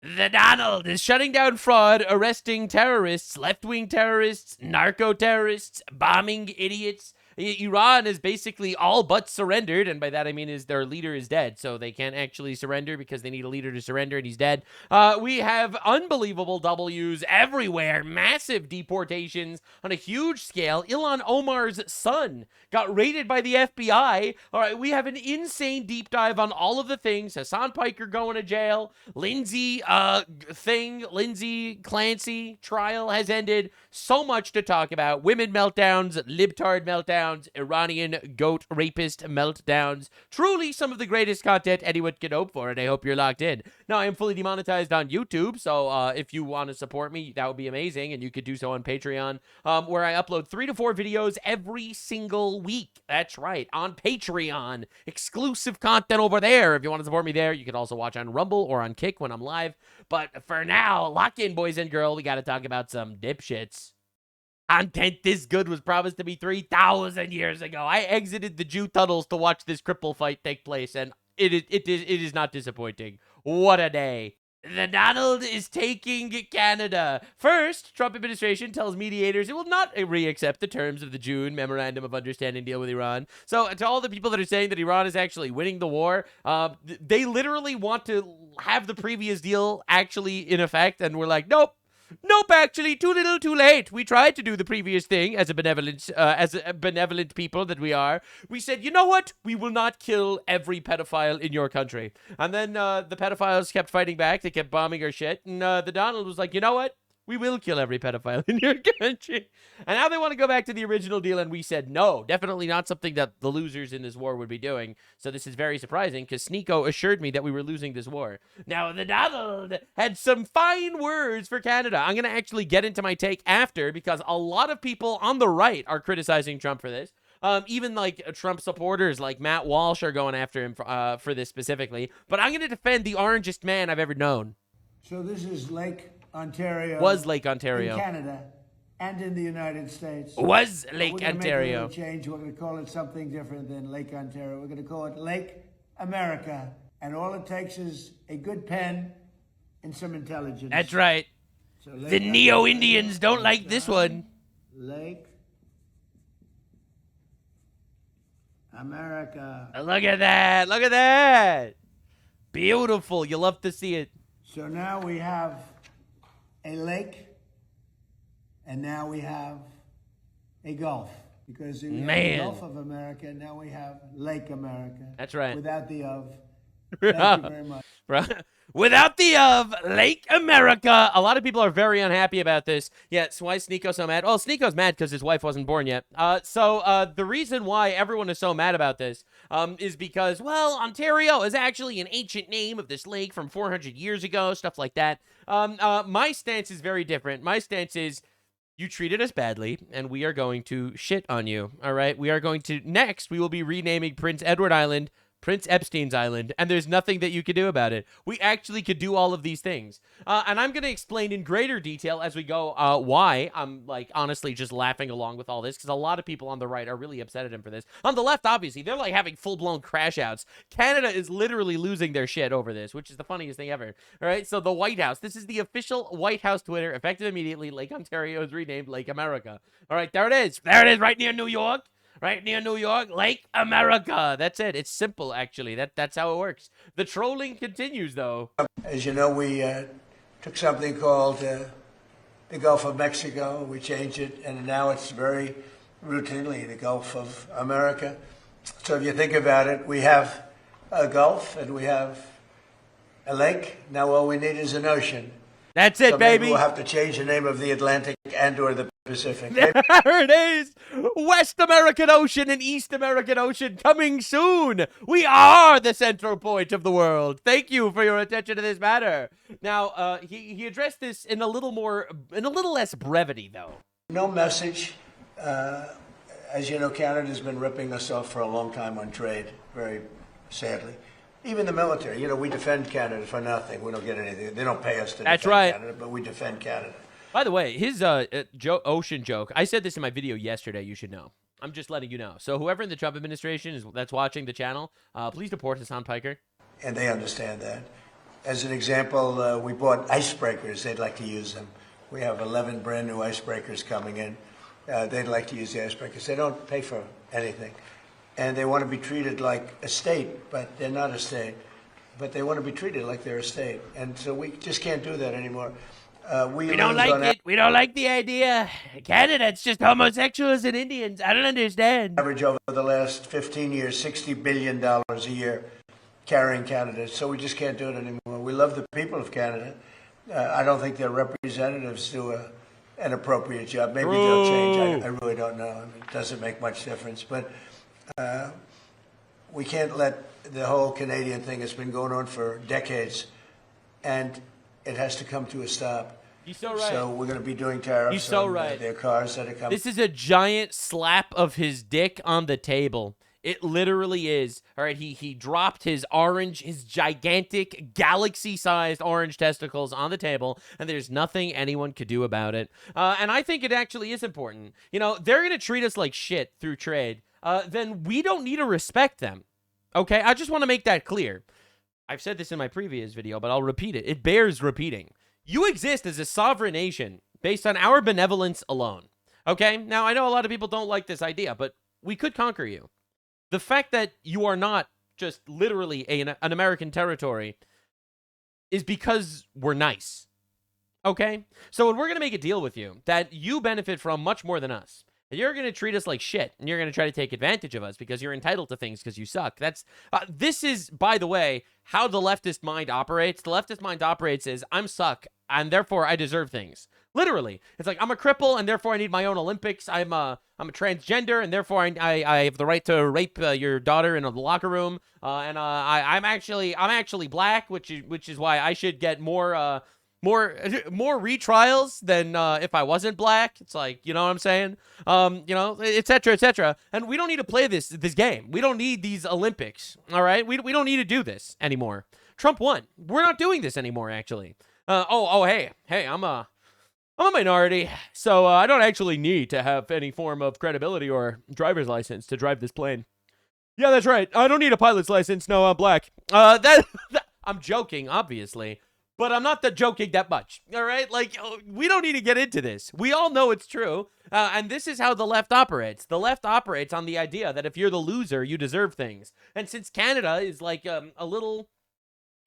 The Donald is shutting down fraud, arresting terrorists, left-wing terrorists, narco-terrorists, bombing idiots. Iran is basically all but surrendered, and by that I mean is their leader is dead, so they can't actually surrender because they need a leader to surrender, and he's dead. We have unbelievable W's everywhere, massive deportations on a huge scale. Ilhan Omar's son got raided by the FBI. All right, we have an insane deep dive on all of the things. Hassan Piker going to jail. Lindsay Clancy trial has ended. So much to talk about. Women meltdowns, libtard meltdowns, Iranian goat rapist meltdowns. Truly some of the greatest content anyone could hope for, and I hope you're locked in. Now, I am fully demonetized on YouTube, so if you want to support me, that would be amazing, and you could do so on Patreon, where I upload 3 to 4 videos every single week. That's right, on Patreon. Exclusive content over there. If you want to support me there, you can also watch on Rumble or on Kick when I'm live. But for now, lock in, boys and girls. We got to talk about some dipshits. Content this good was promised to me 3,000 years ago. I exited the Jew tunnels to watch this cripple fight take place, and it is not disappointing. What a day. The Donald is taking Canada. First, Trump administration tells mediators it will not re-accept the terms of the June Memorandum of Understanding deal with Iran. So to all the people that are saying that Iran is actually winning the war, they literally want to have the previous deal actually in effect, and we're like, nope. Nope, actually, too little, too late. We tried to do the previous thing as a benevolent people that we are. We said, you know what? We will not kill every pedophile in your country. And then the pedophiles kept fighting back. They kept bombing our shit. And the Donald was like, you know what? We will kill every pedophile in your country. And now they want to go back to the original deal, and we said no. Definitely not something that the losers in this war would be doing. So this is very surprising, because Sneeko assured me that we were losing this war. Now, the Donald had some fine words for Canada. I'm going to actually get into my take after, because a lot of people on the right are criticizing Trump for this. Even like Trump supporters like Matt Walsh are going after him for this specifically. But I'm going to defend the orangest man I've ever known. So this is Lake Ontario. Was Lake Ontario. In Canada and in the United States. Was Lake We're gonna Ontario. Make a little change. We're going to call it something different than Lake Ontario. We're going to call it Lake America. And all it takes is a good pen and some intelligence. That's right. So the Neo-Indians don't like this one. Lake America. Look at that. Look at that. Beautiful. You love to see it. So now we have a lake, and now we have a Gulf. Because we have the Gulf of America, now we have Lake America. That's right. Without the of. Thank you very much. Without the of, Lake America. A lot of people are very unhappy about this. Yeah, so why is Sneeko so mad? Well, Sneeko's mad because his wife wasn't born yet. The reason why everyone is so mad about this is because, well, Ontario is actually an ancient name of this lake from 400 years ago, stuff like that. My stance is very different. My stance is, you treated us badly, and we are going to shit on you, all right? We are going to, next, we will be renaming Prince Edward Island Prince Epstein's Island, and there's nothing that you could do about it. We actually could do all of these things. And I'm going to explain in greater detail as we go why I'm, like, honestly just laughing along with all this, because a lot of people on the right are really upset at him for this. On the left, obviously, they're, like, having full-blown crash-outs. Canada is literally losing their shit over this, which is the funniest thing ever. All right, so the White House. This is the official White House Twitter. Effective immediately, Lake Ontario is renamed Lake America. All right, there it is. There it is, right near New York. Right near New York, Lake America. That's it. It's simple, actually. That's how it works. The trolling continues, though. As you know, we took something called the Gulf of Mexico. We changed it, and now it's very routinely the Gulf of America. So if you think about it, we have a Gulf and we have a lake. Now all we need is an ocean. That's it, so baby. Maybe we'll have to change the name of the Atlantic and/or the Pacific. There it is. West American Ocean and East American Ocean coming soon. We are the central point of the world. Thank you for your attention to this matter. Now, he addressed this in a little less brevity, though. No message. As you know, Canada's been ripping us off for a long time on trade, very sadly. Even the military, you know, we defend Canada for nothing. We don't get anything. They don't pay us to defend Canada, but we defend Canada. By the way, his ocean joke, I said this in my video yesterday, you should know. I'm just letting you know. So whoever in the Trump administration that's watching the channel, please deport Hassan Piker. And they understand that. As an example, we bought icebreakers. They'd like to use them. We have 11 brand new icebreakers coming in. They'd like to use the icebreakers. They don't pay for anything. And they want to be treated like a state, but they're not a state. But they want to be treated like they're a state. And so we just can't do that anymore. We don't like it. We don't like the idea. Canada, it's just homosexuals and Indians. I don't understand. Average over the last 15 years, $60 billion a year carrying Canada. So we just can't do it anymore. We love the people of Canada. I don't think their representatives do an appropriate job. Maybe they'll change. I really don't know. I mean, it doesn't make much difference. But we can't let the whole Canadian thing has been going on for decades, and it has to come to a stop. He's so right. So we're going to be doing tariffs He's so on right. their cars that are coming. This is a giant slap of his dick on the table. It literally is. All right, he dropped his gigantic, galaxy-sized orange testicles on the table, and there's nothing anyone could do about it. And I think it actually is important. You know, they're going to treat us like shit through trade. Then we don't need to respect them. Okay? I just want to make that clear. I've said this in my previous video, but I'll repeat it. It bears repeating. You exist as a sovereign nation based on our benevolence alone. Okay? Now, I know a lot of people don't like this idea, but we could conquer you. The fact that you are not just literally an American territory is because we're nice. Okay? So when we're going to make a deal with you that you benefit from much more than us, and you're going to treat us like shit, and you're going to try to take advantage of us because you're entitled to things because you suck. This is, by the way, how the leftist mind operates. The leftist mind operates is, I'm suck, and therefore I deserve things. Literally. It's like, I'm a cripple, and therefore I need my own Olympics. I'm a transgender, and therefore I have the right to rape your daughter in a locker room. I'm actually black, which is why I should get more retrials than if I wasn't black. It's like, you know what I'm saying? You know, et cetera, et cetera. And we don't need to play this game. We don't need these Olympics, all right? We don't need to do this anymore. Trump won. We're not doing this anymore, actually. Hey, I'm a minority, so I don't actually need to have any form of credibility or driver's license to drive this plane. Yeah, that's right. I don't need a pilot's license. No, I'm black. I'm joking, obviously. But I'm not joking that much, all right? Like, we don't need to get into this. We all know it's true, and this is how the left operates. The left operates on the idea that if you're the loser, you deserve things. And since Canada is like a little,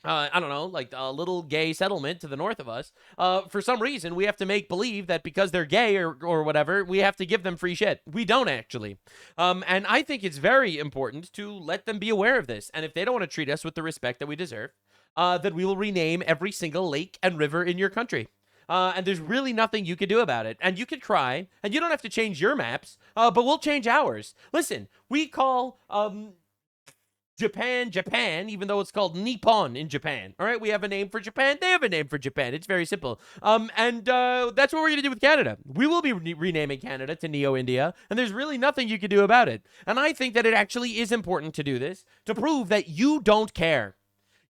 I don't know, like a little gay settlement to the north of us, for some reason, we have to make believe that because they're gay or whatever, we have to give them free shit. We don't, actually. And I think it's very important to let them be aware of this. And if they don't want to treat us with the respect that we deserve, then we will rename every single lake and river in your country. And there's really nothing you can do about it. And you can cry, and you don't have to change your maps, but we'll change ours. Listen, we call Japan, even though it's called Nippon in Japan. All right, we have a name for Japan. They have a name for Japan. It's very simple. And that's what we're going to do with Canada. We will be renaming Canada to Neo-India, and there's really nothing you can do about it. And I think that it actually is important to do this to prove that you don't care.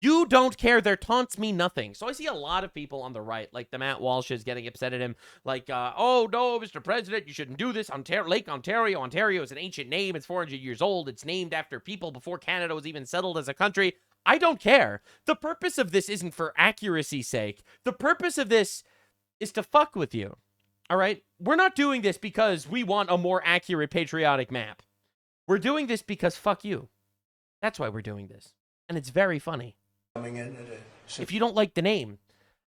You don't care. Their taunts mean nothing. So I see a lot of people on the right, like the Matt Walsh is getting upset at him, like, oh, no, Mr. President, you shouldn't do this. Lake Ontario. Ontario is an ancient name. It's 400 years old. It's named after people before Canada was even settled as a country. I don't care. The purpose of this isn't for accuracy's sake. The purpose of this is to fuck with you. All right? We're not doing this because we want a more accurate patriotic map. We're doing this because fuck you. That's why we're doing this. And it's very funny. If you don't like the name,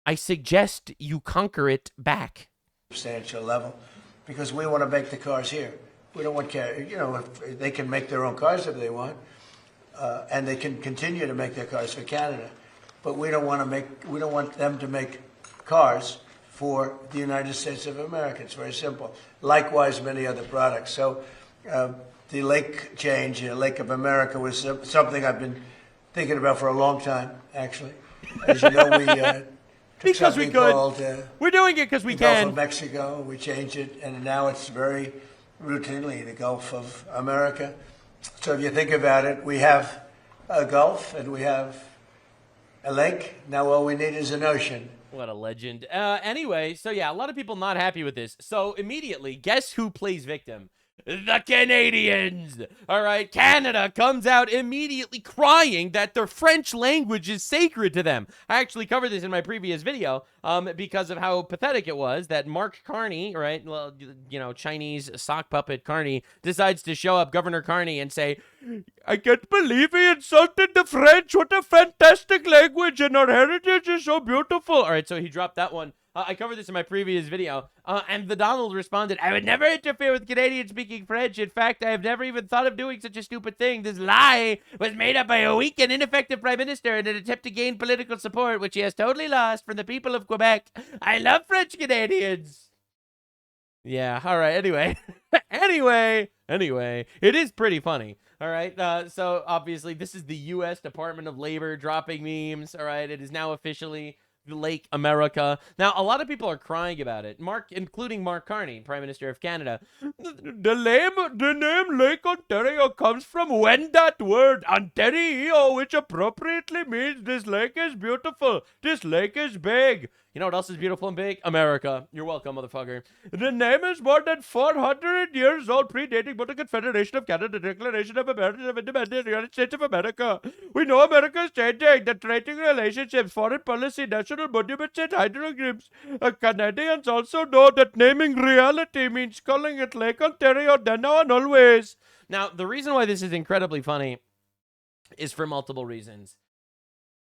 I suggest you conquer it back. Substantial level, because we want to make the cars here. We don't want, if they can make their own cars if they want, and they can continue to make their cars for Canada. But we don't want them to make cars for the United States of America. It's very simple. Likewise, many other products. So the lake change, Lake of America, was something I've been thinking about for a long time, actually. As you know, we took because we could. We're doing it because we can. The Gulf of Mexico, we changed it, and now it's very routinely the Gulf of America. So if you think about it, we have a Gulf and we have a lake. Now all we need is an ocean. What a legend. Anyway, so yeah, a lot of people not happy with this. So immediately, guess who plays victim? The Canadians. All right, Canada comes out immediately crying that their French language is sacred to them. I actually covered this in my previous video because of how pathetic it was that Mark Carney, right, well, you know, Chinese sock puppet Carney, decides to show up Governor Carney and say, I can't believe he insulted the French. What a fantastic language, and our heritage is so beautiful. All right, so he dropped that one. I covered this in my previous video, and the Donald responded, I would never interfere with Canadians speaking French. In fact, I have never even thought of doing such a stupid thing. This lie was made up by a weak and ineffective prime minister in an attempt to gain political support, which he has totally lost from the people of Quebec. I love French Canadians. Yeah, all right, anyway. anyway, it is pretty funny. All right, so obviously this is the U.S. Department of Labor dropping memes. All right, it is now officially Lake America. Now, a lot of people are crying about it, including Mark Carney, Prime Minister of Canada. The name Lake Ontario comes from that word, Ontario, which appropriately means this lake is beautiful. This lake is big. You know what else is beautiful and big? America. You're welcome, motherfucker. The name is more than 400 years old, predating both the Confederation of Canada, the Declaration of America, of Independence, the United States of America. We know America is changing. The trading relationships, foreign policy, national monuments, and hydrograms. Canadians also know that naming reality means calling it Lake Ontario then, now, and always. Now, the reason why this is incredibly funny is for multiple reasons.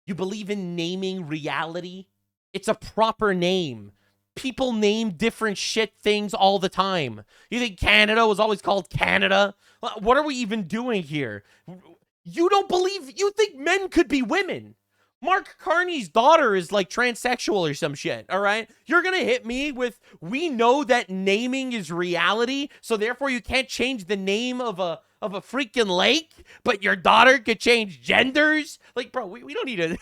You believe in naming reality? It's a proper name. People name different shit things all the time. You think Canada was always called Canada? What are we even doing here? You think men could be women. Mark Carney's daughter is like transsexual or some shit, all right? You're gonna hit me with, we know that naming is reality, so therefore you can't change the name of a freaking lake, but your daughter could change genders? Like, bro, we don't need to...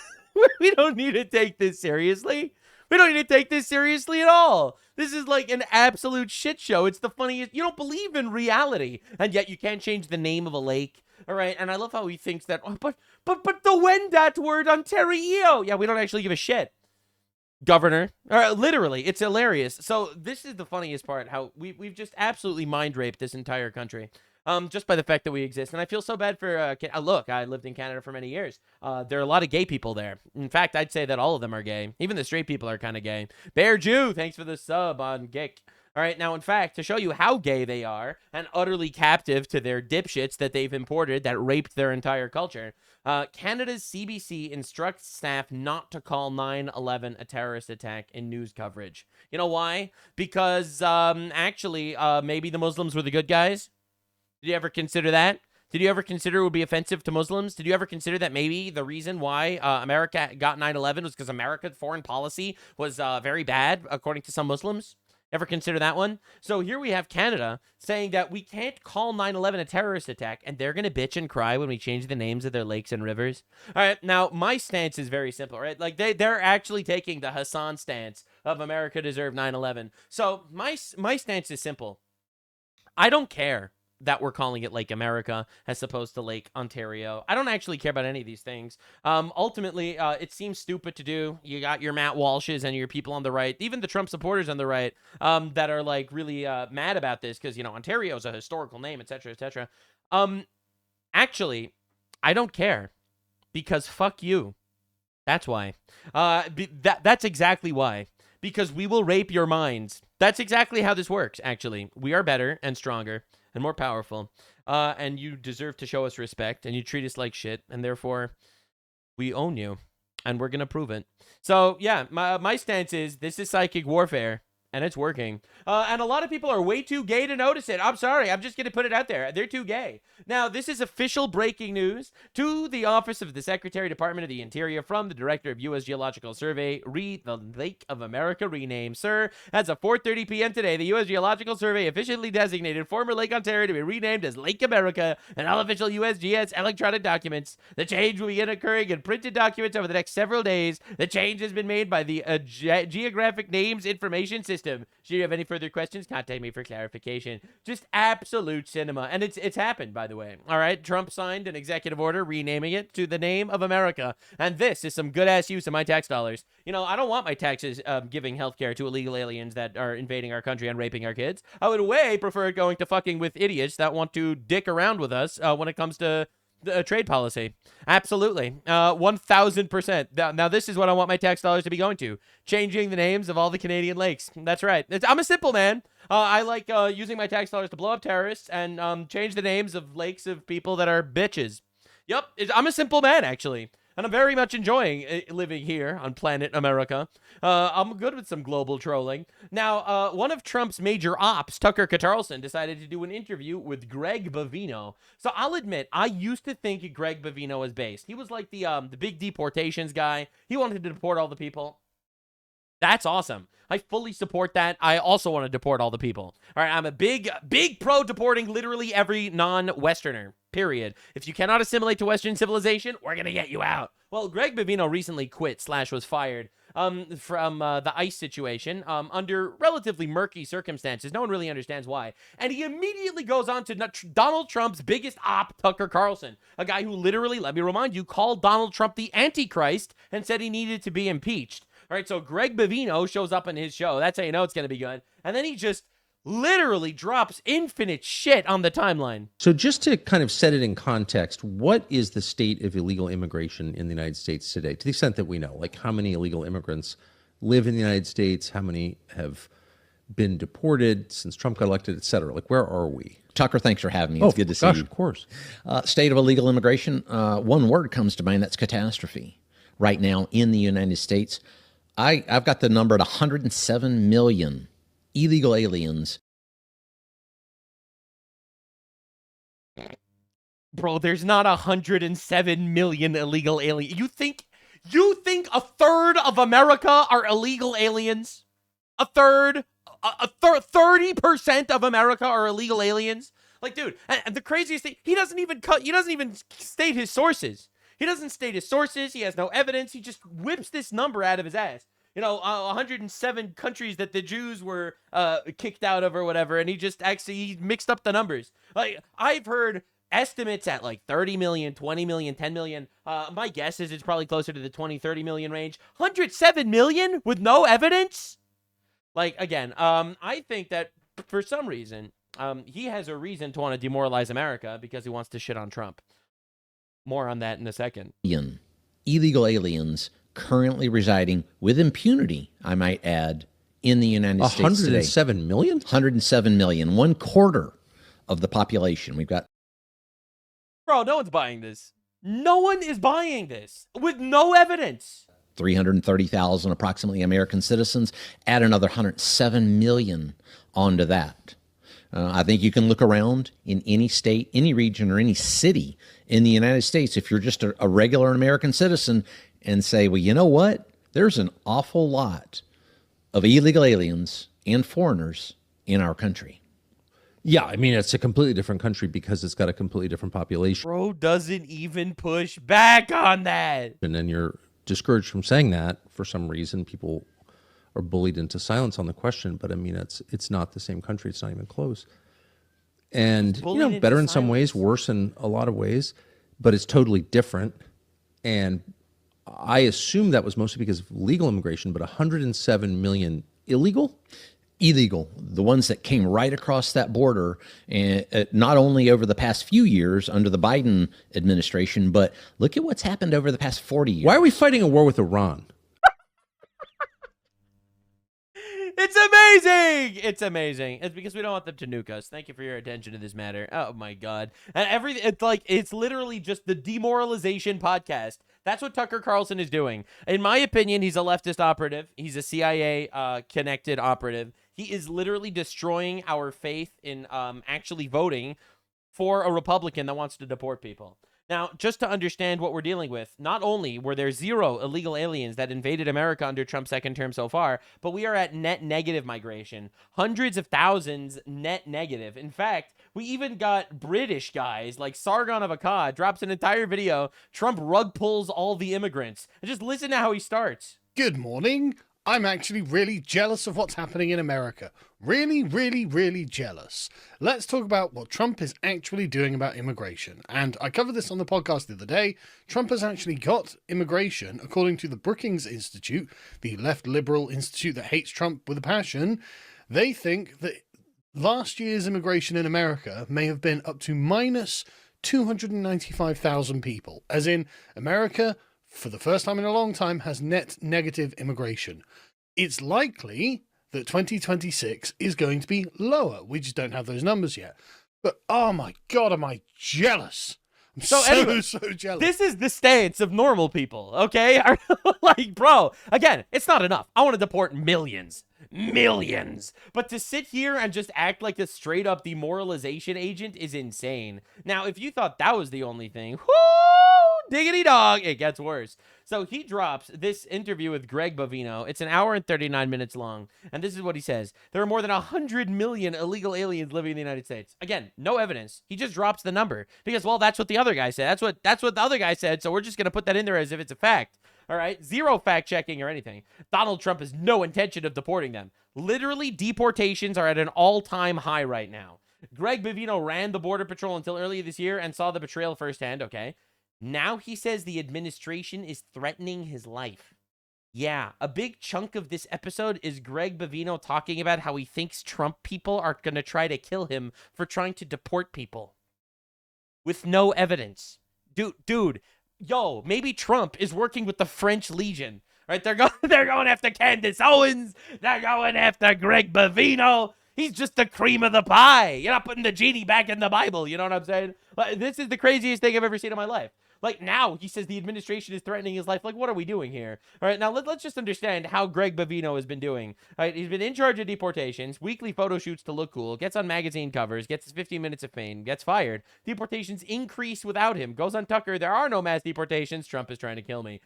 We don't need to take this seriously. We don't need to take this seriously at all. This is like an absolute shit show. It's the funniest. You don't believe in reality, and yet you can't change the name of a lake. All right, and I love how he thinks that, oh, but the that word, Ontario. Yeah, we don't actually give a shit. Governor. Literally, it's hilarious. So this is the funniest part, how we've just absolutely mind raped this entire country. Just by the fact that we exist. And I feel so bad for, look, I lived in Canada for many years. There are a lot of gay people there. In fact, I'd say that all of them are gay. Even the straight people are kind of gay. Bear Jew, thanks for the sub on Geek. All right, now, in fact, to show you how gay they are and utterly captive to their dipshits that they've imported that raped their entire culture, Canada's CBC instructs staff not to call 9/11 a terrorist attack in news coverage. You know why? Because, maybe the Muslims were the good guys. Did you ever consider that? Did you ever consider it would be offensive to Muslims? Did you ever consider that maybe the reason why America got 9/11 was because America's foreign policy was very bad, according to some Muslims? Ever consider that one? So here we have Canada saying that we can't call 9/11 a terrorist attack, and they're going to bitch and cry when we change the names of their lakes and rivers. All right, now, my stance is very simple, right? Like, they're actually taking the Hassan stance of America deserved 9/11. So my stance is simple. I don't care that we're calling it Lake America as opposed to Lake Ontario. I don't actually care about any of these things. Ultimately, it seems stupid to do. You got your Matt Walshes and your people on the right, even the Trump supporters on the right, that are like really mad about this because, you know, Ontario is a historical name, etc., etc. Actually, I don't care because fuck you. That's why. That's exactly why. Because we will rape your minds. That's exactly how this works, actually. We are better and stronger and more powerful, and you deserve to show us respect, and you treat us like shit, and therefore, we own you, and we're gonna prove it. So, yeah, my stance is, this is psychic warfare, and it's working. And a lot of people are way too gay to notice it. I'm sorry, I'm just gonna put it out there. They're too gay. Now, this is official breaking news to the Office of the Secretary, Department of the Interior, from the Director of U.S. Geological Survey. Read the Lake of America rename. Sir, as of 4:30 p.m. today, the U.S. Geological Survey officially designated former Lake Ontario to be renamed as Lake America and all official USGS electronic documents. The change will begin occurring in printed documents over the next several days. The change has been made by the Geographic Names Information System, system. Should you have any further questions, contact me for clarification. Just absolute cinema. And it's happened, by the way. All right, Trump signed an executive order renaming it to the name of America. And this is some good-ass use of my tax dollars. You know, I don't want my taxes giving healthcare to illegal aliens that are invading our country and raping our kids. I would way prefer it going to fucking with idiots that want to dick around with us when it comes to trade policy. Absolutely. 1,000%. Now, this is what I want my tax dollars to be going to. Changing the names of all the Canadian lakes. That's right. I'm a simple man. I like using my tax dollars to blow up terrorists and change the names of lakes of people that are bitches. Yep. I'm a simple man, actually. And I'm very much enjoying living here on planet America. I'm good with some global trolling. Now, one of Trump's major ops, Tucker Carlson, decided to do an interview with Greg Bavino. So I'll admit, I used to think Greg Bavino was based. He was like the big deportations guy. He wanted to deport all the people. That's awesome. I fully support that. I also want to deport all the people. All right, I'm a big pro deporting literally every non-Westerner, period. If you cannot assimilate to Western civilization, we're going to get you out. Well, Greg Bavino recently quit / was fired from the ICE situation under relatively murky circumstances. No one really understands why. And he immediately goes on to Donald Trump's biggest op, Tucker Carlson, a guy who literally, let me remind you, called Donald Trump the Antichrist and said he needed to be impeached. All right, so Greg Bavino shows up in his show. That's how you know it's going to be good. And then he just literally drops infinite shit on the timeline. So just to kind of set it in context, what is the state of illegal immigration in the United States today, to the extent that we know? Like, how many illegal immigrants live in the United States? How many have been deported since Trump got elected, et cetera? Like, where are we? Tucker, thanks for having me. It's good to see you. Of course. State of illegal immigration, one word comes to mind, that's catastrophe. Right now in the United States, I've got the number at 107 million illegal aliens. Bro, there's not 107 million illegal aliens. You think a third of America are illegal aliens? A third? 30% of America are illegal aliens? Like, dude, and the craziest thing, he doesn't even state his sources. He doesn't state his sources. He has no evidence. He just whips this number out of his ass. You know, 107 countries that the Jews were kicked out of or whatever, and he mixed up the numbers. Like, I've heard estimates at like 30 million, 20 million, 10 million. My guess is it's probably closer to the 20, 30 million range. 107 million with no evidence? Like, again, I think that for some reason, he has a reason to want to demoralize America because he wants to shit on Trump. More on that in a second. Illegal aliens currently residing with impunity, I might add, in the United States today. 107 million? 107 million, 1/4 of the population. We've got... Bro, no one's buying this. No one is buying this with no evidence. 330,000 approximately American citizens. Add another 107 million onto that. I think you can look around in any state, any region, or any city in the United States, if you're just a regular American citizen, and say, well, you know what? There's an awful lot of illegal aliens and foreigners in our country. Yeah, I mean, it's a completely different country because it's got a completely different population. Bro doesn't even push back on that. And then you're discouraged from saying that for some reason. People are bullied into silence on the question, but I mean, it's not the same country. It's not even close. And, you know, better in some ways, worse in a lot of ways, but it's totally different. And I assume that was mostly because of legal immigration, but 107 million illegal? Illegal. The ones that came right across that border, and not only over the past few years under the Biden administration, but look at what's happened over the past 40 years. Why are we fighting a war with Iran? It's amazing. It's amazing. It's because we don't want them to nuke us. Thank you for your attention to this matter. Oh my God. And it's literally just the demoralization podcast. That's what Tucker Carlson is doing. In my opinion, he's a leftist operative. He's a CIA connected operative. He is literally destroying our faith in actually voting for a Republican that wants to deport people. Now, just to understand what we're dealing with, not only were there 0 illegal aliens that invaded America under Trump's second term so far, but we are at net negative migration. Hundreds of thousands net negative. In fact, we even got British guys like Sargon of Akkad drops an entire video. Trump rug pulls all the immigrants. And just listen to how he starts. Good morning. I'm actually really jealous of what's happening in America. Really, really, really jealous. Let's talk about what Trump is actually doing about immigration. And I covered this on the podcast the other day. Trump has actually got immigration, according to the Brookings Institute, the left liberal institute that hates Trump with a passion. They think that last year's immigration in America may have been up to minus 295,000 people. As in, America, for the first time in a long time, has net negative immigration. It's likely that 2026 is going to be lower. We just don't have those numbers yet. But, oh my God, am I jealous? I'm so jealous. This is the stance of normal people, okay? Like, bro, again, it's not enough. I want to deport millions. But to sit here and just act like a straight up demoralization agent is insane. Now, if you thought that was the only thing, whoo, diggity dog, it gets worse. So he drops this interview with Greg Bovino. It's an hour and 39 minutes long. And this is what he says. There are more than 100 million illegal aliens living in the United States. Again, no evidence. He just drops the number because, well, that's what the other guy said. That's what the other guy said. So we're just going to put that in there as if it's a fact. All right. Zero fact checking or anything. Donald Trump has no intention of deporting them. Literally, deportations are at an all-time high right now. Greg Bovino ran the Border Patrol until earlier this year and saw the betrayal firsthand. Okay. Now he says the administration is threatening his life. Yeah, a big chunk of this episode is Greg Bovino talking about how he thinks Trump people are going to try to kill him for trying to deport people. With no evidence. Dude, yo, maybe Trump is working with the French Legion. Right? They're going after Candace Owens. They're going after Greg Bovino. He's just the cream of the pie. You're not putting the genie back in the Bible. You know what I'm saying? Like, this is the craziest thing I've ever seen in my life. Like, now he says the administration is threatening his life. Like, what are we doing here? All right, now let's just understand how Greg Bovino has been doing. All right, he's been in charge of deportations, weekly photo shoots to look cool, gets on magazine covers, gets his 15 minutes of fame, gets fired. Deportations increase without him. Goes on Tucker, there are no mass deportations. Trump is trying to kill me.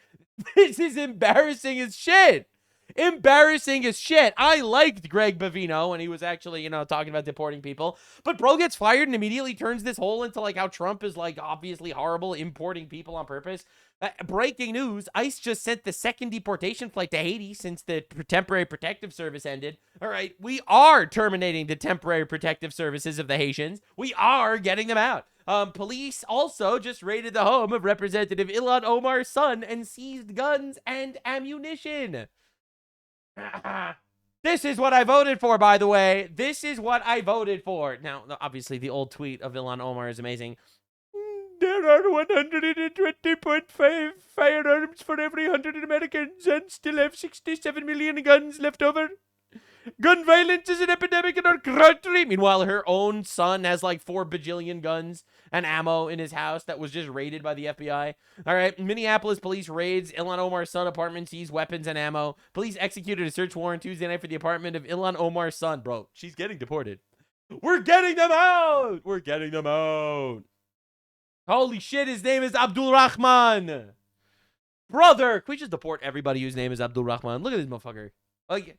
This is embarrassing as shit. Embarrassing as shit. I liked Greg Bovino when he was actually, talking about deporting people. But bro gets fired and immediately turns this whole into like how Trump is like obviously horrible importing people on purpose. Breaking news, ICE just sent the second deportation flight to Haiti since the temporary protective service ended. All right, we are terminating the temporary protective services of the Haitians. We are getting them out. Police also just raided the home of Representative Ilhan Omar's son and seized guns and ammunition. This is what I voted for, by the way. This is what I voted for. Now, obviously, the old tweet of Ilhan Omar is amazing. There are 120.5 firearms for every 100 Americans and still have 67 million guns left over. Gun violence is an epidemic in our country. Meanwhile, her own son has like 4 bajillion guns and ammo in his house that was just raided by the FBI. All right. Minneapolis police raids Ilhan Omar's son apartment, seized weapons and ammo. Police executed a search warrant Tuesday night for the apartment of Ilhan Omar's son. Bro, she's getting deported. We're getting them out. We're getting them out. Holy shit. His name is Abdul Rahman. Brother, can we just deport everybody whose name is Abdul Rahman? Look at this motherfucker. Like,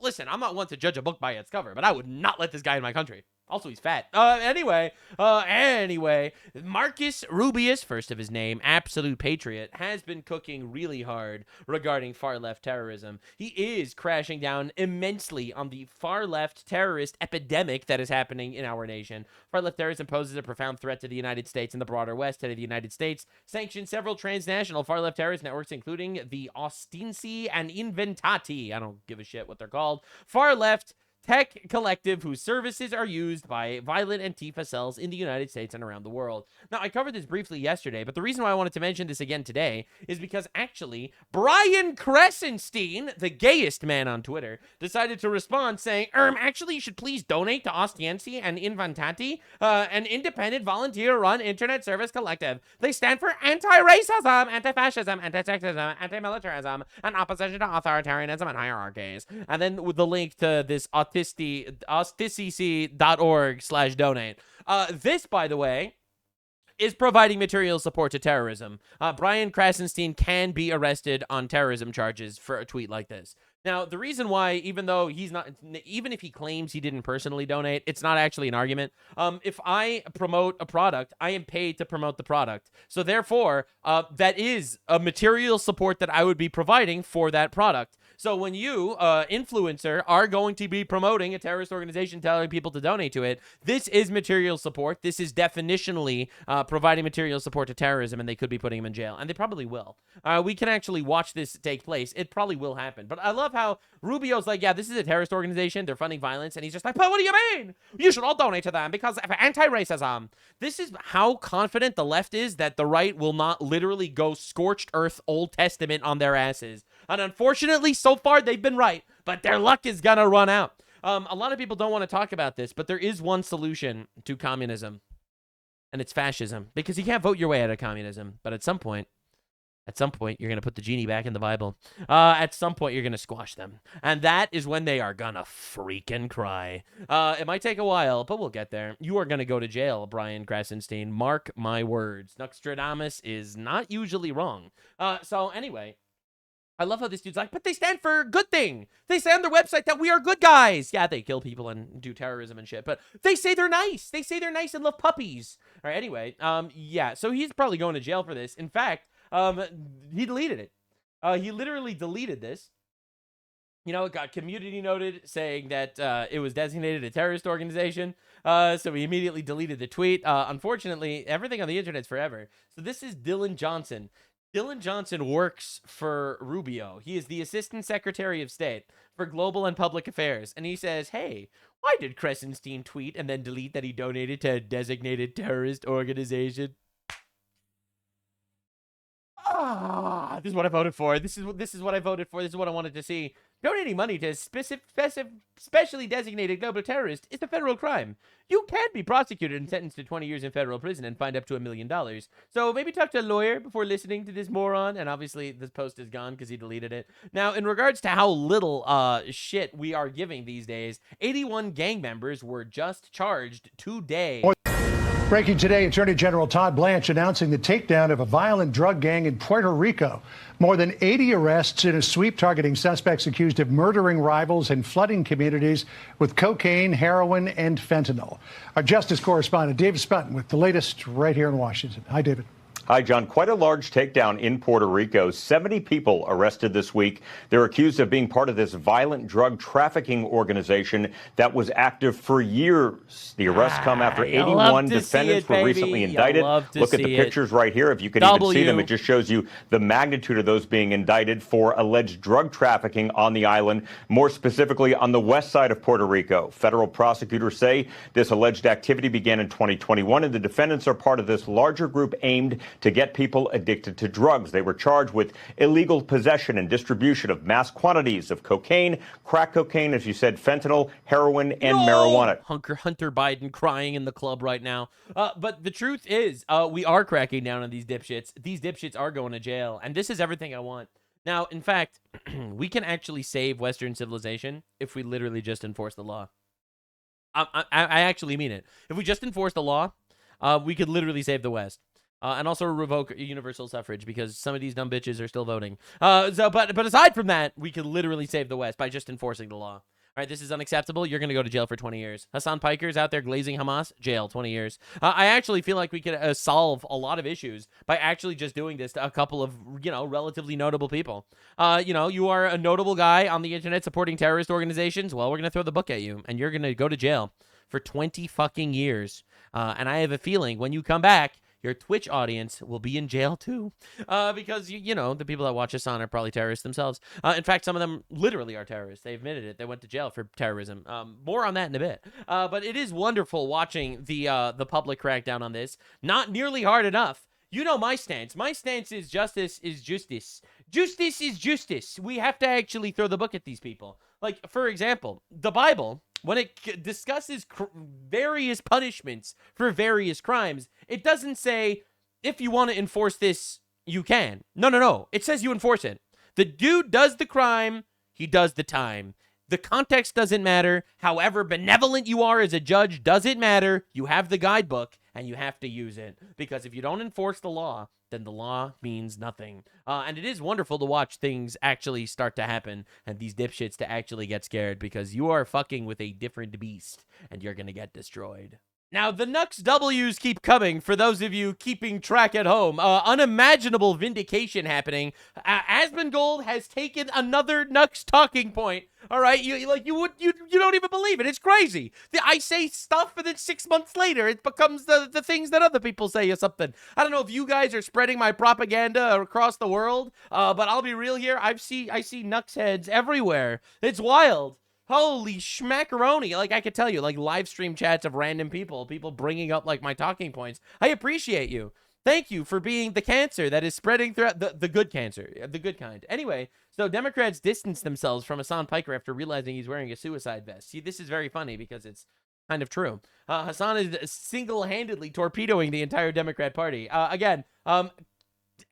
listen, I'm not one to judge a book by its cover, but I would not let this guy in my country. Also, he's fat. Anyway, Marcus Rubius, first of his name, absolute patriot, has been cooking really hard regarding far-left terrorism. He is crashing down immensely on the far-left terrorist epidemic that is happening in our nation. Far-left terrorism poses a profound threat to the United States and the broader West. Head of the United States sanctioned several transnational far-left terrorist networks, including the Ostinci and Inventati. I don't give a shit what they're called. Far-left tech collective whose services are used by violent Antifa cells in the United States and around the world. Now, I covered this briefly yesterday, but the reason why I wanted to mention this again today is because actually, Brian Crescenstein, the gayest man on Twitter, decided to respond saying, actually, you should please donate to Ostiensi and Inventati, an independent volunteer-run internet service collective. They stand for anti-racism, anti-fascism, anti-sexism, anti-militarism, and opposition to authoritarianism and hierarchies. And then with the link to this osticc.org/donate. This, by the way, is providing material support to terrorism. Brian Crescenstein can be arrested on terrorism charges for a tweet like this. Now, the reason why, even if he claims he didn't personally donate, it's not actually an argument. If I promote a product, I am paid to promote the product. So therefore, that is a material support that I would be providing for that product. So when you, influencer, are going to be promoting a terrorist organization, telling people to donate to it, this is material support. This is definitionally providing material support to terrorism, and they could be putting him in jail. And they probably will. We can actually watch this take place. It probably will happen. But I love how Rubio's like, yeah, this is a terrorist organization. They're funding violence. And he's just like, but what do you mean? You should all donate to them because of anti-racism. This is how confident the left is that the right will not literally go scorched earth Old Testament on their asses. And unfortunately, so far, they've been right. But their luck is going to run out. A lot of people don't want to talk about this, but there is one solution to communism. And it's fascism. Because you can't vote your way out of communism. But at some point, you're going to put the genie back in the Bible. At some point, you're going to squash them. And that is when they are going to freaking cry. It might take a while, but we'll get there. You are going to go to jail, Brian Krasenstein. Mark my words. Nostradamus is not usually wrong. So anyway, I love how this dude's like, but they stand for good thing. They say on their website that we are good guys. Yeah, they kill people and do terrorism and shit, but they say they're nice. They say they're nice and love puppies. All right, anyway, yeah, so he's probably going to jail for this. In fact, he deleted it. He literally deleted this. You know, it got community noted saying that it was designated a terrorist organization. So he immediately deleted the tweet. Unfortunately, everything on the internet's forever. So this is Dylan Johnson. Dylan Johnson works for Rubio. He is the Assistant Secretary of State for Global and Public Affairs. And he says, hey, why did Krasenstein tweet and then delete that he donated to a designated terrorist organization? This is what I voted for. This is what I voted for. This is what I wanted to see. Donating money to specially designated global terrorist is a federal crime. You can be prosecuted and sentenced to 20 years in federal prison and fined up to $1 million. So maybe talk to a lawyer before listening to this moron. And obviously this post is gone because he deleted it. Now, in regards to how little shit we are giving these days, 81 gang members were just charged today. Breaking today, Attorney General Todd Blanche announcing the takedown of a violent drug gang in Puerto Rico. More than 80 arrests in a sweep targeting suspects accused of murdering rivals and flooding communities with cocaine, heroin, and fentanyl. Our justice correspondent, David Sputton, with the latest right here in Washington. Hi, David. Hi, John. Quite a large takedown in Puerto Rico. 70 people arrested this week. They're accused of being part of this violent drug trafficking organization that was active for years. The arrests come after 81 defendants were recently indicted. Look at the pictures right here. If you can even see them, it just shows you the magnitude of those being indicted for alleged drug trafficking on the island, more specifically on the west side of Puerto Rico. Federal prosecutors say this alleged activity began in 2021, and the defendants are part of this larger group aimed to get people addicted to drugs. They were charged with illegal possession and distribution of mass quantities of cocaine, crack cocaine, as you said, fentanyl, heroin, and marijuana. Hunter Biden crying in the club right now. But the truth is, we are cracking down on these dipshits. These dipshits are going to jail, and this is everything I want. Now, in fact, we can actually save Western civilization if we literally just enforce the law. I actually mean it. If we just enforce the law, we could literally save the West. And also revoke universal suffrage because some of these dumb bitches are still voting. But aside from that, we could literally save the West by just enforcing the law. All right, this is unacceptable. You're going to go to jail for 20 years. Hassan Piker's out there glazing Hamas, jail, 20 years. I actually feel like we could solve a lot of issues by actually just doing this to a couple of, relatively notable people. You are a notable guy on the internet supporting terrorist organizations. Well, we're going to throw the book at you, and you're going to go to jail for 20 fucking years. And I have a feeling when you come back, your Twitch audience will be in jail too, because the people that watch us on are probably terrorists themselves. In fact, some of them literally are terrorists. They admitted it. They went to jail for terrorism. More on that in a bit. But it is wonderful watching the public crackdown on this. Not nearly hard enough. You know my stance. My stance is justice is justice. Justice is justice. We have to actually throw the book at these people. Like, for example, the Bible, when it discusses various punishments for various crimes, it doesn't say, if you want to enforce this, you can. No. It says you enforce it. The dude does the crime, he does the time. The context doesn't matter. However benevolent you are as a judge doesn't matter. You have the guidebook, and you have to use it. Because if you don't enforce the law, then the law means nothing. And it is wonderful to watch things actually start to happen and these dipshits to actually get scared because you are fucking with a different beast and you're going to get destroyed. Now, the Nux W's keep coming for those of you keeping track at home. Unimaginable vindication happening. Asmongold has taken another Nux talking point. All right, you don't even believe it. It's crazy. I say stuff, and then 6 months later, it becomes the things that other people say or something. I don't know if you guys are spreading my propaganda across the world, but I'll be real here. I see Nux heads everywhere. It's wild. Holy schmackaroni. Like, I could tell you, like, live stream chats of random people bringing up, like, my talking points. I appreciate you. Thank you for being the cancer that is spreading throughout the good cancer, the good kind. Anyway, so Democrats distanced themselves from Hassan Piker after realizing he's wearing a suicide vest. See, this is very funny because it's kind of true. Hassan is single-handedly torpedoing the entire Democrat Party.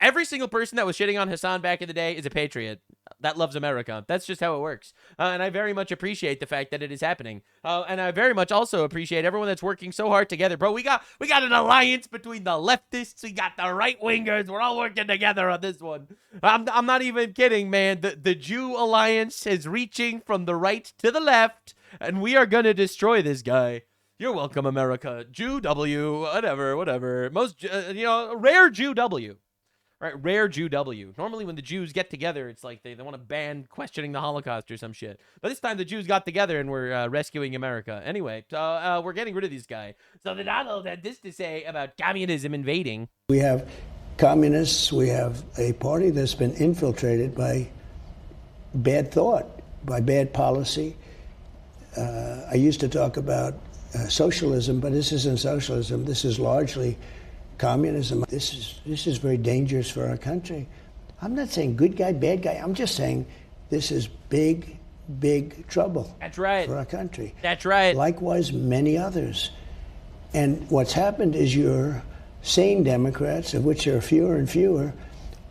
Every single person that was shitting on Hassan back in the day is a patriot that loves America. That's just how it works. And I very much appreciate the fact that it is happening. And I very much also appreciate everyone that's working so hard together. Bro, we got an alliance between the leftists. We got the right-wingers. We're all working together on this one. I'm not even kidding, man. The Jew alliance is reaching from the right to the left, and we are going to destroy this guy. You're welcome, America. Jew W, whatever. Most, rare Jew W. Right, rare Jew W. Normally when the Jews get together, it's like they want to ban questioning the Holocaust or some shit. But this time the Jews got together and we're rescuing America. Anyway, we're getting rid of this guy. So the Donald had this to say about communism invading. We have communists. We have a party that's been infiltrated by bad thought, by bad policy. I used to talk about socialism, but this isn't socialism. This is largely communism. This is very dangerous for our country. I'm not saying good guy, bad guy. I'm just saying this is big trouble. That's right. For our country. That's right. Likewise, many others. And what's happened is your sane Democrats, of which there are fewer and fewer,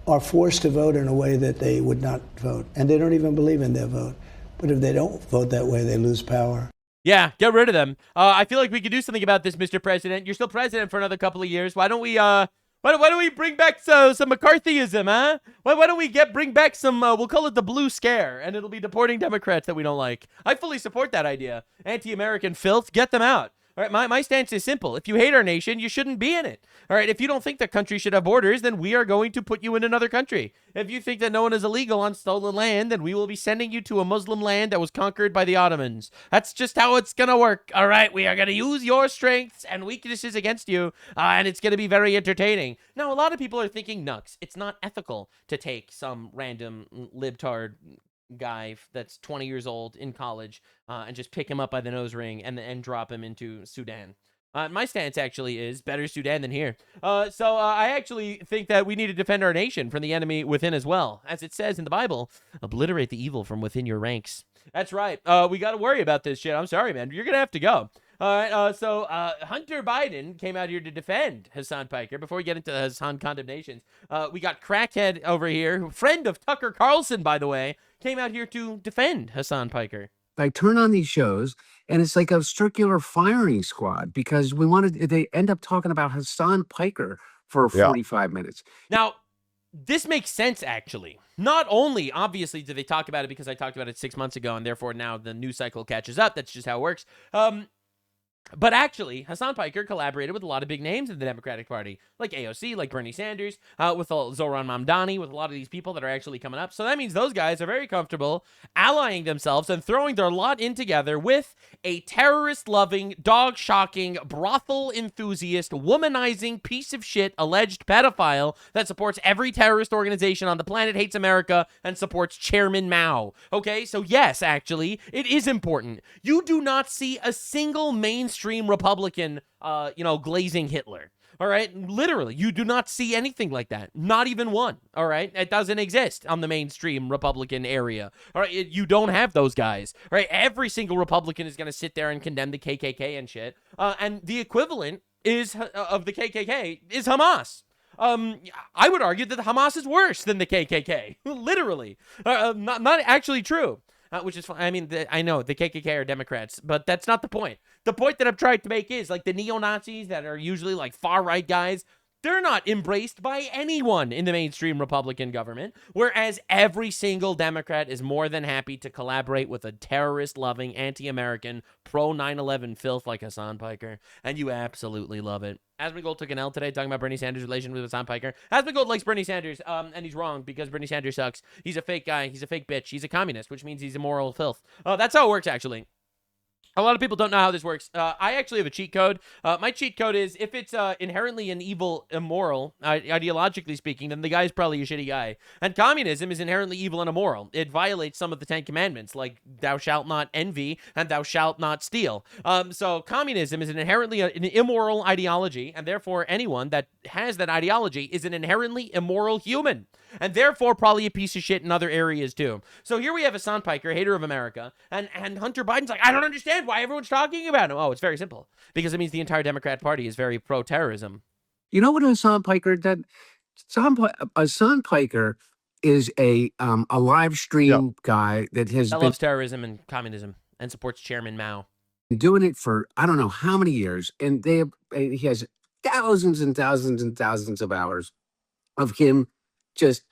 are forced to vote in a way that they would not vote. And they don't even believe in their vote. But if they don't vote that way, they lose power. Yeah, get rid of them. I feel like we could do something about this, Mr. President. You're still president for another couple of years. Why don't we bring back some McCarthyism, huh? Why don't we bring back some, we'll call it the blue scare, and it'll be deporting Democrats that we don't like. I fully support that idea. Anti-American filth, get them out. All right, my stance is simple. If you hate our nation, you shouldn't be in it. All right, if you don't think that country should have borders, then we are going to put you in another country. If you think that no one is illegal on stolen land, then we will be sending you to a Muslim land that was conquered by the Ottomans. That's just how it's going to work. All right, we are going to use your strengths and weaknesses against you, and it's going to be very entertaining. Now, a lot of people are thinking, Nux, it's not ethical to take some random libtard guy that's 20 years old in college and just pick him up by the nose ring and drop him into Sudan. My stance actually is better Sudan than here. So I actually think that we need to defend our nation from the enemy within as well. As it says in the Bible, obliterate the evil from within your ranks. That's right. We got to worry about this shit. I'm sorry, man. You're going to have to go. All right, so Hunter Biden came out here to defend Hassan Piker. Before we get into the Hassan condemnations, we got Crackhead over here, friend of Tucker Carlson, by the way, came out here to defend Hassan Piker. I turn on these shows, and it's like a circular firing squad because they end up talking about Hassan Piker for 45 minutes. Now, this makes sense, actually. Not only, obviously, do they talk about it because I talked about it 6 months ago, and therefore now the news cycle catches up. That's just how it works. But actually, Hassan Piker collaborated with a lot of big names in the Democratic Party, like AOC, like Bernie Sanders, with Zohran Mamdani, with a lot of these people that are actually coming up. So that means those guys are very comfortable allying themselves and throwing their lot in together with a terrorist-loving, dog-shocking, brothel enthusiast, womanizing piece of shit, alleged pedophile that supports every terrorist organization on the planet, hates America, and supports Chairman Mao. Okay, so yes, actually, it is important. You do not see a single mainstream Republican, glazing Hitler. All right. Literally, you do not see anything like that. Not even one. All right. It doesn't exist on the mainstream Republican area. All right. You don't have those guys. All right. Every single Republican is going to sit there and condemn the KKK and shit. And the equivalent of the KKK is Hamas. I would argue that Hamas is worse than the KKK. Literally. Not actually true. Which is fine. I mean, I know the KKK are Democrats, but that's not the point. The point that I'm trying to make is, like, the neo-Nazis that are usually, like, far-right guys, They're not embraced by anyone in the mainstream Republican government, whereas every single Democrat is more than happy to collaborate with a terrorist-loving, anti-American, pro-9/11 filth like Hassan Piker, and you absolutely love it. Asmongold took an L today talking about Bernie Sanders' relation with Hassan Piker. Asmongold likes Bernie Sanders, and he's wrong because Bernie Sanders sucks. He's a fake guy. He's a fake bitch. He's a communist, which means he's a moral filth. That's how it works, actually. A lot of people don't know how this works. I actually have a cheat code. My cheat code is if it's inherently an evil, immoral, ideologically speaking, then the guy's probably a shitty guy. And communism is inherently evil and immoral. It violates some of the 10 commandments, like thou shalt not envy and thou shalt not steal. So communism is inherently an immoral ideology, and therefore anyone that has that ideology is an inherently immoral human, and therefore probably a piece of shit in other areas too. So here we have Hassan Piker, hater of America, and Hunter Biden's like, I don't understand why everyone's talking about him. Oh, it's very simple. Because it means the entire Democrat Party is very pro-terrorism. You know what Hassan Piker did? Hassan Piker is a live stream guy that loves terrorism and communism and supports Chairman Mao. Been doing it for I don't know how many years, and he has thousands and thousands and thousands of hours of him just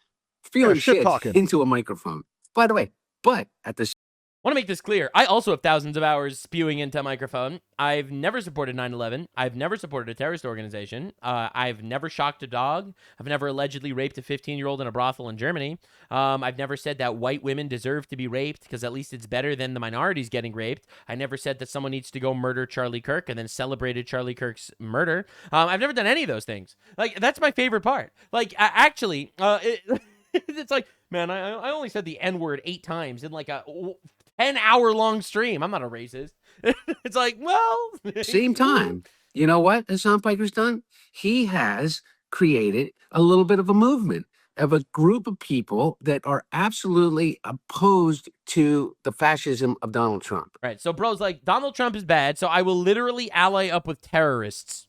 feeling shit into a microphone. By the way, but at the I want to make this clear. I also have thousands of hours spewing into a microphone. I've never supported 9/11. I've never supported a terrorist organization. I've never shocked a dog. I've never allegedly raped a 15-year-old in a brothel in Germany. I've never said that white women deserve to be raped because at least it's better than the minorities getting raped. I never said that someone needs to go murder Charlie Kirk and then celebrated Charlie Kirk's murder. I've never done any of those things. Like, that's my favorite part. Like, actually, it's like, man, I only said the N-word 8 times in like a 10-hour-long stream. I'm not a racist. It's like, well, same time, you know what Hassan Piker's done? He has created a little bit of a movement of a group of people that are absolutely opposed to the fascism of Donald Trump. Right. So bro's like, Donald Trump is bad, so I will literally ally up with terrorists.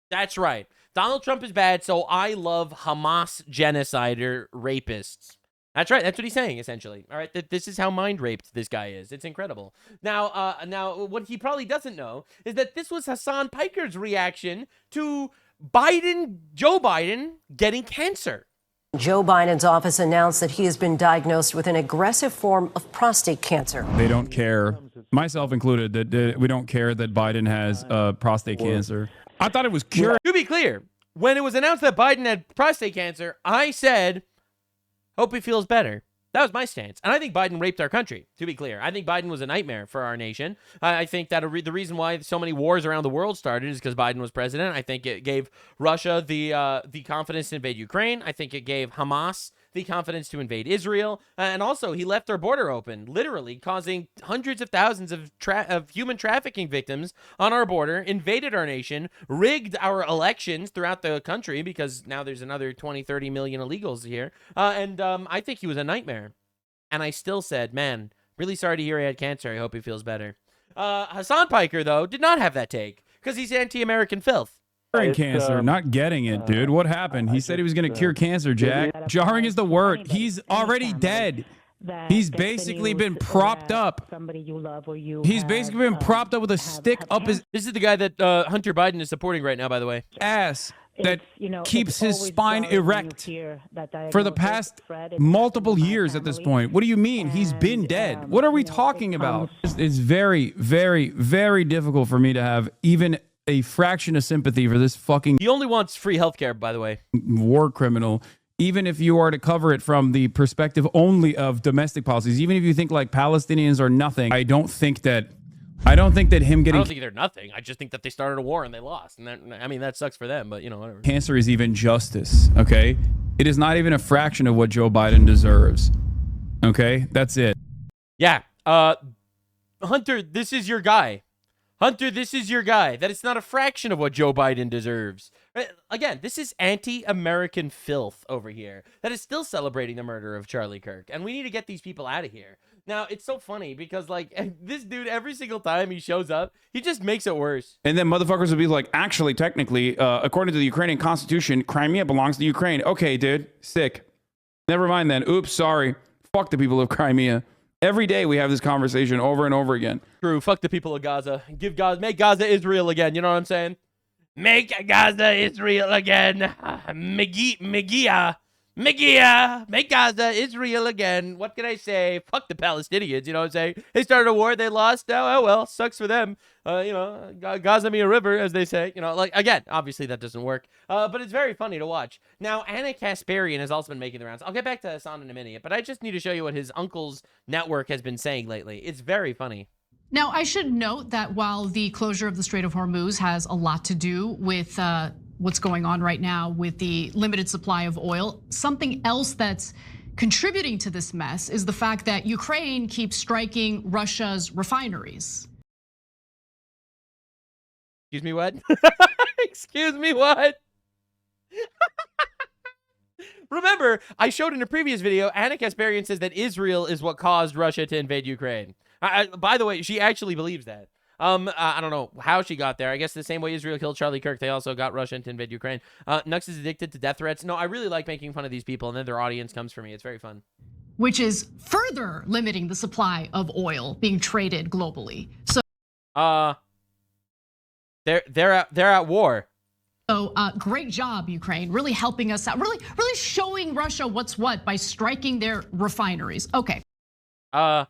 That's right. Donald Trump is bad, so I love Hamas genocider rapists. That's right. That's what he's saying, essentially. All right. This is how mind-raped this guy is. It's incredible. Now, what he probably doesn't know is that this was Hassan Piker's reaction to Joe Biden, getting cancer. Joe Biden's office announced that he has been diagnosed with an aggressive form of prostate cancer. They don't care, myself included, that we don't care that Biden has prostate cancer. I thought it was cured. To be clear, when it was announced that Biden had prostate cancer, I said, hope he feels better. That was my stance. And I think Biden raped our country, to be clear. I think Biden was a nightmare for our nation. I think that the reason why so many wars around the world started is because Biden was president. I think it gave Russia the confidence to invade Ukraine. I think it gave Hamas the confidence to invade Israel. And also, he left our border open, literally causing hundreds of thousands of human trafficking victims on our border, invaded our nation, rigged our elections throughout the country because now there's another 20, 30 million illegals here. I think he was a nightmare. And I still said, man, really sorry to hear he had cancer. I hope he feels better. Hassan Piker, though, did not have that take because he's anti-American filth. Curing cancer, not getting it, dude. What happened? He said he was going to cure cancer, Jack. Jarring is the word. He's already dead. He's basically been propped up. He's basically been propped up with a stick up his... This is the guy that Hunter Biden is supporting right now, by the way. Ass that keeps his spine erect for the past multiple years at this point. What do you mean? He's been dead. What are we talking about? It's very, very, very difficult for me to have even a fraction of sympathy for this fucking... He only wants free healthcare, by the way. ...war criminal. Even if you are to cover it from the perspective only of domestic policies, even if you think like Palestinians are nothing, I don't think that him getting... I don't think they're nothing. I just think that they started a war and they lost. And that sucks for them, but, whatever. Cancer is even justice, okay? It is not even a fraction of what Joe Biden deserves, okay? That's it. Yeah. Hunter, this is your guy. Hunter, this is your guy. That it's not a fraction of what Joe Biden deserves. Again, this is anti-American filth over here that is still celebrating the murder of Charlie Kirk. And we need to get these people out of here. Now, it's so funny because, this dude, every single time he shows up, he just makes it worse. And then motherfuckers will be like, actually, technically, according to the Ukrainian constitution, Crimea belongs to Ukraine. Okay, dude. Sick. Never mind then. Oops, sorry. Fuck the people of Crimea. Every day we have this conversation over and over again. True. Fuck the people of Gaza. Make Gaza Israel again. You know what I'm saying? Make Gaza Israel again. Megia. Make Gaza Israel again. What can I say? Fuck the Palestinians, you know what I'm saying? They started a war, they lost. Oh well, sucks for them. Gaza me a river, as they say. Again, obviously that doesn't work. But it's very funny to watch. Now, Anna Kasparian has also been making the rounds. I'll get back to Hassan in a minute, but I just need to show you what his uncle's network has been saying lately. It's very funny. Now, I should note that while the closure of the Strait of Hormuz has a lot to do with what's going on right now with the limited supply of oil, something else that's contributing to this mess is the fact that Ukraine keeps striking Russia's refineries. Excuse me, what? Excuse me, what? Remember, I showed in a previous video, Anna Kasparian says that Israel is what caused Russia to invade Ukraine. By the way, she actually believes that. I don't know how she got there. I guess the same way Israel killed Charlie Kirk, they also got Russia to invade Ukraine. Nux is addicted to death threats. No, I really like making fun of these people, and then their audience comes for me. It's very fun. Which is further limiting the supply of oil being traded globally. So, they're at war. So great job, Ukraine, really helping us out, really showing Russia what's what by striking their refineries. Okay. Yeah.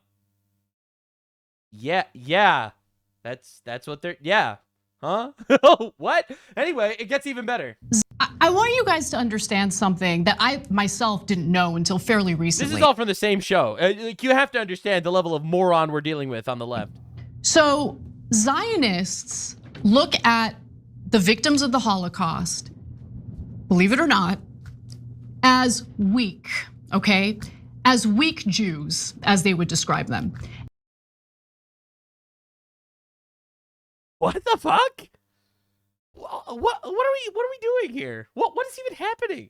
That's what they're, yeah. Huh? What? Anyway, it gets even better. I want you guys to understand something that I myself didn't know until fairly recently. This is all from the same show. You have to understand the level of moron we're dealing with on the left. So Zionists look at the victims of the Holocaust, believe it or not, as weak, okay? As weak Jews, as they would describe them. What the fuck? What are we doing here? What is even happening?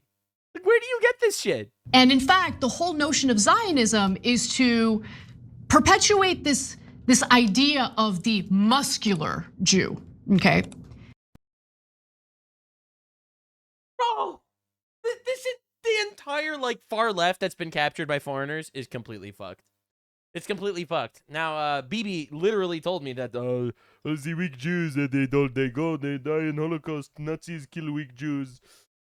Like, where do you get this shit? And in fact, the whole notion of Zionism is to perpetuate this idea of the muscular Jew, okay? Bro, this is the entire far left that's been captured by foreigners is completely fucked. It's completely fucked. Now, Bibi literally told me that the weak Jews, they die in Holocaust. Nazis kill weak Jews.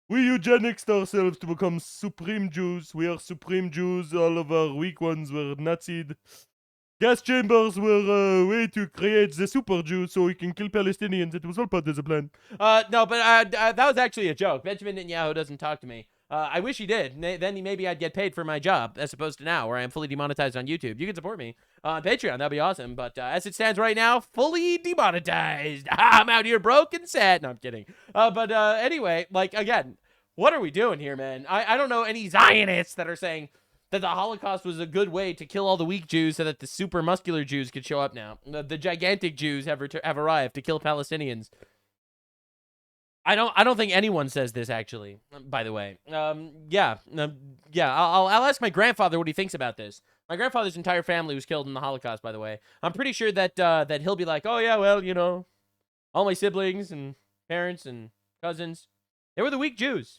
We eugenics ourselves to become supreme Jews. We are supreme Jews. All of our weak ones were Nazied. Gas chambers were a way to create the super Jews so we can kill Palestinians. It was all part of the plan. No, but that was actually a joke. Benjamin Netanyahu doesn't talk to me. I wish he did. Then maybe I'd get paid for my job, as opposed to now, where I am fully demonetized on YouTube. You can support me on Patreon. That'd be awesome. But as it stands right now, fully demonetized. I'm out here broke and sad. No, I'm kidding. But anyway, again, what are we doing here, man? I don't know any Zionists that are saying that the Holocaust was a good way to kill all the weak Jews so that the super muscular Jews could show up now. The gigantic Jews have arrived to kill Palestinians. I don't think anyone says this, actually, by the way. Yeah, I'll ask my grandfather what he thinks about this. My grandfather's entire family was killed in the Holocaust, by the way. I'm pretty sure that that he'll be like, oh yeah, well, all my siblings and parents and cousins, they were the weak Jews.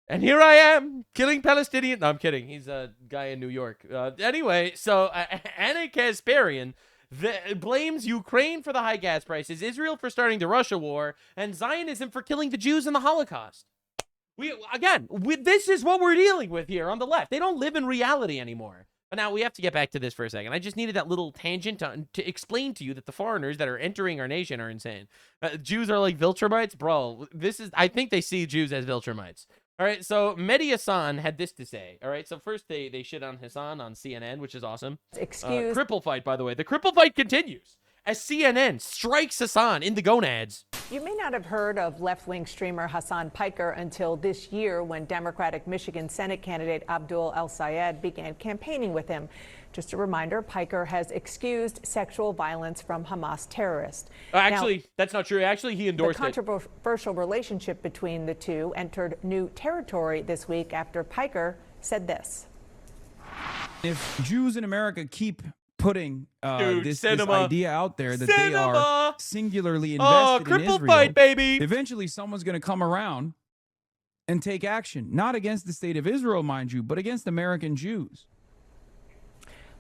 And here I am, killing Palestinians. No, I'm kidding. He's a guy in New York. Anyway, so Anna Kasparian blames Ukraine for the high gas prices, Israel for starting the Russia war, and Zionism for killing the Jews in the Holocaust. This is what we're dealing with here on the left. They don't live in reality anymore. But now we have to get back to this for a second. I just needed that little tangent to explain to you that the foreigners that are entering our nation are insane. Jews are like Viltrumites? Bro, I think they see Jews as Viltrumites. All right, so Mehdi Hassan had this to say. All right, so first they shit on Hassan on CNN, which is awesome. Cripple fight, by the way. The cripple fight continues as CNN strikes Hassan in the gonads. You may not have heard of left-wing streamer Hassan Piker until this year when Democratic Michigan Senate candidate Abdul El-Sayed began campaigning with him. Just a reminder, Piker has excused sexual violence from Hamas terrorists. Actually, that's not true. Actually, he endorsed it. The controversial relationship between the two entered new territory this week after Piker said this. If Jews in America keep putting this idea out there that they are singularly invested in Israel, fight, baby. Eventually someone's going to come around and take action, not against the state of Israel, mind you, but against American Jews.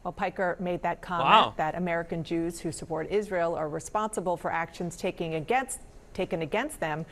Well, Piker made that comment that American Jews who support Israel are responsible for actions taken against taken against them.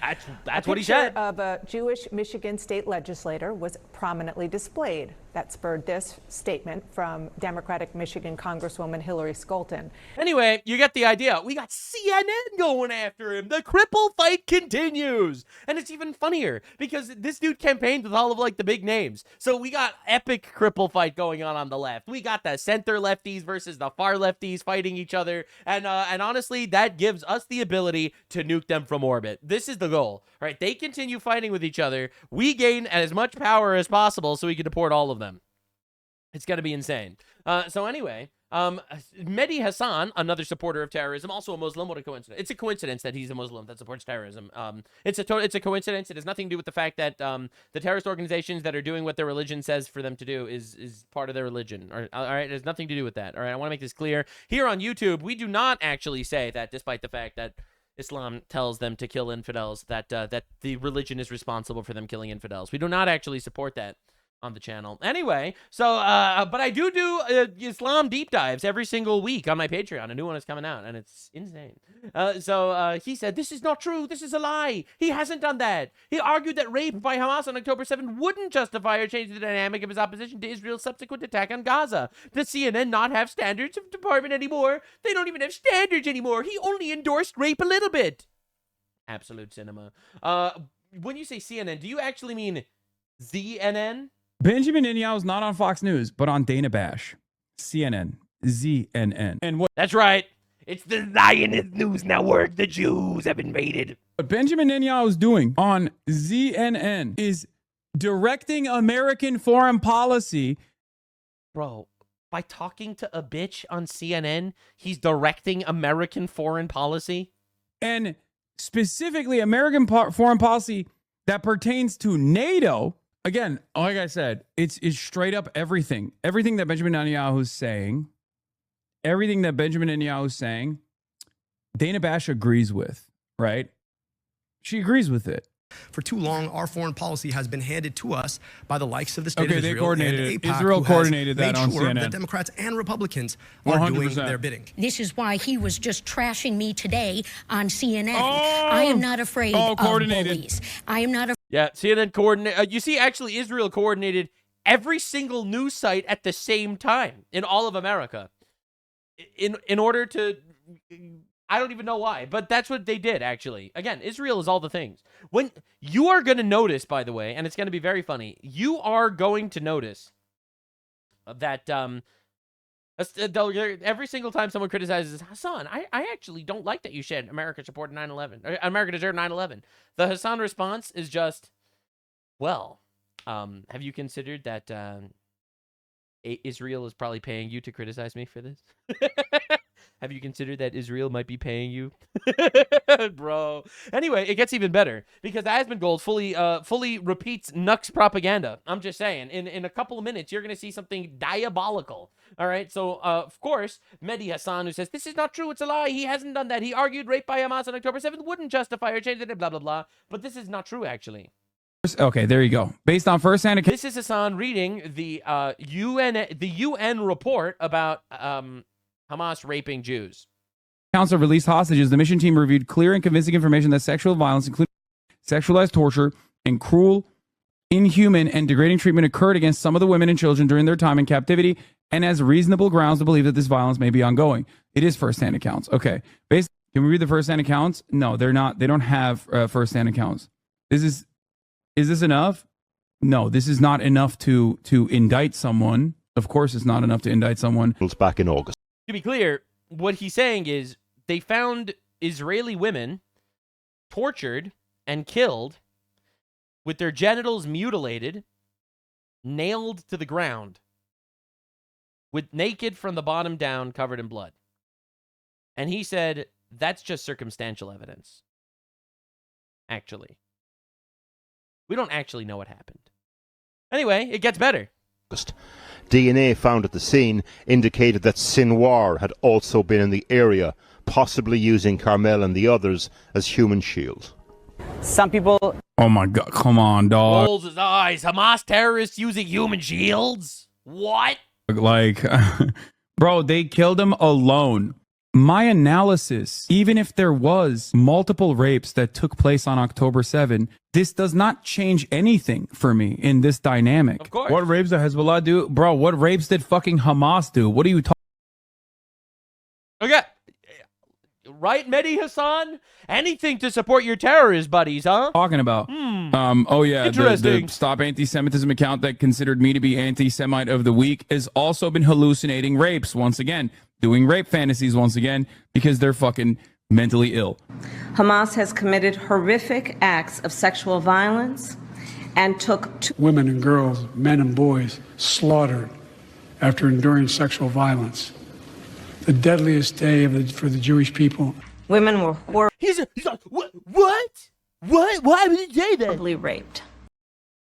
That's what he said. A picture of a Jewish Michigan state legislator was prominently displayed. That spurred this statement from Democratic Michigan Congresswoman Hillary Scholten. Anyway, you get the idea. We got CNN going after him. The cripple fight continues. And it's even funnier because this dude campaigned with all of like the big names. So we got epic cripple fight going on the left. We got the center lefties versus the far lefties fighting each other. And honestly, that gives us the ability to nuke them from orbit. This is the goal, right? They continue fighting with each other. We gain as much power as possible so we can deport all of them. It's going to be insane. So anyway, Mehdi Hassan, another supporter of terrorism, also a Muslim. What a coincidence. It's a coincidence that he's a Muslim that supports terrorism. It's a coincidence. It has nothing to do with the fact that the terrorist organizations that are doing what their religion says for them to do is part of their religion. All right, it has nothing to do with that. All right, I want to make this clear. Here on YouTube, we do not actually say that, despite the fact that Islam tells them to kill infidels, that the religion is responsible for them killing infidels. We do not actually support that on the channel. Anyway, so but I do Islam deep dives every single week on my Patreon. A new one is coming out, and it's insane. So he said, this is not true. This is a lie. He hasn't done that. He argued that rape by Hamas on October 7th wouldn't justify or change the dynamic of his opposition to Israel's subsequent attack on Gaza. Does CNN not have standards of department anymore? They don't even have standards anymore. He only endorsed rape a little bit. Absolute cinema. When you say CNN, do you actually mean ZNN? Benjamin Netanyahu's not on Fox News, but on Dana Bash, CNN, ZNN. And what? That's right. It's the Zionist News Network. The Jews have invaded. What Benjamin Netanyahu is doing on ZNN is directing American foreign policy. Bro, by talking to a bitch on CNN, he's directing American foreign policy? And specifically American foreign policy that pertains to NATO. Again, like I said, it's straight up everything. Everything that Benjamin Netanyahu is saying, Dana Bash agrees with, right? She agrees with it. For too long, our foreign policy has been handed to us by the likes of the state of Israel. They coordinated and it. AIPAC, Israel coordinated that made on sure CNN. that Democrats and Republicans are 100%. doing their bidding. This is why he was just trashing me today on CNN. I am not afraid of bullies. I am not. Yeah, CNN coordinated. You see, actually, Israel coordinated every single news site at the same time in all of America, in order to. I don't even know why, but that's what they did, actually. Again, Israel is all the things. When you are going to notice, by the way, and it's going to be very funny, you are going to notice that every single time someone criticizes Hassan, I actually don't like that you said America supported 9/11. America deserved 9/11. The Hassan response is just, well, have you considered that Israel is probably paying you to criticize me for this? Have you considered that Israel might be paying you? Bro. Anyway, it gets even better because Asmund Gold fully repeats Nux propaganda. I'm just saying, in a couple of minutes, you're going to see something diabolical. All right. So, of course, Mehdi Hassan, who says, this is not true. It's a lie. He hasn't done that. He argued rape by Hamas on October 7th wouldn't justify or change it, blah, blah, blah. But this is not true, actually. Okay, there you go. Based on first-hand account. This is Hassan reading the UN report about Hamas raping Jews. Council of released hostages. The mission team reviewed clear and convincing information that sexual violence, including sexualized torture and cruel, inhuman, and degrading treatment occurred against some of the women and children during their time in captivity, and has reasonable grounds to believe that this violence may be ongoing. It is first-hand accounts. Okay. Can we read the first-hand accounts? No, they're not. They don't have first-hand accounts. Is this enough? No, this is not enough to indict someone. Of course, it's not enough to indict someone. It was back in August. To be clear, what he's saying is they found Israeli women tortured and killed with their genitals mutilated, nailed to the ground, with naked from the bottom down, covered in blood. And he said that's just circumstantial evidence. Actually, we don't actually know what happened. Anyway, it gets better. DNA found at the scene indicated that Sinwar had also been in the area, possibly using Carmel and the others as human shields. Some people... Oh my God, come on, dog. Rolls his eyes. Hamas terrorists using human shields? What? Like, bro, they killed him alone. my analysis, even if there was multiple rapes that took place on October 7, this does not change anything for me in this dynamic. Of course. What rapes did Hezbollah do? Bro, what rapes did fucking Hamas do? What are you talking? Okay. Right, Mehdi Hassan? Anything to support your terrorist buddies, huh? Talking about? Oh yeah, Interesting. the Stop Anti-Semitism account that considered me to be anti-Semite of the week has also been hallucinating rapes once again, doing rape fantasies once again because they're fucking mentally ill. Hamas has committed horrific acts of sexual violence and took women and girls, men and boys slaughtered after enduring sexual violence. The deadliest day for the Jewish people. Women were He's like, what? Why would he say that? horribly raped.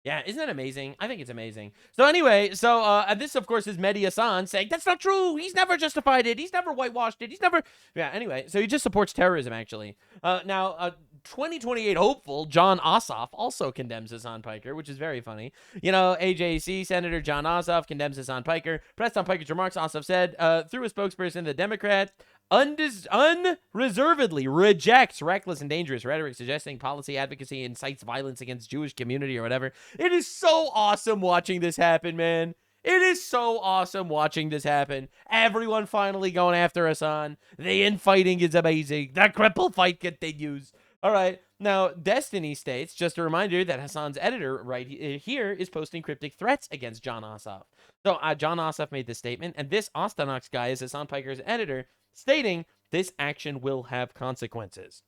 Yeah, isn't that amazing? I think it's amazing. So anyway, this, of course, is Mehdi Hassan saying, that's not true. He's never justified it. He's never whitewashed it. He's never... Yeah, anyway, so he just supports terrorism, actually. Now, 2028 hopeful John Ossoff also condemns Hassan Piker, which is very funny. You know, AJC Senator John Ossoff condemns Hassan Piker. Pressed on Piker's remarks, Ossoff said, through a spokesperson, the Democrats unreservedly rejects reckless and dangerous rhetoric suggesting policy advocacy incites violence against Jewish community or whatever. It is so awesome watching this happen, man. It is so awesome watching this happen. Everyone finally going after Hassan. The infighting is amazing. The cripple fight continues. All right. Now, Destiny states, just a reminder that Hassan's editor right here is posting cryptic threats against John Ossoff. So John Ossoff made this statement, and this Ostanox guy is Hassan Piker's editor, stating this action will have consequences.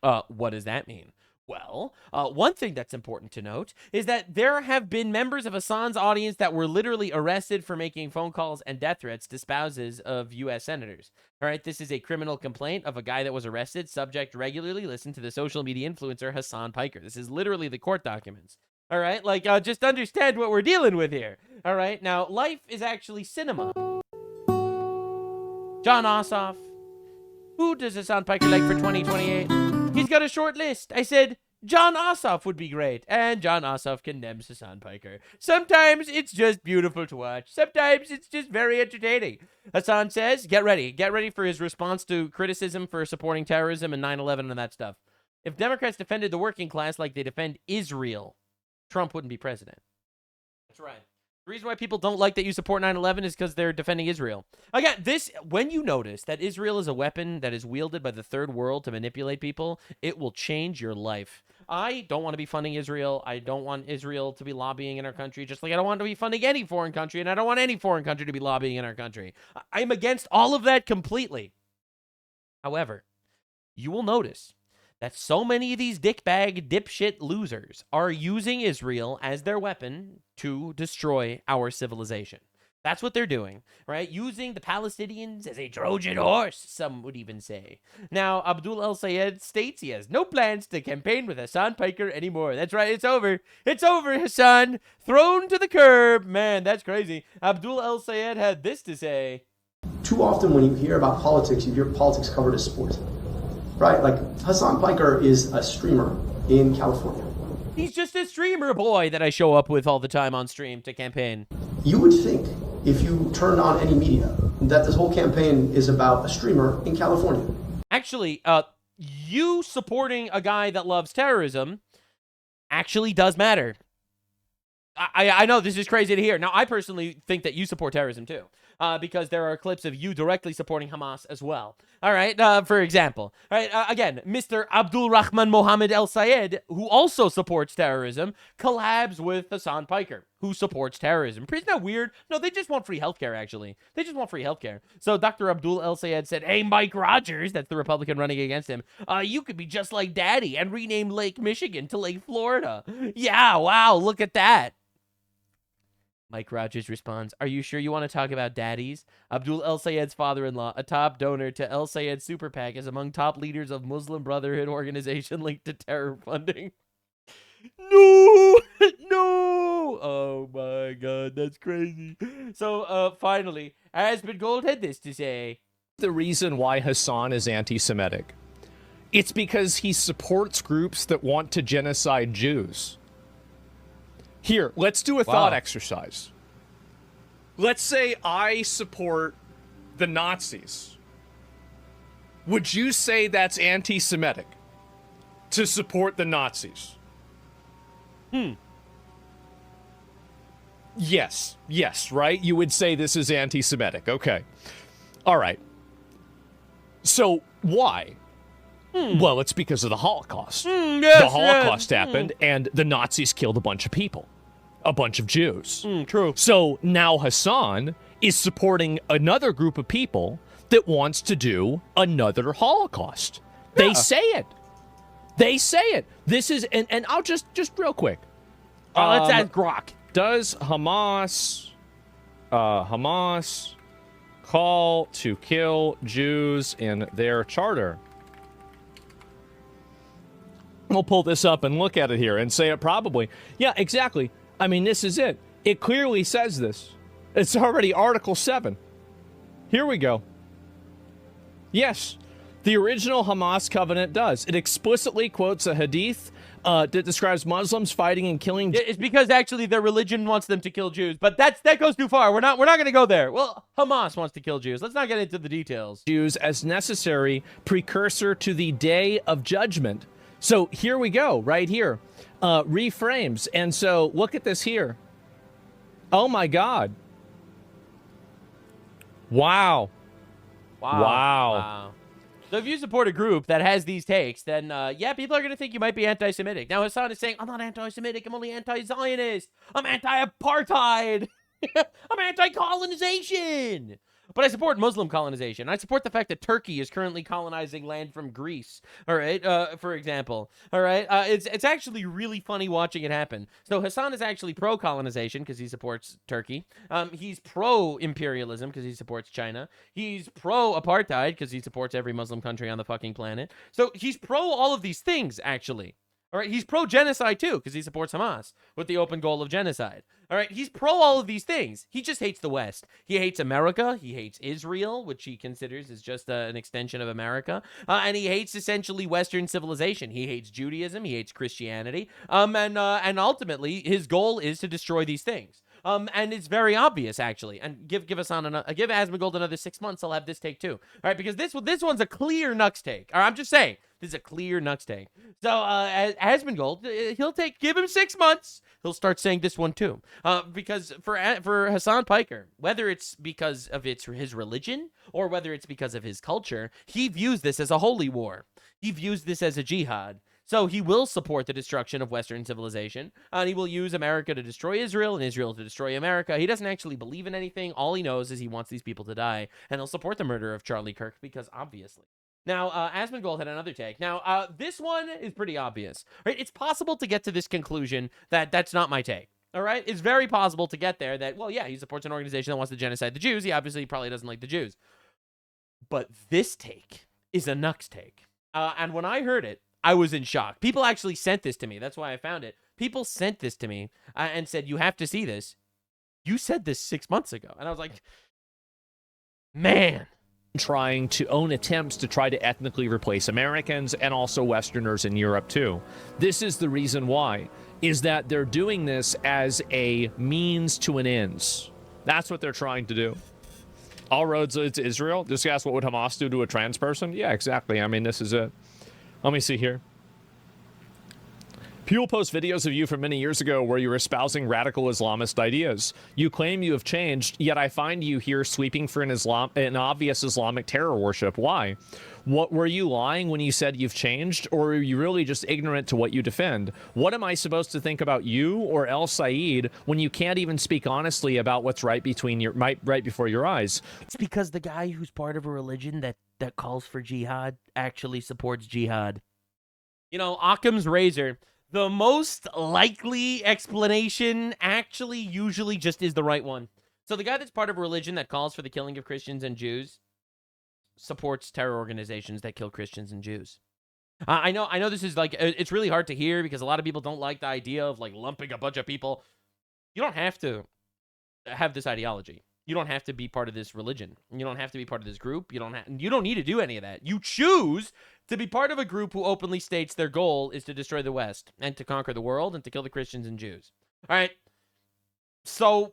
What does that mean? Well, one thing that's important to note is that there have been members of Hassan's audience that were literally arrested for making phone calls and death threats to spouses of U.S. senators. All right, this is a criminal complaint of a guy that was arrested. Subject regularly listened to the social media influencer Hassan Piker. This is literally the court documents. All right, just understand what we're dealing with here. All right, now, life is actually cinema. John Ossoff. Who does Hassan Piker like for 2028? He's got a short list. I said, John Ossoff would be great. And John Ossoff condemns Hassan Piker. Sometimes it's just beautiful to watch. Sometimes it's just very entertaining. Hassan says, get ready. Get ready for his response to criticism for supporting terrorism and 9/11 and that stuff. If Democrats defended the working class like they defend Israel, Trump wouldn't be president. That's right. The reason why people don't like that you support 9/11 is because they're defending Israel. Again, when you notice that Israel is a weapon that is wielded by the third world to manipulate people, it will change your life. I don't want to be funding Israel. I don't want Israel to be lobbying in our country, just like I don't want to be funding any foreign country, and I don't want any foreign country to be lobbying in our country. I'm against all of that completely. However, you will notice that so many of these dickbag, dipshit losers are using Israel as their weapon to destroy our civilization. That's what they're doing, right? Using the Palestinians as a Trojan horse, some would even say. Now, Abdul El-Sayed states he has no plans to campaign with Hassan Piker anymore. That's right, it's over. It's over, Hassan. Thrown to the curb. Man, that's crazy. Abdul El-Sayed had this to say. Too often when you hear about politics, you hear politics covered as sport. Right, like Hassan Piker is a streamer in California. He's just a streamer boy that I show up with all the time on stream to campaign. You would think, if you turned on any media, that this whole campaign is about a streamer in California. Actually, you supporting a guy that loves terrorism actually does matter. I know this is crazy to hear. Now, I personally think that you support terrorism too. Because there are clips of you directly supporting Hamas as well. All right, for example. All right, again, Mr. Abdul Rahman Mohammed El-Sayed, who also supports terrorism, collabs with Hassan Piker, who supports terrorism. Isn't that weird? No, they just want free healthcare, actually. They just want free healthcare. So Dr. Abdul El-Sayed said, hey, Mike Rogers, that's the Republican running against him, you could be just like Daddy and rename Lake Michigan to Lake Florida. Yeah, wow, look at that. Mike Rogers responds, are you sure you want to talk about daddies? Abdul El-Sayed's father-in-law, a top donor to El-Sayed Super PAC, is among top leaders of Muslim Brotherhood organization linked to terror funding. No! No! Oh my god, that's crazy. So, finally, Aspen Gold had this to say. The reason why Hassan is anti-Semitic. It's because he supports groups that want to genocide Jews. Here, let's do a thought exercise. Let's say I support the Nazis. Would you say that's anti-Semitic to support the Nazis? Yes, right? You would say this is anti-Semitic. Okay. All right. So why? Well, it's because of the Holocaust. Yes, the Holocaust happened, and the Nazis killed a bunch of people, a bunch of Jews. True. So now Hassan is supporting another group of people that wants to do another Holocaust. They say it. They say it. This is, and I'll just real quick. Let's ask Grok. Does Hamas call to kill Jews in their charter? We'll pull this up and look at it here and say it probably. Yeah, exactly. I mean, this is it. It clearly says this. It's already Article 7. Here we go. Yes, the original Hamas covenant does. It explicitly quotes a hadith that describes Muslims fighting and killing. It's because actually their religion wants them to kill Jews, but that goes too far. We're not going to go there. Well, Hamas wants to kill Jews. Let's not get into the details. Jews as necessary precursor to the day of judgment. So here we go, right here. Reframes. And so look at this here. Oh my God. Wow. So if you support a group that has these takes, then yeah, people are going to think you might be anti-Semitic. Now Hassan is saying, I'm not anti-Semitic, I'm only anti-Zionist. I'm anti-apartheid. I'm anti-colonization. But I support Muslim colonization. I support the fact that Turkey is currently colonizing land from Greece. All right, for example. All right, it's actually really funny watching it happen. So Hassan is actually pro-colonization because he supports Turkey. He's pro-imperialism because he supports China. He's pro-apartheid because he supports every Muslim country on the fucking planet. So he's pro all of these things, actually. All right, he's pro-genocide too because he supports Hamas with the open goal of genocide. All right, he's pro all of these things. He just hates the West. He hates America. He hates Israel, which he considers is just an extension of America. And he hates essentially Western civilization. He hates Judaism. He hates Christianity. And ultimately, his goal is to destroy these things. And it's very obvious, actually. And give Asmongold another 6 months. I'll have this take too. All right, because this one's a clear Nux take. Or I'm just saying, this is a clear Nux take. So Asmongold, give him 6 months. He'll start saying this one too. Because for Hassan Piker, whether it's because of his religion or whether it's because of his culture, he views this as a holy war. He views this as a jihad. So he will support the destruction of Western civilization, and he will use America to destroy Israel and Israel to destroy America. He doesn't actually believe in anything. All he knows is he wants these people to die, and he'll support the murder of Charlie Kirk because obviously. Now, Asmongold had another take. Now, this one is pretty obvious. Right? It's possible to get to this conclusion that that's not my take. All right? It's very possible to get there that, well, yeah, he supports an organization that wants to genocide the Jews. He obviously probably doesn't like the Jews. But this take is a Nux take. And when I heard it, I was in shock. People actually sent this to me. That's why I found it. People sent this to me and said, you have to see this. You said this 6 months ago. And I was like, man. Trying to own attempts to try to ethnically replace Americans and also Westerners in Europe too. This is the reason why, is that they're doing this as a means to an ends. That's what they're trying to do. All roads lead to Israel. Just ask what would Hamas do to a trans person? Yeah, exactly. I mean, this is it. Let me see here. People post videos of you from many years ago where you were espousing radical Islamist ideas. You claim you have changed, yet I find you here sweeping for an obvious Islamic terror worship. Why? What, were you lying when you said you've changed, or are you really just ignorant to what you defend? What am I supposed to think about you or El Said when you can't even speak honestly about what's right before your eyes? It's because the guy who's part of a religion that calls for jihad actually supports jihad. You know, Occam's razor. The most likely explanation actually usually just is the right one. So the guy that's part of a religion that calls for the killing of Christians and Jews supports terror organizations that kill Christians and Jews. I know this is like, it's really hard to hear because a lot of people don't like the idea of like lumping a bunch of people. You don't have to have this ideology. You don't have to be part of this religion. You don't have to be part of this group. You don't need to do any of that. You choose to be part of a group who openly states their goal is to destroy the West and to conquer the world and to kill the Christians and Jews. All right. So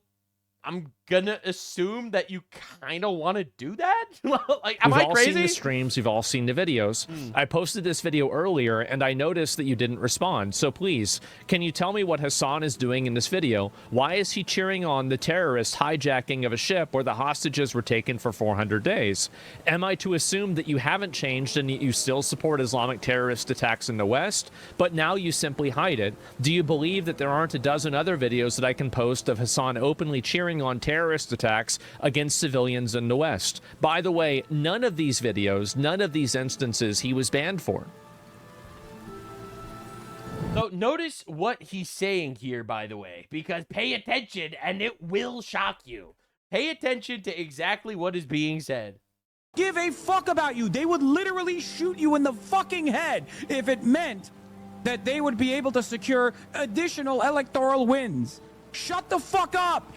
I'm gonna assume that you kind of want to do that. Like, am We've I all crazy? seen the streams. We've all seen the videos. I posted this video earlier, and I noticed that you didn't respond. So please, can you tell me what Hassan is doing in this video? Why is he cheering on the terrorist hijacking of a ship where the hostages were taken for 400 days? Am I to assume that you haven't changed and you still support Islamic terrorist attacks in the West, but now you simply hide it? Do you believe that there aren't a dozen other videos that I can post of Hassan openly cheering on terrorist attacks against civilians in the West? By the way, none of these videos, none of these instances he was banned for. So notice what he's saying here, by the way, because pay attention and it will shock you. Pay attention to exactly what is being said. Give a fuck about you. They would literally shoot you in the fucking head if it meant that they would be able to secure additional electoral wins. Shut the fuck up.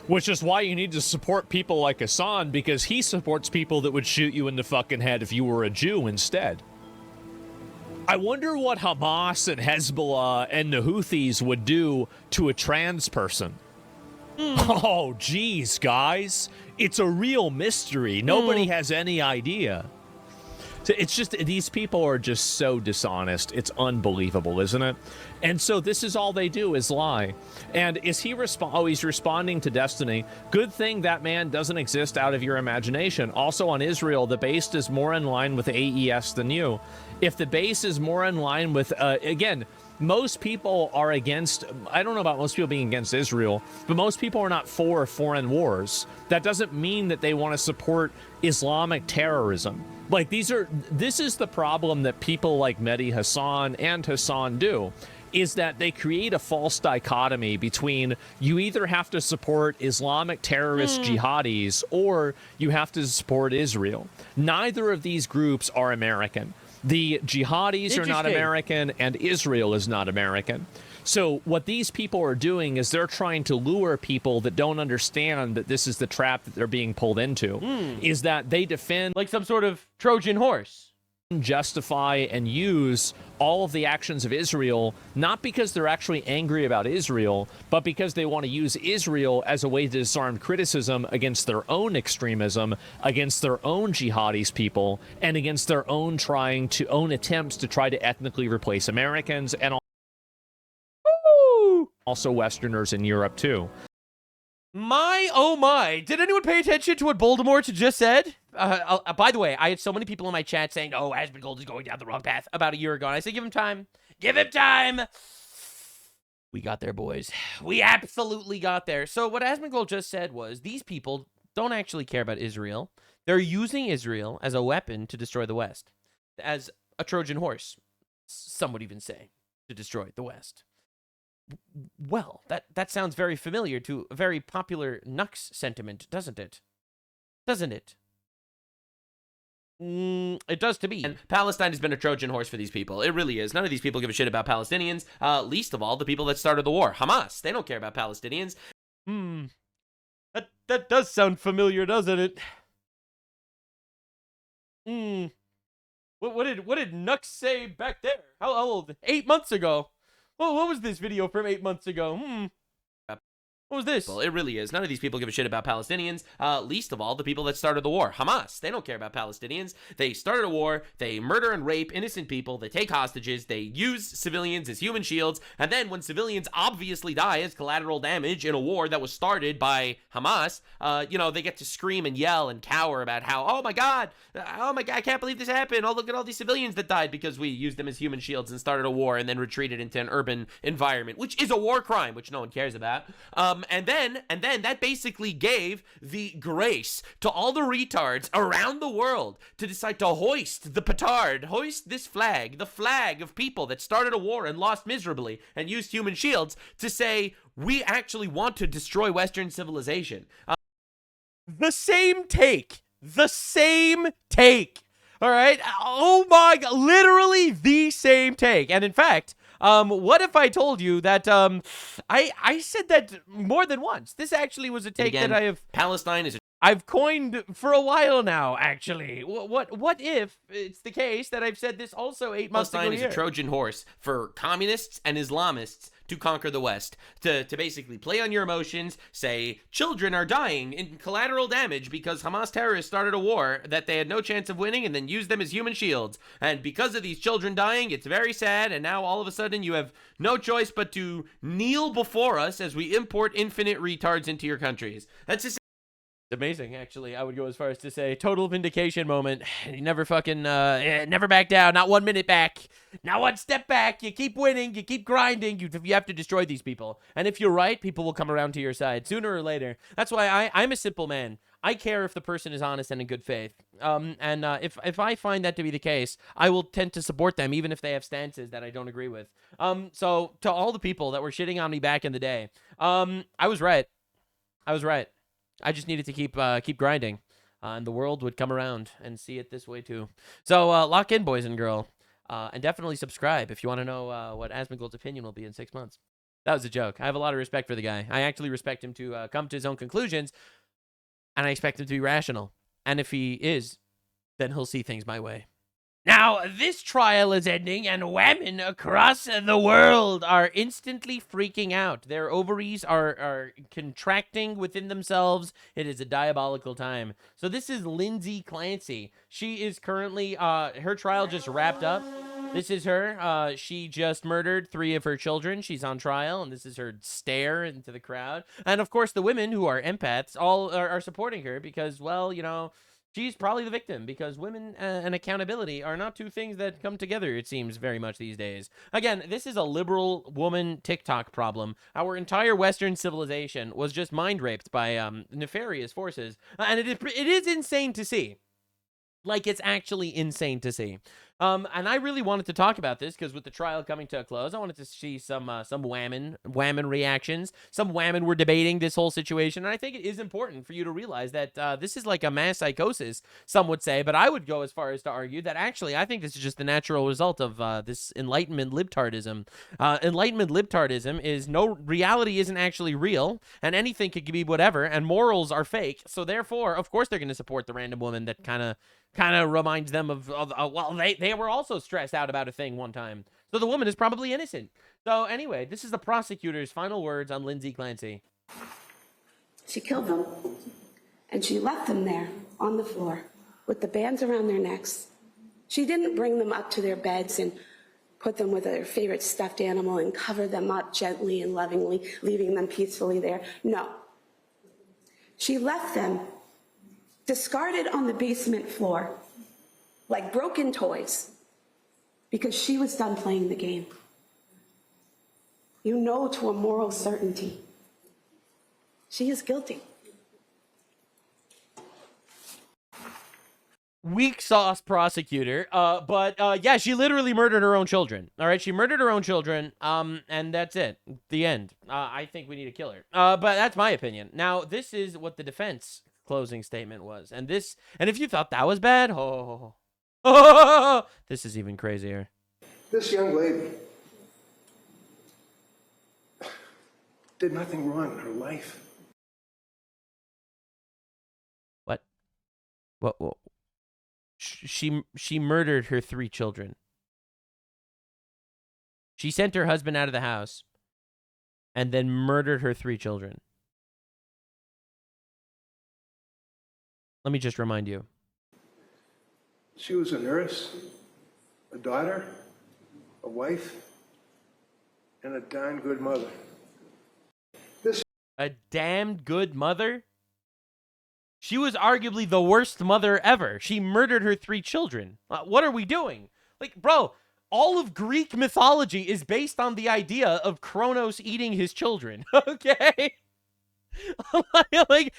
Which is why you need to support people like Hassan, because he supports people that would shoot you in the fucking head if you were a Jew instead. I wonder what Hamas and Hezbollah and the Houthis would do to a trans person. Oh, geez, guys. It's a real mystery. Nobody has any idea. It's just, these people are just so dishonest. It's unbelievable, isn't it? And so this is all they do is lie. And is he he's responding to Destiny. Good thing that man doesn't exist out of your imagination. Also on Israel, the base is more in line with AES than you. If the base is more in line with, again, most people are against, I don't know about most people being against Israel, but most people are not for foreign wars. That doesn't mean that they want to support Islamic terrorism. Like, this is the problem that people like Mehdi Hassan and Hassan do, is that they create a false dichotomy between you either have to support Islamic terrorist jihadis or you have to support Israel. Neither of these groups are American. The jihadis are not American, and Israel is not American. So what these people are doing is they're trying to lure people that don't understand that this is the trap that they're being pulled into, is that they defend... like some sort of Trojan horse. Justify and use all of the actions of Israel, not because they're actually angry about Israel, but because they want to use Israel as a way to disarm criticism against their own extremism, against their own jihadis people, and against their own attempts to try to ethnically replace Americans and also Westerners in Europe too. My, oh my. Did anyone pay attention to what Voldemort just said? By the way, I had so many people in my chat saying, oh, Asmongold is going down the wrong path about a year ago. And I said, give him time. Give him time. We got there, boys. We absolutely got there. So what Asmongold just said was, these people don't actually care about Israel. They're using Israel as a weapon to destroy the West. As a Trojan horse, some would even say, to destroy the West. Well, that sounds very familiar to a very popular Nux sentiment, doesn't it? Doesn't it? It does to me. And Palestine has been a Trojan horse for these people. It really is. None of these people give a shit about Palestinians. Least of all, the people that started the war. Hamas. They don't care about Palestinians. That does sound familiar, doesn't it? What did Nux say back there? How old? 8 months ago. Oh, what was this video from 8 months ago? What was this? Well, it really is. None of these people give a shit about Palestinians. Least of all, the people that started the war. Hamas. They don't care about Palestinians. They started a war. They murder and rape innocent people. They take hostages. They use civilians as human shields. And then when civilians obviously die as collateral damage in a war that was started by Hamas, they get to scream and yell and cower about how, oh my God, I can't believe this happened. Oh, look at all these civilians that died because we used them as human shields and started a war and then retreated into an urban environment, which is a war crime, which no one cares about. And then that basically gave the grace to all the retards around the world to decide to hoist the petard, hoist this flag, the flag of people that started a war and lost miserably and used human shields to say, we actually want to destroy Western civilization. The same take. All right. Oh my God. Literally the same take. And in fact, what if I told you that I said that more than once? This actually was a take that I've coined for a while now, actually. What if it's the case that I've said this also 8 months ago? Palestine is a Trojan horse for communists and Islamists to conquer the West, to basically play on your emotions, say children are dying in collateral damage because Hamas terrorists started a war that they had no chance of winning, and then use them as human shields. And because of these children dying, it's very sad, and now all of a sudden you have no choice but to kneel before us as we import infinite retards into your countries. That's just amazing, actually. I would go as far as to say total vindication moment. You never fucking never back down, not 1 minute back, not one step back. You keep winning, you keep grinding. You have to destroy these people, and if you're right, people will come around to your side sooner or later. That's why I'm a simple man. I care if the person is honest and in good faith. If I find that to be the case, I will tend to support them even if they have stances that I don't agree with. So to all the people that were shitting on me back in the day, I was right. I just needed to keep grinding, and the world would come around and see it this way too. So lock in, boys and girl, and definitely subscribe if you want to know what Asmongold's opinion will be in 6 months. That was a joke. I have a lot of respect for the guy. I actually respect him to come to his own conclusions, and I expect him to be rational. And if he is, then he'll see things my way. Now, this trial is ending, and women across the world are instantly freaking out. Their ovaries are contracting within themselves. It is a diabolical time. So this is Lindsay Clancy. She is currently, her trial just wrapped up. This is her. She just murdered 3 of her children. She's on trial, and this is her stare into the crowd. And, of course, the women who are empaths all are supporting her because, well, you know, she's probably the victim, because women and accountability are not two things that come together, it seems, very much these days. Again, this is a liberal woman TikTok problem. Our entire Western civilization was just mind-raped by nefarious forces, and it is insane to see. Like, it's actually insane to see. And I really wanted to talk about this because with the trial coming to a close, I wanted to see some whammon reactions. Some whammon were debating this whole situation, and I think it is important for you to realize that this is like a mass psychosis, some would say, but I would go as far as to argue that actually I think this is just the natural result of this Enlightenment libtardism. Enlightenment libtardism is reality isn't actually real, and anything could be whatever, and morals are fake, so therefore, of course, they're going to support the random woman that kind of reminds them of well, they were also stressed out about a thing one time. So the woman is probably innocent. So anyway, this is the prosecutor's final words on Lindsay Clancy. She killed them, and she left them there on the floor with the bands around their necks. She didn't bring them up to their beds and put them with their favorite stuffed animal and cover them up gently and lovingly, leaving them peacefully there. No. She left them discarded on the basement floor like broken toys because she was done playing the game. You know to a moral certainty, she is guilty. Weak sauce prosecutor, but yeah, she literally murdered her own children. All right, she murdered her own children, and that's it. The end. I think we need to kill her. But that's my opinion. Now, this is what the defense closing statement was, and if you thought that was bad, this is even crazier. This young lady did nothing wrong in her life. What? She murdered her 3 children. She sent her husband out of the house and then murdered her 3 children. Let me just remind you. She was a nurse, a daughter, a wife, and a darn good mother. A damned good mother? She was arguably the worst mother ever. She murdered her 3 children. What are we doing? Like, bro, all of Greek mythology is based on the idea of Kronos eating his children, okay?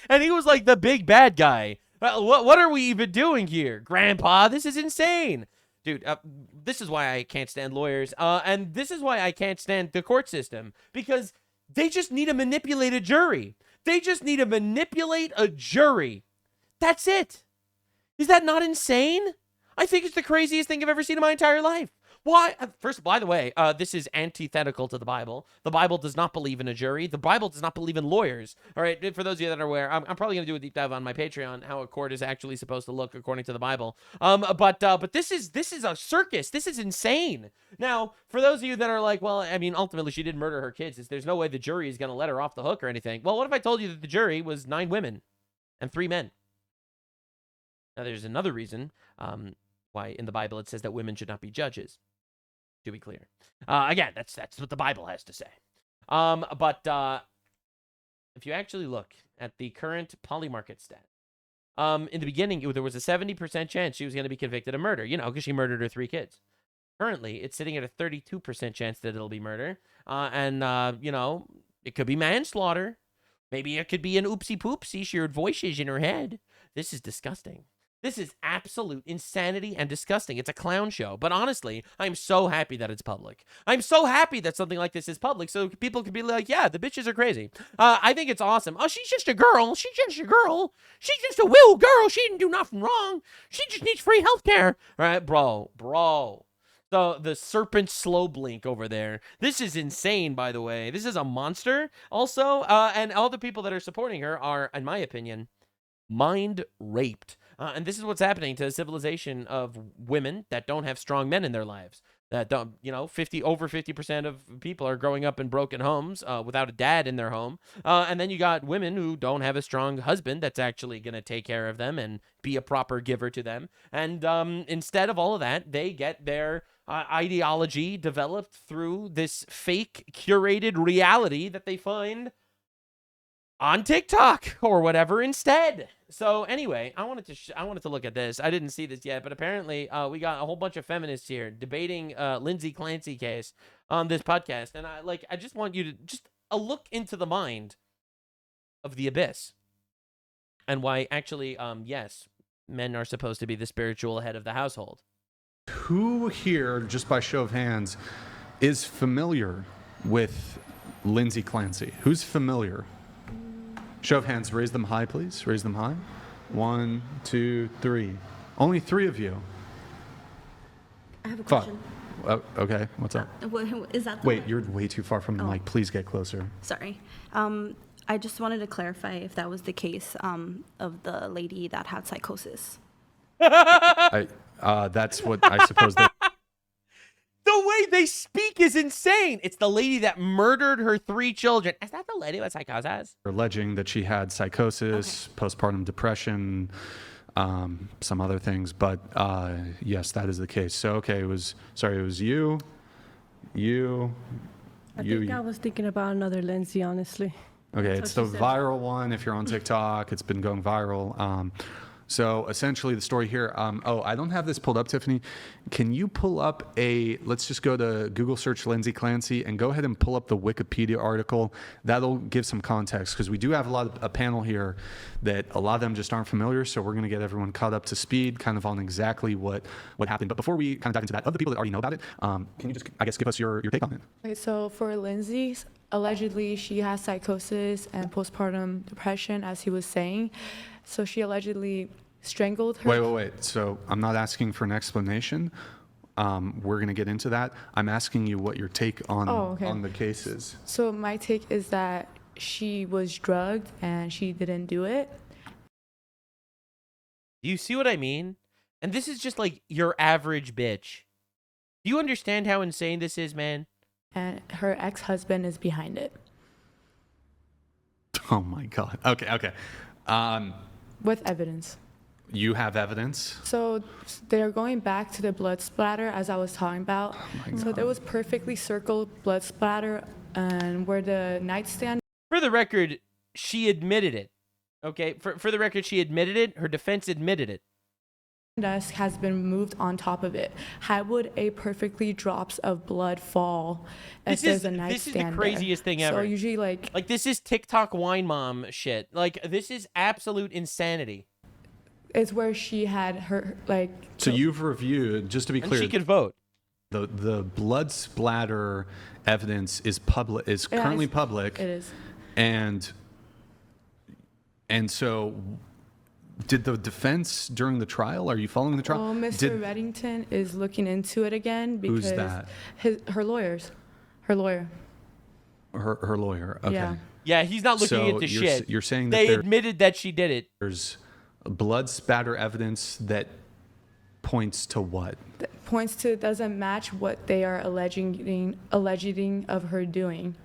And he was like the big bad guy. What are we even doing here? Grandpa, this is insane. Dude, this is why I can't stand lawyers. And this is why I can't stand the court system. Because they just need to manipulate a jury. They just need to manipulate a jury. That's it. Is that not insane? I think it's the craziest thing I've ever seen in my entire life. Why? First, by the way, this is antithetical to the Bible. The Bible does not believe in a jury. The Bible does not believe in lawyers. All right, for those of you that are aware, I'm probably going to do a deep dive on my Patreon, how a court is actually supposed to look according to the Bible. But this is a circus. This is insane. Now, for those of you that are like, well, I mean, ultimately she did murder her kids. There's no way the jury is going to let her off the hook or anything. Well, what if I told you that the jury was 9 women and 3 men? Now, there's another reason why in the Bible it says that women should not be judges. To be clear, again, that's what the Bible has to say. But if you actually look at the current poly market stat, in the beginning there was a 70% chance she was going to be convicted of murder. Because she murdered her 3 kids. Currently, it's sitting at a 32% chance that it'll be murder, and it could be manslaughter. Maybe it could be an oopsie poopsie. She heard voices in her head. This is disgusting. This is absolute insanity and disgusting. It's a clown show. But honestly, I'm so happy that it's public. I'm so happy that something like this is public so people can be like, yeah, the bitches are crazy. I think it's awesome. Oh, she's just a girl. She's just a girl. She's just a will girl. She didn't do nothing wrong. She just needs free healthcare. All right, bro. So the serpent slow blink over there. This is insane, by the way. This is a monster also. And all the people that are supporting her are, in my opinion, mind raped. And this is what's happening to a civilization of women that don't have strong men in their lives. That don't, over 50% of people are growing up in broken homes without a dad in their home. And then you got women who don't have a strong husband that's actually going to take care of them and be a proper giver to them. And instead of all of that, they get their ideology developed through this fake curated reality that they find on TikTok or whatever instead. So anyway, I wanted to look at this. I didn't see this yet, but apparently we got a whole bunch of feminists here debating Lindsay Clancy case on this podcast, and I just want you to just a look into the mind of the abyss and why actually yes, men are supposed to be the spiritual head of the household. Who here, just by show of hands, is familiar with Lindsay Clancy? Who's familiar? Show of hands, raise them high, please. Raise them high. 1, 2, 3. Only 3 of you. I have a question. Okay, what's up? Is that Wait, you're way too far from the mic. Please get closer. Sorry. I just wanted to clarify if that was the case of the lady that had psychosis. That's what I suppose that... The way they speak is insane. It's the lady that murdered her 3 children. Is that the lady with psychosis? Alleging that she had psychosis, postpartum depression, some other things. But yes, that is the case. So, okay, it was you. I think I was thinking about another Lindsay, honestly. Okay, it's the viral one. If you're on TikTok, it's been going viral. So essentially the story here, I don't have this pulled up, Tiffany. Can you pull up let's just go to Google search Lindsay Clancy and go ahead and pull up the Wikipedia article. That'll give some context because we do have a panel here that a lot of them just aren't familiar. So we're going to get everyone caught up to speed kind of on exactly what happened. But before we kind of dive into that, of the people that already know about it, can you just, I guess, give us your take on it? Okay, so for Lindsay, allegedly she has psychosis and postpartum depression, as he was saying. So she allegedly strangled her. Wait. So I'm not asking for an explanation. We're going to get into that. I'm asking you what your take on the case is. So my take is that she was drugged and she didn't do it. Do you see what I mean? And this is just like your average bitch. Do you understand how insane this is, man? And her ex-husband is behind it. Oh my God. Okay. With evidence. You have evidence? So they're going back to the blood splatter, as I was talking about. Oh so there was perfectly circled blood splatter and where the nightstand... For the record, she admitted it. Okay? For the record, she admitted it. Her defense admitted it. Desk has been moved on top of it. How would a perfectly drops of blood fall if there's a nightstand? This is the craziest thing ever. So usually like this is TikTok wine mom shit. Like this is absolute insanity. It's where she had her like. So you've reviewed, just to be clear, she could vote. The blood splatter evidence is currently public. It is. And so Did the defense during the trial? Are you following the trial? Well, Mr. Reddington is looking into it again because Who's that? Her lawyers, her lawyer. Her lawyer. Okay. Yeah. Yeah, he's not looking into shit. You're saying that they admitted that she did it. There's blood spatter evidence that points to what? That points to doesn't match what they are alleging of her doing.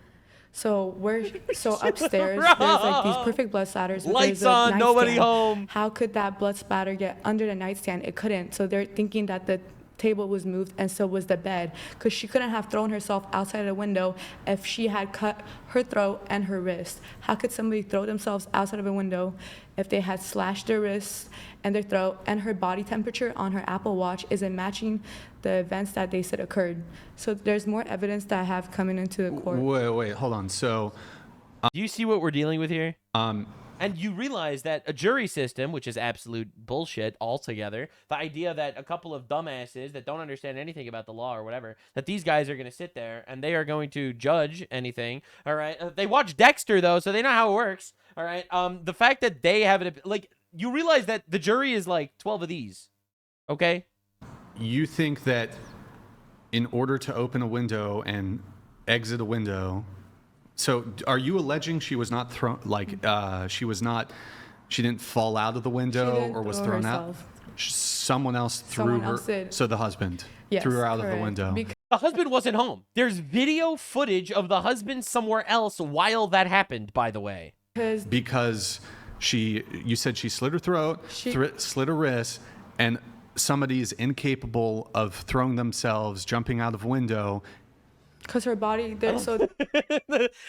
So upstairs there's like these perfect blood splatters. Lights on, nobody home. How could that blood splatter get under the nightstand? It couldn't. So they're thinking that the table was moved and so was the bed, because she couldn't have thrown herself outside the window if she had cut her throat and her wrist. How could somebody throw themselves outside of a window if they had slashed their wrists and their throat, and her body temperature on her Apple Watch isn't matching the events that they said occurred? So there's more evidence that have coming into the court. Wait, hold on. So do you see what we're dealing with here? And you realize that a jury system, which is absolute bullshit altogether, the idea that a couple of dumbasses that don't understand anything about the law or whatever, that these guys are going to sit there and they are going to judge anything, all right? They watch Dexter, though, so they know how it works, all right? The fact that they have it, like, you realize that the jury is like 12 of these, okay? You think that in order to open a window and exit a window... So are you alleging she was not thrown, she didn't fall out of the window or was thrown out? Someone else threw her. Did. So the husband threw her out of the window. The husband wasn't home. There's video footage of the husband somewhere else while that happened, by the way. Because you said she slit her throat, slit her wrist, and somebody is incapable of throwing themselves, jumping out of a window. Because her body, so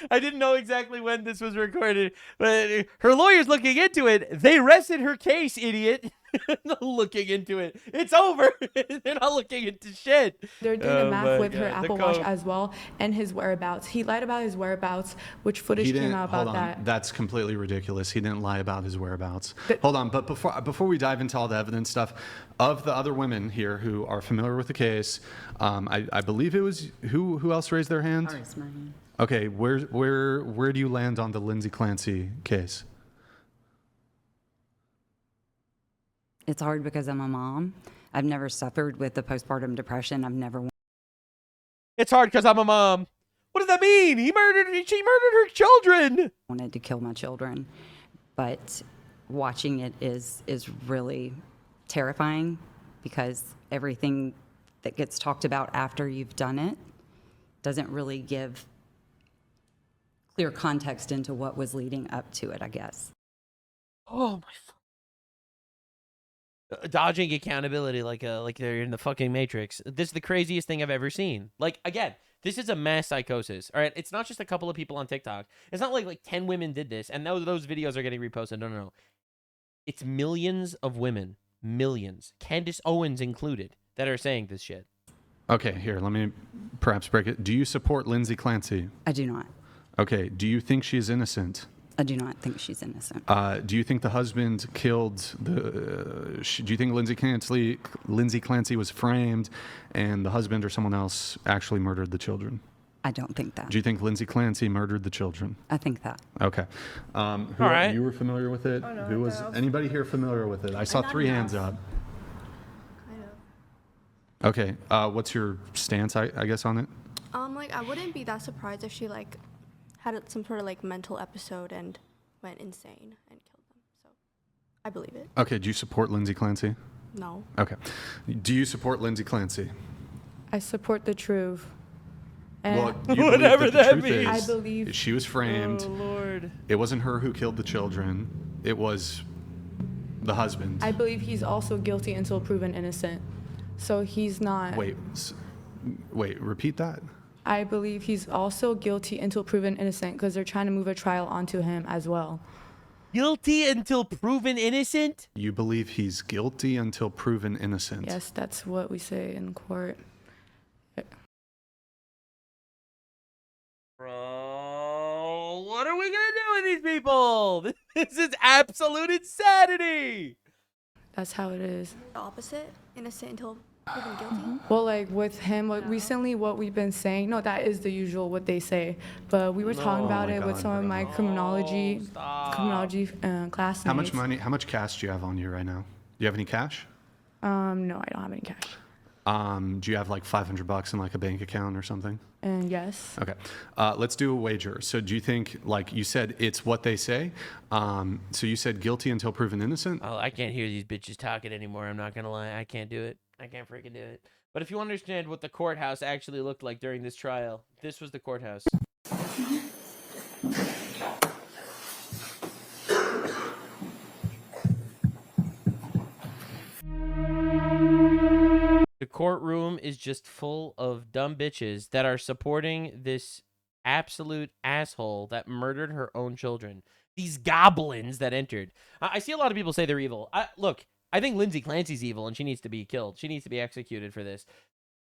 I didn't know exactly when this was recorded, but her lawyer's looking into it. They rested her case, idiot. Not looking into it. It's over. They're not looking into shit. They're doing the math with her Apple Watch as well, and his whereabouts. He lied about his whereabouts, which footage came out about that. That's completely ridiculous. He didn't lie about his whereabouts. Hold on, but before we dive into all the evidence stuff, of the other women here who are familiar with the case, I believe it was who else raised their hand? I raised my hand. Okay, where do you land on the Lindsay Clancy case? It's hard because I'm a mom. I've never suffered with the postpartum depression. I've never. It's hard because I'm a mom. What does that mean? She murdered her children. Wanted to kill my children, but watching it is really terrifying, because everything that gets talked about after you've done it doesn't really give clear context into what was leading up to it, I guess. Oh my. Dodging accountability like they're in the fucking Matrix. This is the craziest thing I've ever seen. Like, again, this is a mass psychosis. All right, it's not just a couple of people on TikTok. It's not like 10 women did this and those videos are getting reposted. No. It's millions of women, millions, Candace Owens included, that are saying this shit. Okay, here, let me perhaps break it. Do you support Lindsay Clancy? I do not. Okay, do you think she's innocent? I do not think she's innocent. Do you think the husband killed do you think Lindsay Clancy was framed and the husband or someone else actually murdered the children? I don't think that. Do you think Lindsay Clancy murdered the children? I think that. Okay. All right. You were familiar with it? Oh, no, Who was anybody here familiar with it? I saw 3 hands up. Kind of. Okay. What's your stance, I guess, on it? I wouldn't be that surprised if she had some sort of mental episode and went insane and killed them. So I believe it. Okay, do you support Lindsay Clancy? No. Okay. Do you support Lindsay Clancy? I support the truth. Well, whatever that means. I believe she was framed. Oh, Lord. It wasn't her who killed the children. It was the husband. I believe he's also guilty until proven innocent. So he's not. Wait, repeat that? I believe he's also guilty until proven innocent, because they're trying to move a trial onto him as well. Guilty until proven innocent? You believe he's guilty until proven innocent? Yes, that's what we say in court. Bro, what are we gonna do with these people? This is absolute insanity. That's how it is. The opposite, innocent until Proven guilty? Well, like with him, like recently, what we've been saying, no, that is the usual what they say. But we were talking about it with some of my criminology classmates. How much cash do you have on you right now? Do you have any cash? No, I don't have any cash. Do you have like $500 in like a bank account or something? And yes. Okay. Let's do a wager. So do you think, like you said, it's what they say? So you said guilty until proven innocent? Oh, I can't hear these bitches talking anymore. I'm not going to lie. I can't do it. I can't freaking do it. But if you understand what the courthouse actually looked like during this trial, this was the courthouse. The courtroom is just full of dumb bitches that are supporting this absolute asshole that murdered her own children. These goblins that entered. I see a lot of people say they're evil. Look, I think Lindsay Clancy's evil and she needs to be killed. She needs to be executed for this.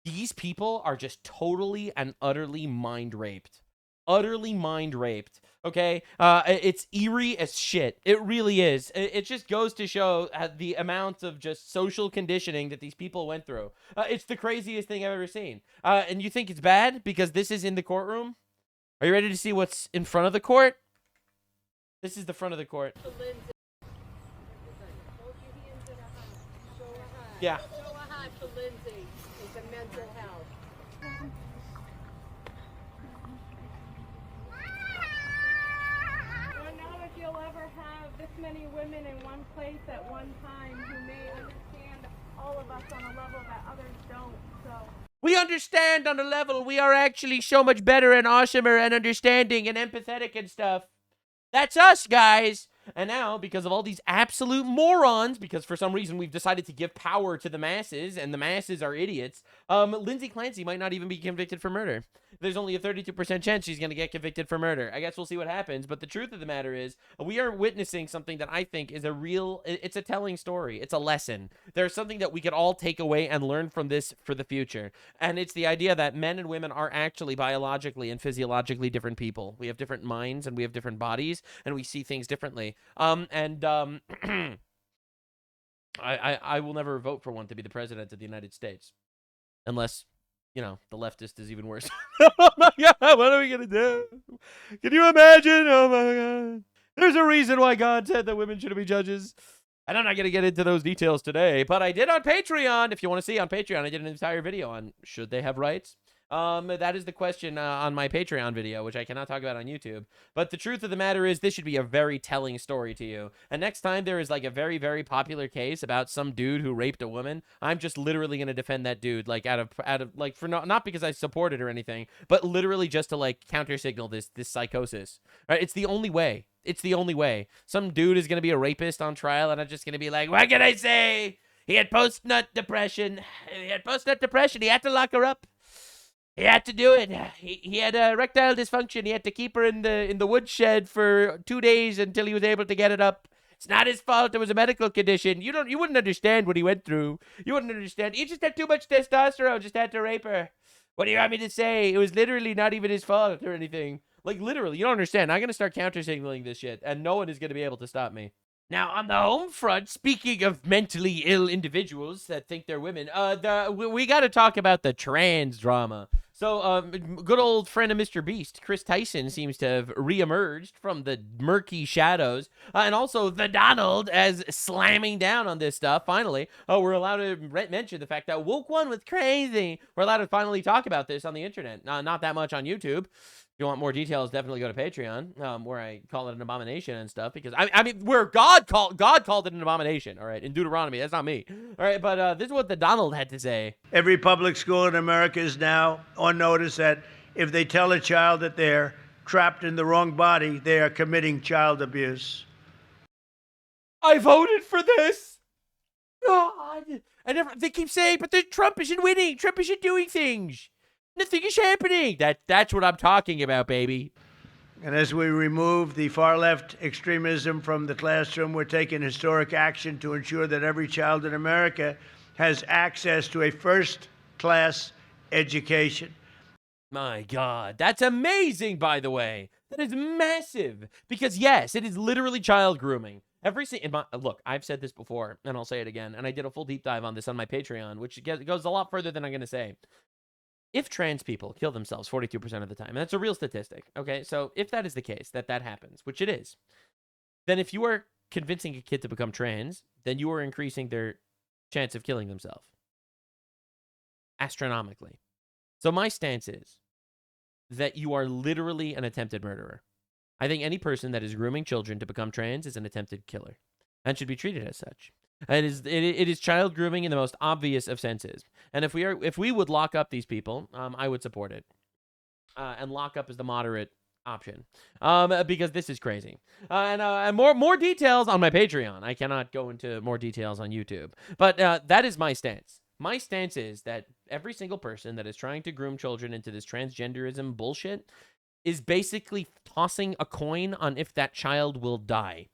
These people are just totally and utterly mind raped. Utterly mind raped. Okay? It's eerie as shit. It really is. It just goes to show the amount of just social conditioning that these people went through. It's the craziest thing I've ever seen. And you think it's bad because this is in the courtroom? Are you ready to see what's in front of the court? This is the front of the court. Yeah. Many women in one place at one time who may understand all of us on a level that others don't. So we understand on a level we are actually so much better and awesomer and understanding and empathetic and stuff. That's us, guys. And now, because of all these absolute morons, because for some reason we've decided to give power to the masses, and the masses are idiots, Lindsay Clancy might not even be convicted for murder. There's only a 32% chance she's going to get convicted for murder. I guess we'll see what happens, but the truth of the matter is, we are witnessing something that I think is it's a telling story. It's a lesson. There's something that we could all take away and learn from this for the future, and it's the idea that men and women are actually biologically and physiologically different people. We have different minds, and we have different bodies, and we see things differently. I will never vote for one to be the president of the United States. Unless, you know, the leftist is even worse. Oh my God, what are we going to do? Can you imagine? Oh my God. There's a reason why God said that women shouldn't be judges. And I'm not going to get into those details today, but I did on Patreon. If you want to see on Patreon, I did an entire video on should they have rights? That is the question on my Patreon video, which I cannot talk about on YouTube. But the truth of the matter is, this should be a very telling story to you. And next time there is like a very, very popular case about some dude who raped a woman, I'm just literally going to defend that dude, like out of like for not because I support it or anything, but literally just to like counter signal this psychosis. Right? It's the only way. It's the only way. Some dude is going to be a rapist on trial, and I'm just going to be like, what can I say? He had post-nut depression. He had to lock her up. He had to do it. He had erectile dysfunction. He had to keep her in the woodshed for 2 days until he was able to get it up. It's not his fault. It was a medical condition. You wouldn't understand what he went through. You wouldn't understand. He just had too much testosterone. Just had to rape her. What do you want me to say? It was literally not even his fault or anything. Like literally, you don't understand. I'm gonna start counter signaling this shit, and no one is gonna be able to stop me. Now, on the home front, speaking of mentally ill individuals that think they're women, we got to talk about the trans drama. So, good old friend of Mr. Beast, Chris Tyson, seems to have reemerged from the murky shadows, and also the Donald as slamming down on this stuff. Finally, we're allowed to mention the fact that Woke One was crazy. We're allowed to finally talk about this on the internet. Not that much on YouTube. If you want more details, definitely go to Patreon, where I call it an abomination and stuff. Because I mean, where God called it an abomination. All right, in Deuteronomy, that's not me. All right, but this is what the Donald had to say. Every public school in America is now on notice that if they tell a child that they're trapped in the wrong body, they are committing child abuse. I voted for this. God, they keep saying, but Trump isn't winning. Trump isn't doing things. Nothing is happening. That's what I'm talking about, baby. And as we remove the far-left extremism from the classroom, we're taking historic action to ensure that every child in America has access to a first-class education. My God, that's amazing, by the way. That is massive. Because, yes, it is literally child grooming. Look, I've said this before, and I'll say it again, and I did a full deep dive on this on my Patreon, which goes a lot further than I'm going to say. If trans people kill themselves 42% of the time, and that's a real statistic, okay? So if that is the case, that happens, which it is, then if you are convincing a kid to become trans, then you are increasing their chance of killing themselves astronomically. So my stance is that you are literally an attempted murderer. I think any person that is grooming children to become trans is an attempted killer and should be treated as such. It is child grooming in the most obvious of senses. And if we would lock up these people, I would support it. And lock up is the moderate option. Because this is crazy. And more details on my Patreon. I cannot go into more details on YouTube. But that is my stance. My stance is that every single person that is trying to groom children into this transgenderism bullshit is basically tossing a coin on if that child will die.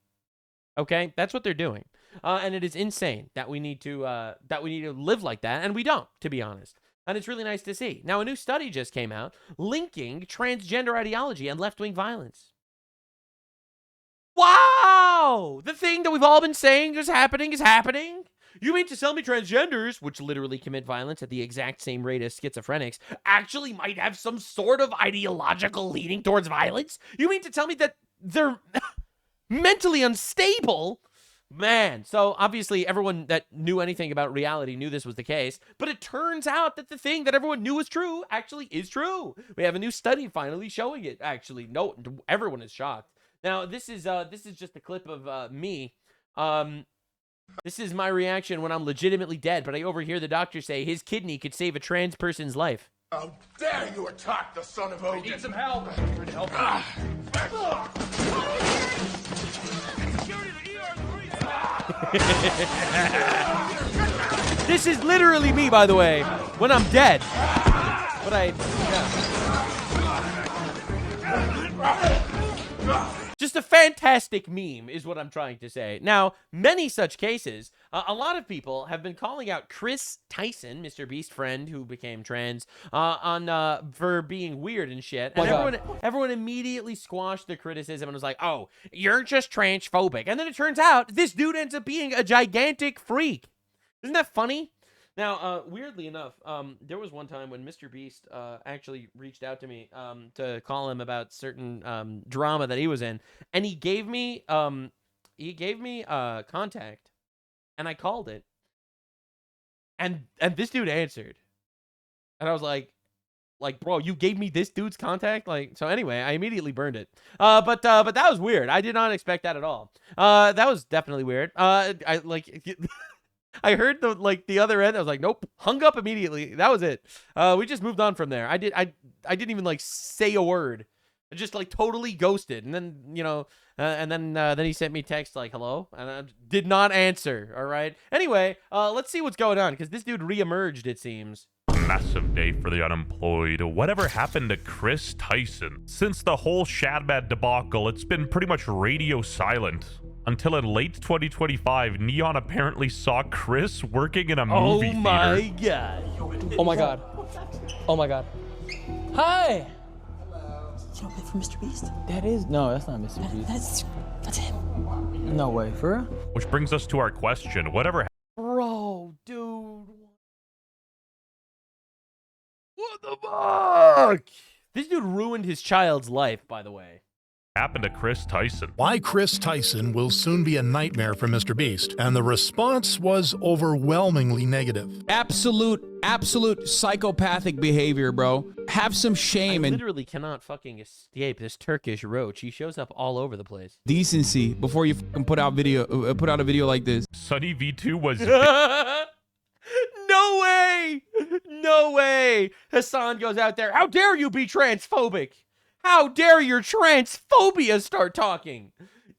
Okay? That's what they're doing. And it is insane that we need to live like that, and we don't, to be honest. And it's really nice to see. Now, a new study just came out linking transgender ideology and left-wing violence. Wow! The thing that we've all been saying is happening is happening. You mean to tell me transgenders, which literally commit violence at the exact same rate as schizophrenics, actually might have some sort of ideological leaning towards violence? You mean to tell me that they're mentally unstable? Man, so obviously everyone that knew anything about reality knew this was the case, but it turns out that the thing that everyone knew was true actually is true. We have a new study finally showing it, actually. No, everyone is shocked. Now, this is just a clip of me. This is my reaction when I'm legitimately dead, but I overhear the doctor say his kidney could save a trans person's life. How dare you attack the son of Odin? I need some help. I'm trying to help. This is literally me, by the way, when I'm dead. But just a fantastic meme is what I'm trying to say. Now, many such cases, a lot of people have been calling out Chris Tyson, Mr. Beast friend who became trans, for being weird and shit. And everyone immediately squashed the criticism and was like, oh, you're just transphobic. And then it turns out this dude ends up being a gigantic freak. Isn't that funny? Now, weirdly enough, there was one time when Mr. Beast actually reached out to me to call him about certain drama that he was in, and he gave me contact, and I called it, and this dude answered, and I was like, bro, you gave me this dude's contact? So anyway, I immediately burned it. But that was weird. I did not expect that at all. That was definitely weird. I heard the other end. I was like, nope, hung up immediately. That was it. We just moved on from there. I didn't even say a word. I just totally ghosted. And then then he sent me text hello, and I did not answer. All right. Anyway, let's see what's going on because this dude reemerged. It seems. Massive day for the unemployed. Whatever happened to Chris Tyson? Since the whole Shadbad debacle, it's been pretty much radio silent. Until in late 2025, Neon apparently saw Chris working in a movie theater. Oh my god. Oh my god. Oh my god. Hi! You don't play for Mr. Beast? No, that's not Mr. Beast. That's him. No way, for real? Which brings us to our question. Whatever Bro, dude. What the fuck? This dude ruined his child's life, by the way. Happened to Chris Tyson? Why Chris Tyson will soon be a nightmare for Mr. Beast, and the response was overwhelmingly negative. Absolute psychopathic behavior, bro. Have some shame and literally cannot fucking escape this Turkish roach. He shows up all over the place. Decency before you fucking put out a video like this. Sunny Vtube was. No way! No way! Hassan goes out there. How dare you be transphobic? How dare your transphobia start talking?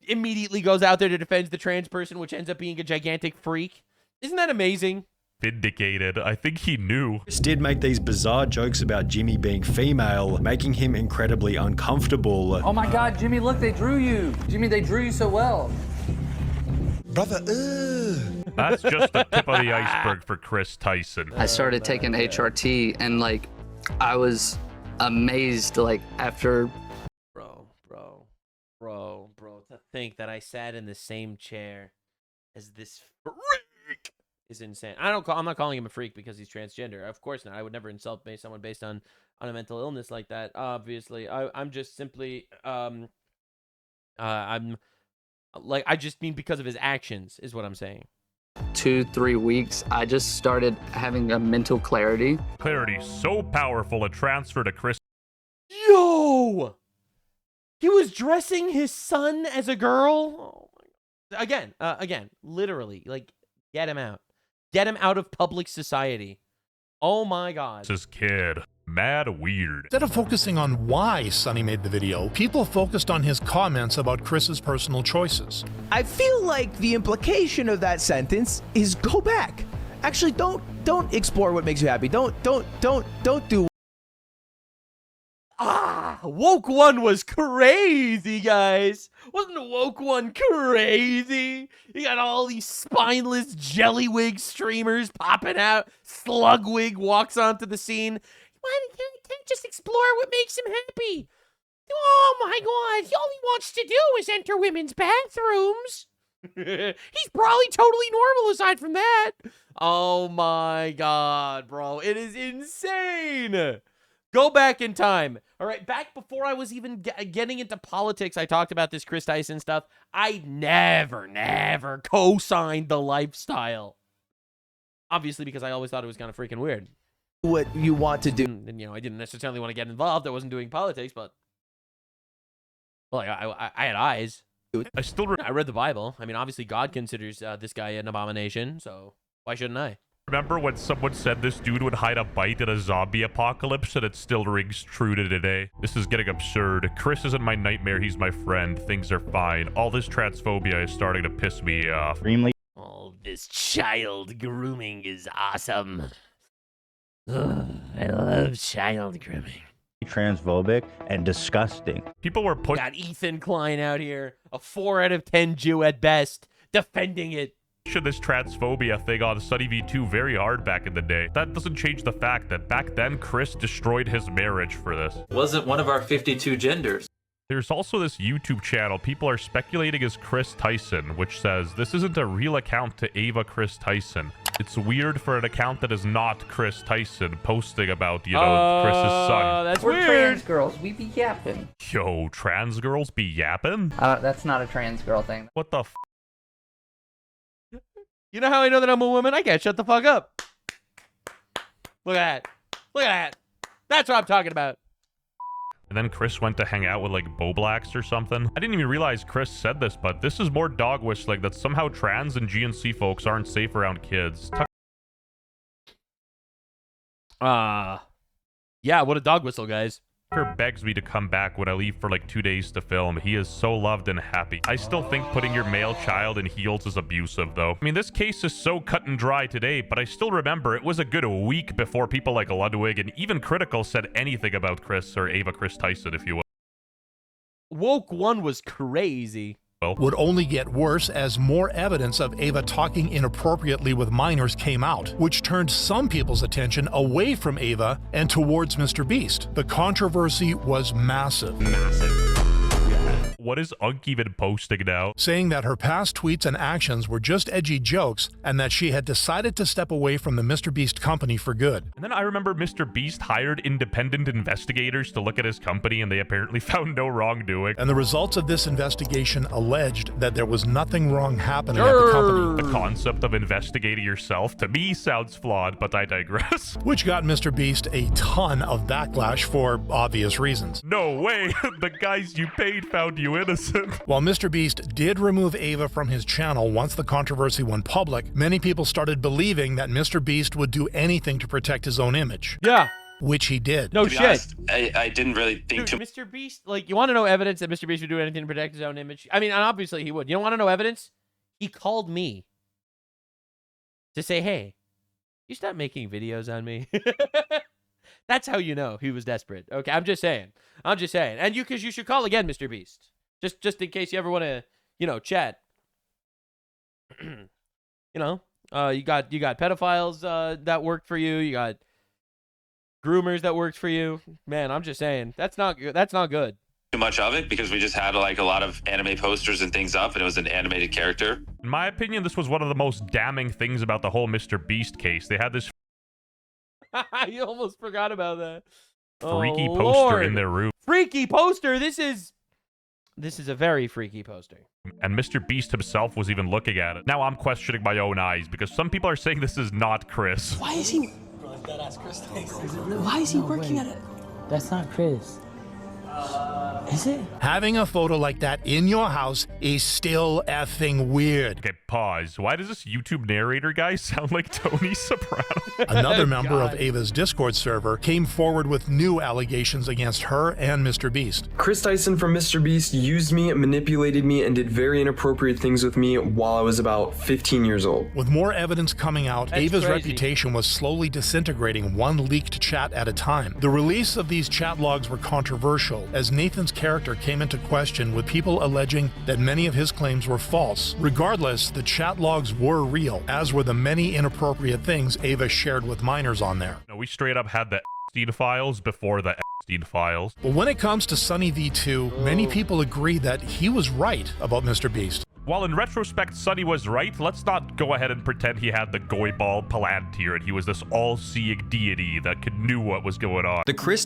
Immediately goes out there to defend the trans person, which ends up being a gigantic freak. Isn't that amazing? Vindicated. I think he knew. Chris did make these bizarre jokes about Jimmy being female, making him incredibly uncomfortable. Oh my god, Jimmy, look, they drew you. Jimmy, they drew you so well. Brother, That's just the tip of the iceberg for Chris Tyson. I started taking HRT and I was amazed after bro, to think that I sat in the same chair as this freak is insane. I'm not calling him a freak because he's transgender. Of course not. I would never insult someone based on a mental illness like that. Obviously, I'm just simply I'm like, I just mean because of his actions is what I'm saying. 2-3 weeks, I just started having a mental clarity. Clarity so powerful it transferred to Chris. Yo! He was dressing his son as a girl? Oh my God. Again, literally, like, get him out. Get him out of public society. Oh my God. This kid. Mad weird. Instead of focusing on why Sonny made the video, people focused on his comments about Chris's personal choices. I feel like the implication of that sentence is go back. Actually, don't explore what makes you happy. Don't do. Woke one was crazy, guys. Wasn't Woke one crazy? You got all these spineless jellywig streamers popping out. Slugwig walks onto the scene. Why can't just explore what makes him happy? Oh my God, all he wants to do is enter women's bathrooms. He's probably totally normal aside from that. Oh my God, bro. It is insane. Go back in time. All right, back before I was even getting into politics, I talked about this Chris Tyson stuff. I never co-signed the lifestyle. Obviously, because I always thought it was kind of freaking weird. What you want to do. And, you know, I didn't necessarily want to get involved. I wasn't doing politics, but... Well, I had eyes. I read the Bible. I mean, obviously, God considers this guy an abomination, so why shouldn't I? Remember when someone said this dude would hide a bite in a zombie apocalypse, and it still rings true to today? This is getting absurd. Chris isn't my nightmare, he's my friend. Things are fine. All this transphobia is starting to piss me off. Oh, this child grooming is awesome. Ugh, I love child grooming. Transphobic and disgusting. People were put. Got Ethan Klein out here, a 4 out of 10 Jew at best, defending it. This transphobia thing on Sunny V2 very hard back in the day. That doesn't change the fact that back then Chris destroyed his marriage for this. Wasn't one of our 52 genders. There's also this YouTube channel people are speculating is Chris Tyson, which says this isn't a real account to Ava Chris Tyson. It's weird for an account that is not Chris Tyson posting about, you know, Chris's son. That's We're weird. trans girls. We be yapping. Yo, trans girls be yapping? That's not a trans girl thing. What the f? You know how I know that I'm a woman? I can't shut the fuck up. Look at that. Look at that. That's what I'm talking about. And then Chris went to hang out with like Bo Blacks or something. I didn't even realize Chris said this, but this is more dog whistling that somehow trans and GNC folks aren't safe around kids. Yeah, what a dog whistle, guys. Tucker begs me to come back when I leave for like 2 days to film. He is so loved and happy. I still think putting your male child in heels is abusive, though. I mean, this case is so cut and dry today, but I still remember it was a good week before people like Ludwig and even Critical said anything about Chris or Ava Chris Tyson, if you will. Woke one was crazy. Would only get worse as more evidence of Ava talking inappropriately with minors came out, which turned some people's attention away from Ava and towards Mr. Beast. The controversy was massive. What is Unk even posting now? Saying that her past tweets and actions were just edgy jokes and that she had decided to step away from the Mr. Beast company for good. And then I remember Mr. Beast hired independent investigators to look at his company and they apparently found no wrongdoing. And the results of this investigation alleged that there was nothing wrong happening at the company. The concept of investigating yourself to me sounds flawed, but I digress. Which got Mr. Beast a ton of backlash for obvious reasons. No way! The guys you paid found you innocent. While Mr. Beast did remove Ava from his channel once the controversy went public, many people started believing that Mr. Beast would do anything to protect his own image. Yeah. Which he did. No shit. Honest, I didn't really think Dude, Mr. Beast, like, you want to know evidence that Mr. Beast would do anything to protect his own image? I mean, obviously he would. You don't want to know evidence? He called me to say, hey, you stop making videos on me. That's how you know he was desperate. Okay, I'm just saying. And because you should call again, Mr. Beast. Just in case you ever want to, you know, chat. You know, you got pedophiles that worked for you. You got groomers that worked for you. Man, I'm just saying that's not good. too much of it because we just had like a lot of anime posters and things up and it was an animated character. In my opinion, this was one of the most damning things about the whole Mr. Beast case. They had this You almost forgot about that. freaky Oh, poster Lord. in their room. Freaky poster. This is a very freaky poster. And Mr. Beast himself was even looking at it. Now I'm questioning my own eyes because some people are saying this is not Chris. Why is he? Why is he working at it? That's not Chris. Is it? Having a photo like that in your house is still effing weird. Okay, pause. Why does this YouTube narrator guy sound like Tony Soprano? Another member of Ava's Discord server came forward with new allegations against her and Mr. Beast. Chris Tyson from Mr. Beast used me, manipulated me, and did very inappropriate things with me while I was about 15 years old. With more evidence coming out, That's Ava's crazy. reputation was slowly disintegrating one leaked chat at a time. The release of these chat logs were controversial, as Nathan's character came into question with people alleging that many of his claims were false. Regardless, the chat logs were real, as were the many inappropriate things Ava shared with minors on there. No, we straight up had the Epstein files before the Epstein files. But when it comes to Sunny V2, many people agree that he was right about Mr. Beast. While in retrospect, Sonny was right, let's not go ahead and pretend he had the Goyball Palantir and he was this all-seeing deity that knew what was going on. The Chris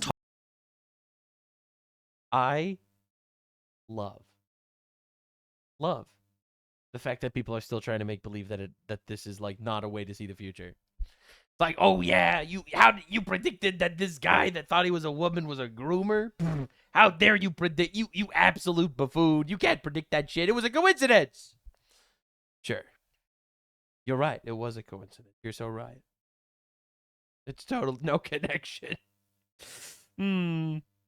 I love the fact that people are still trying to make believe that this is like not a way to see the future. It's like, oh yeah, you predicted that this guy that thought he was a woman was a groomer? How dare you predict, you absolute buffoon. You can't predict that shit. It was a coincidence. Sure. You're right. It was a coincidence. You're so right. It's total no connection.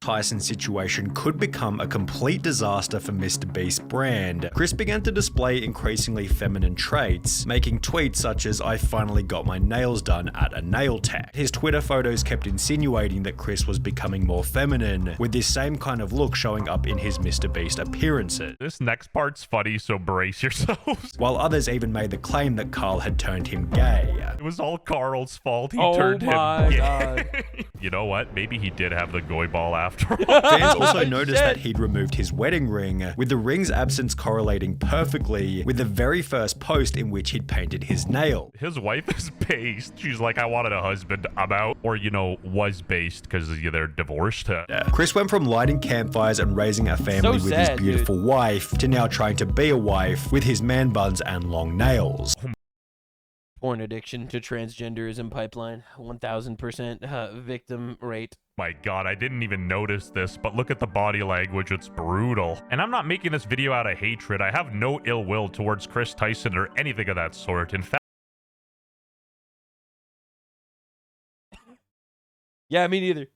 Tyson situation could become a complete disaster for Mr. Beast's brand. Chris began to display increasingly feminine traits, making tweets such as "I finally got my nails done at a nail tech." His Twitter photos kept insinuating that Chris was becoming more feminine, with this same kind of look showing up in his Mr. Beast appearances. This next part's funny, so brace yourselves. While others even made the claim that Carl had turned him gay. It was all Carl's fault. He Oh turned him my gay. God. You know what? Maybe he did have the Goyball after all. Fans also noticed that he'd removed his wedding ring, with the ring's absence correlating perfectly with the very first post in which he'd painted his nail. His wife is based. She's like, I wanted a husband, I'm out. Or, you know, was based because they're divorced. Chris went from lighting campfires and raising a family with his beautiful wife to now trying to be a wife with his man buns and long nails. Porn addiction to transgenderism pipeline. 1000% victim rate. My God, I didn't even notice this, but look at the body language. It's brutal. And I'm not making this video out of hatred. I have no ill will towards Chris Tyson or anything of that sort. In fact, yeah, me neither.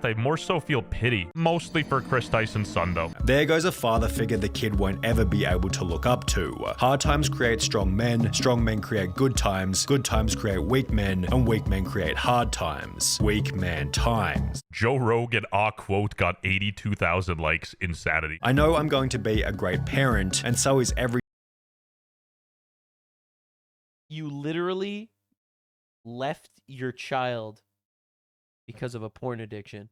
I more so feel pity, mostly for Chris Tyson's son, though. There goes a father figure the kid won't ever be able to look up to. Hard times create strong men create good times create weak men, and weak men create hard times. Weak man times. Joe Rogan, quote, got 82,000 likes. Insanity. I know I'm going to be a great parent, and so is every... You literally left your child because of a porn addiction.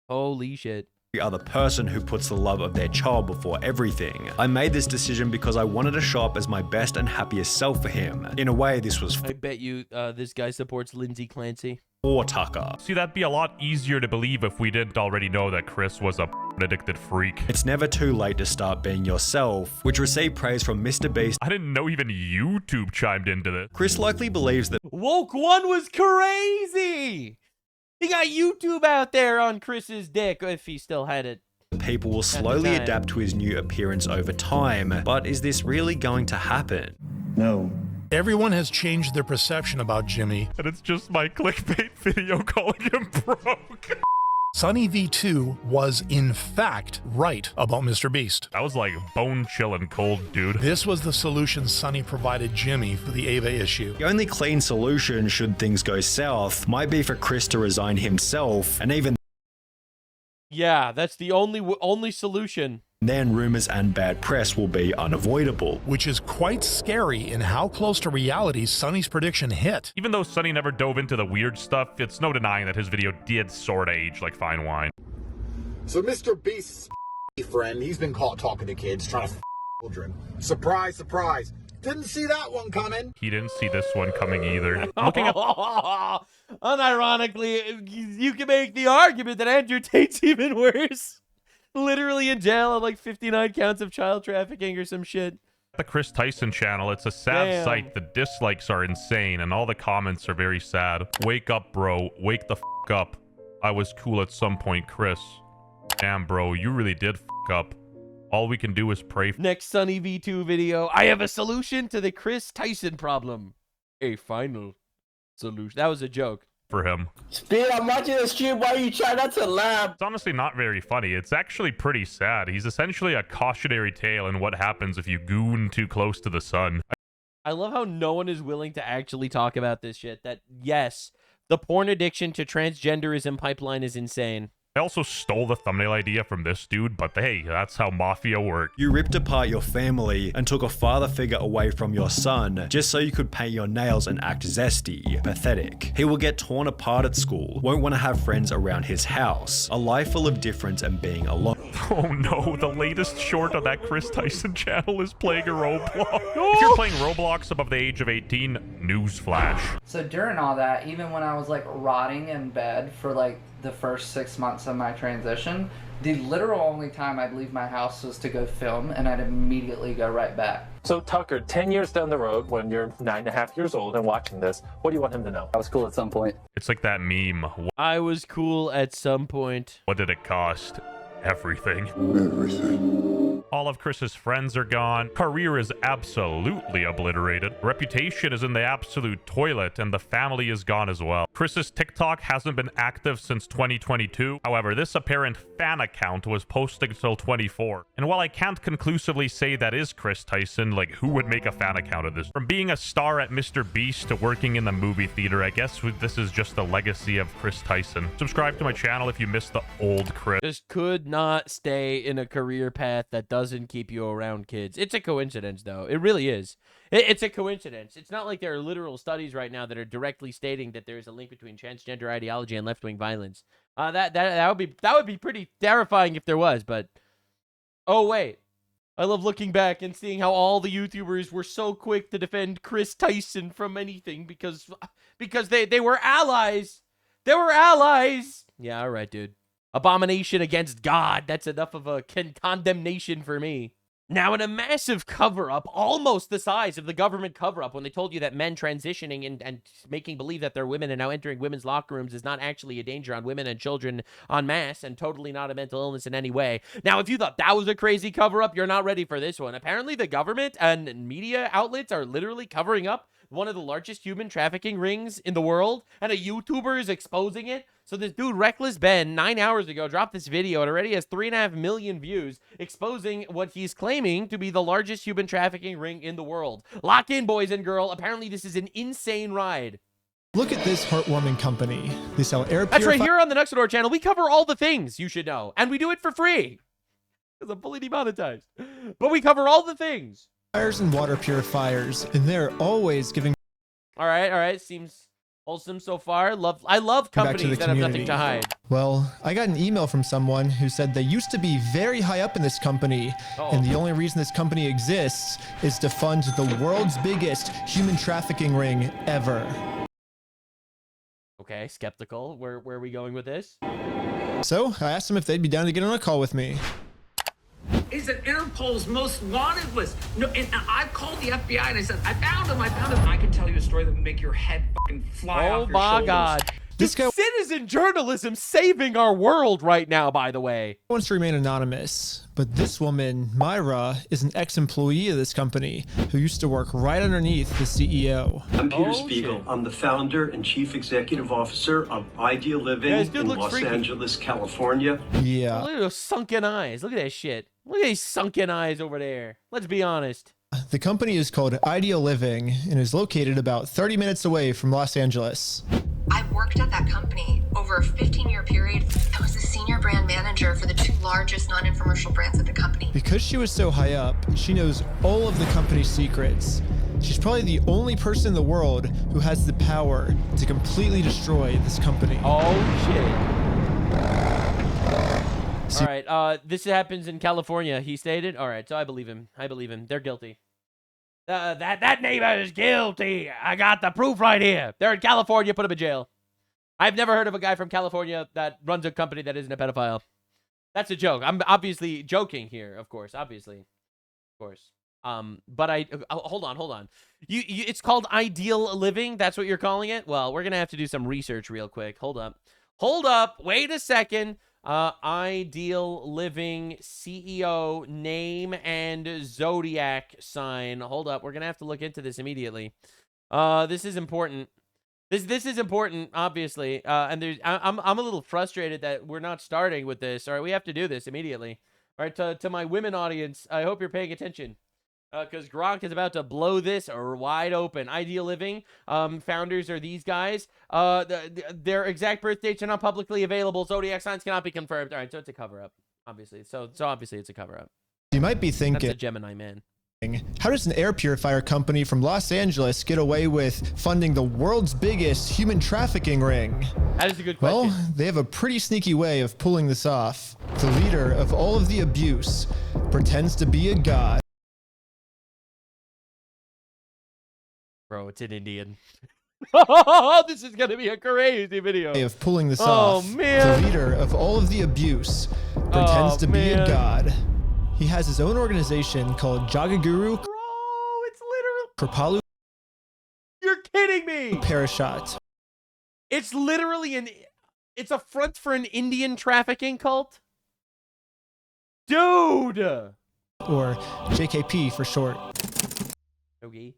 Holy shit. Other person who puts the love of their child before everything. I made this decision because I wanted to show up as my best and happiest self for him. In a way, this was I bet you this guy supports Lindsay Clancy. or Tucker. See, that'd be a lot easier to believe if we didn't already know that Chris was a addicted freak. It's never too late to start being yourself, which received praise from Mr. Beast. I didn't know even YouTube chimed into this. Chris likely believes that Woke One was crazy. He got YouTube out there on Chris's dick, if he still had it. people will slowly adapt to his new appearance over time. But is this really going to happen? No. Everyone has changed their perception about Jimmy. And it's just my clickbait video calling him broke. Sunny V2 was, in fact, right about Mr. Beast. That was like bone chilling cold, dude. This was the solution Sunny provided Jimmy for the Ava issue. The only clean solution, should things go south, might be for Chris to resign himself, and even yeah, that's the only solution. Then rumors and bad press will be unavoidable. Which is quite scary in how close to reality Sunny's prediction hit. Even though Sunny never dove into the weird stuff, it's no denying that his video did sort of age like fine wine. So Mr. Beast's friend, he's been caught talking to kids, trying to children. Surprise, surprise. Didn't see that one coming. He didn't see this one coming either. Looking at Unironically, you can make the argument that Andrew Tate's even worse. Literally in jail on like 59 counts of child trafficking or some shit. the Chris Tyson channel, it's a sad Damn. sight. The dislikes are insane, and all the comments are very sad. Wake up, bro. Wake the f up. I was cool at some point, Chris. Damn, bro, you really did f up. All we can do is pray. Next Sunny V2 video. I have a solution to the Chris Tyson problem. A final solution. That was a joke. For him. Speed, I'm watching the stream. Why are you trying not to laugh? It's honestly not very funny. It's actually pretty sad. He's essentially a cautionary tale in what happens if you goon too close to the sun. I love how no one is willing to actually talk about this shit. That, yes, the porn addiction to transgenderism pipeline is insane. I also stole the thumbnail idea from this dude, but hey, that's how mafia works. You ripped apart your family and took a father figure away from your son just so you could paint your nails and act zesty. Pathetic. He will get torn apart at school, won't want to have friends around his house. A life full of difference and being alone. Oh no, the latest short on that Chris Tyson channel is playing a Roblox. If you're playing Roblox above the age of 18, newsflash. So during all that, even when I was like rotting in bed for like the first 6 months of my transition, the literal only time I'd leave my house was to go film, and I'd immediately go right back. So Tucker, 10 years down the road, when you're 9.5 years old and watching this, what do you want him to know? I was cool at some point. It's like that meme. I was cool at some point. What did it cost? Everything. All of Chris's friends are gone. Career is absolutely obliterated. Reputation is in the absolute toilet, and the family is gone as well. Chris's TikTok hasn't been active since 2022. However, this apparent fan account was posted until 24. And while I can't conclusively say that is Chris Tyson, like, who would make a fan account of this? From being a star at Mr. Beast to working in the movie theater, I guess this is just the legacy of Chris Tyson. Subscribe to my channel if you missed the old Chris. Just could not stay in a career path that doesn't keep you around kids. It's a coincidence, though. It really is. It's a coincidence. It's not like there are literal studies right now that are directly stating that there is a link between transgender ideology and left-wing violence. That would be pretty terrifying if there was, but oh wait. I love looking back and seeing how all the YouTubers were so quick to defend Chris Tyson from anything because they were allies. They were allies. Yeah, all right, dude. Abomination against God. That's enough of a condemnation for me. Now, in a massive cover-up, almost the size of the government cover-up, when they told you that men transitioning and making believe that they're women and now entering women's locker rooms is not actually a danger on women and children en masse and totally not a mental illness in any way. Now, if you thought that was a crazy cover-up, you're not ready for this one. Apparently, the government and media outlets are literally covering up one of the largest human trafficking rings in the world, and a YouTuber is exposing it. So this dude, Reckless Ben, 9 hours ago, dropped this video. It already has 3.5 million views, exposing what he's claiming to be the largest human trafficking ring in the world. Lock in, boys and girls. Apparently, this is an insane ride. Look at this heartwarming company. They sell air That's right, here on the Nuxanor channel, we cover all the things you should know, and we do it for free, because I'm fully demonetized. But we cover all the things. And water purifiers, and they're always giving. All right, seems wholesome so far. I love companies that have nothing to hide. Well, I got an email from someone who said they used to be very high up in this company, and the only reason this company exists is to fund the world's biggest human trafficking ring ever. Okay, skeptical. Where are we going with this? So I asked them if they'd be down to get on a call with me. Is at Interpol's most wanted list. No, and I called the FBI and I said, I found him. I can tell you a story that would make your head fucking fly off your shoulders. Oh my God. This guy, citizen journalism saving our world right now, by the way. Wants to remain anonymous, but this woman, Myra, is an ex-employee of this company who used to work right underneath the CEO. I'm Peter Spiegel. I'm the founder and chief executive officer of Ideal Living in Los Angeles, California. Yeah. Look at those sunken eyes. Look at that shit. Look at these sunken eyes over there. Let's be honest. The company is called Ideal Living and is located about 30 minutes away from Los Angeles. I worked at that company over a 15-year period. I was the senior brand manager for the 2 largest non-infomercial brands at the company. Because she was so high up, she knows all of the company's secrets. She's probably the only person in the world who has the power to completely destroy this company. Oh, shit. All right. This happens in California, he stated. All right, so I believe him. I believe him. They're guilty. That neighbor is guilty. I got the proof right here. They're in California. Put him in jail. I've never heard of a guy from California that runs a company that isn't a pedophile. That's a joke. I'm obviously joking here, of course. Obviously. Of course. But hold on. It's called ideal living. That's what you're calling it? Well, we're going to have to do some research real quick. Hold up. Wait a second. Ideal living CEO name and zodiac sign. Hold up. We're going to have to look into this immediately. This is important. This is important, obviously. And I'm a little frustrated that we're not starting with this. All right, we have to do this immediately. All right, to my women audience, I hope you're paying attention. Because Gronk is about to blow this wide open. Ideal Living founders are these guys. Their exact birth dates are not publicly available. Zodiac signs cannot be confirmed. All right, so it's a cover-up, obviously. So obviously it's a cover-up. You might be thinking, that's a Gemini man. How does an air purifier company from Los Angeles get away with funding the world's biggest human trafficking ring? That is a good question. Well, they have a pretty sneaky way of pulling this off. The leader of all of the abuse pretends to be a god. Bro, it's an Indian. This is gonna be a crazy video. Of pulling this off. Man. The leader of all of the abuse pretends to be a god. He has his own organization called Jagaguru. Bro, it's literally Kripalu. You're kidding me. Parashat. It's literally it's a front for an Indian trafficking cult? Dude. Or JKP for short. Okay.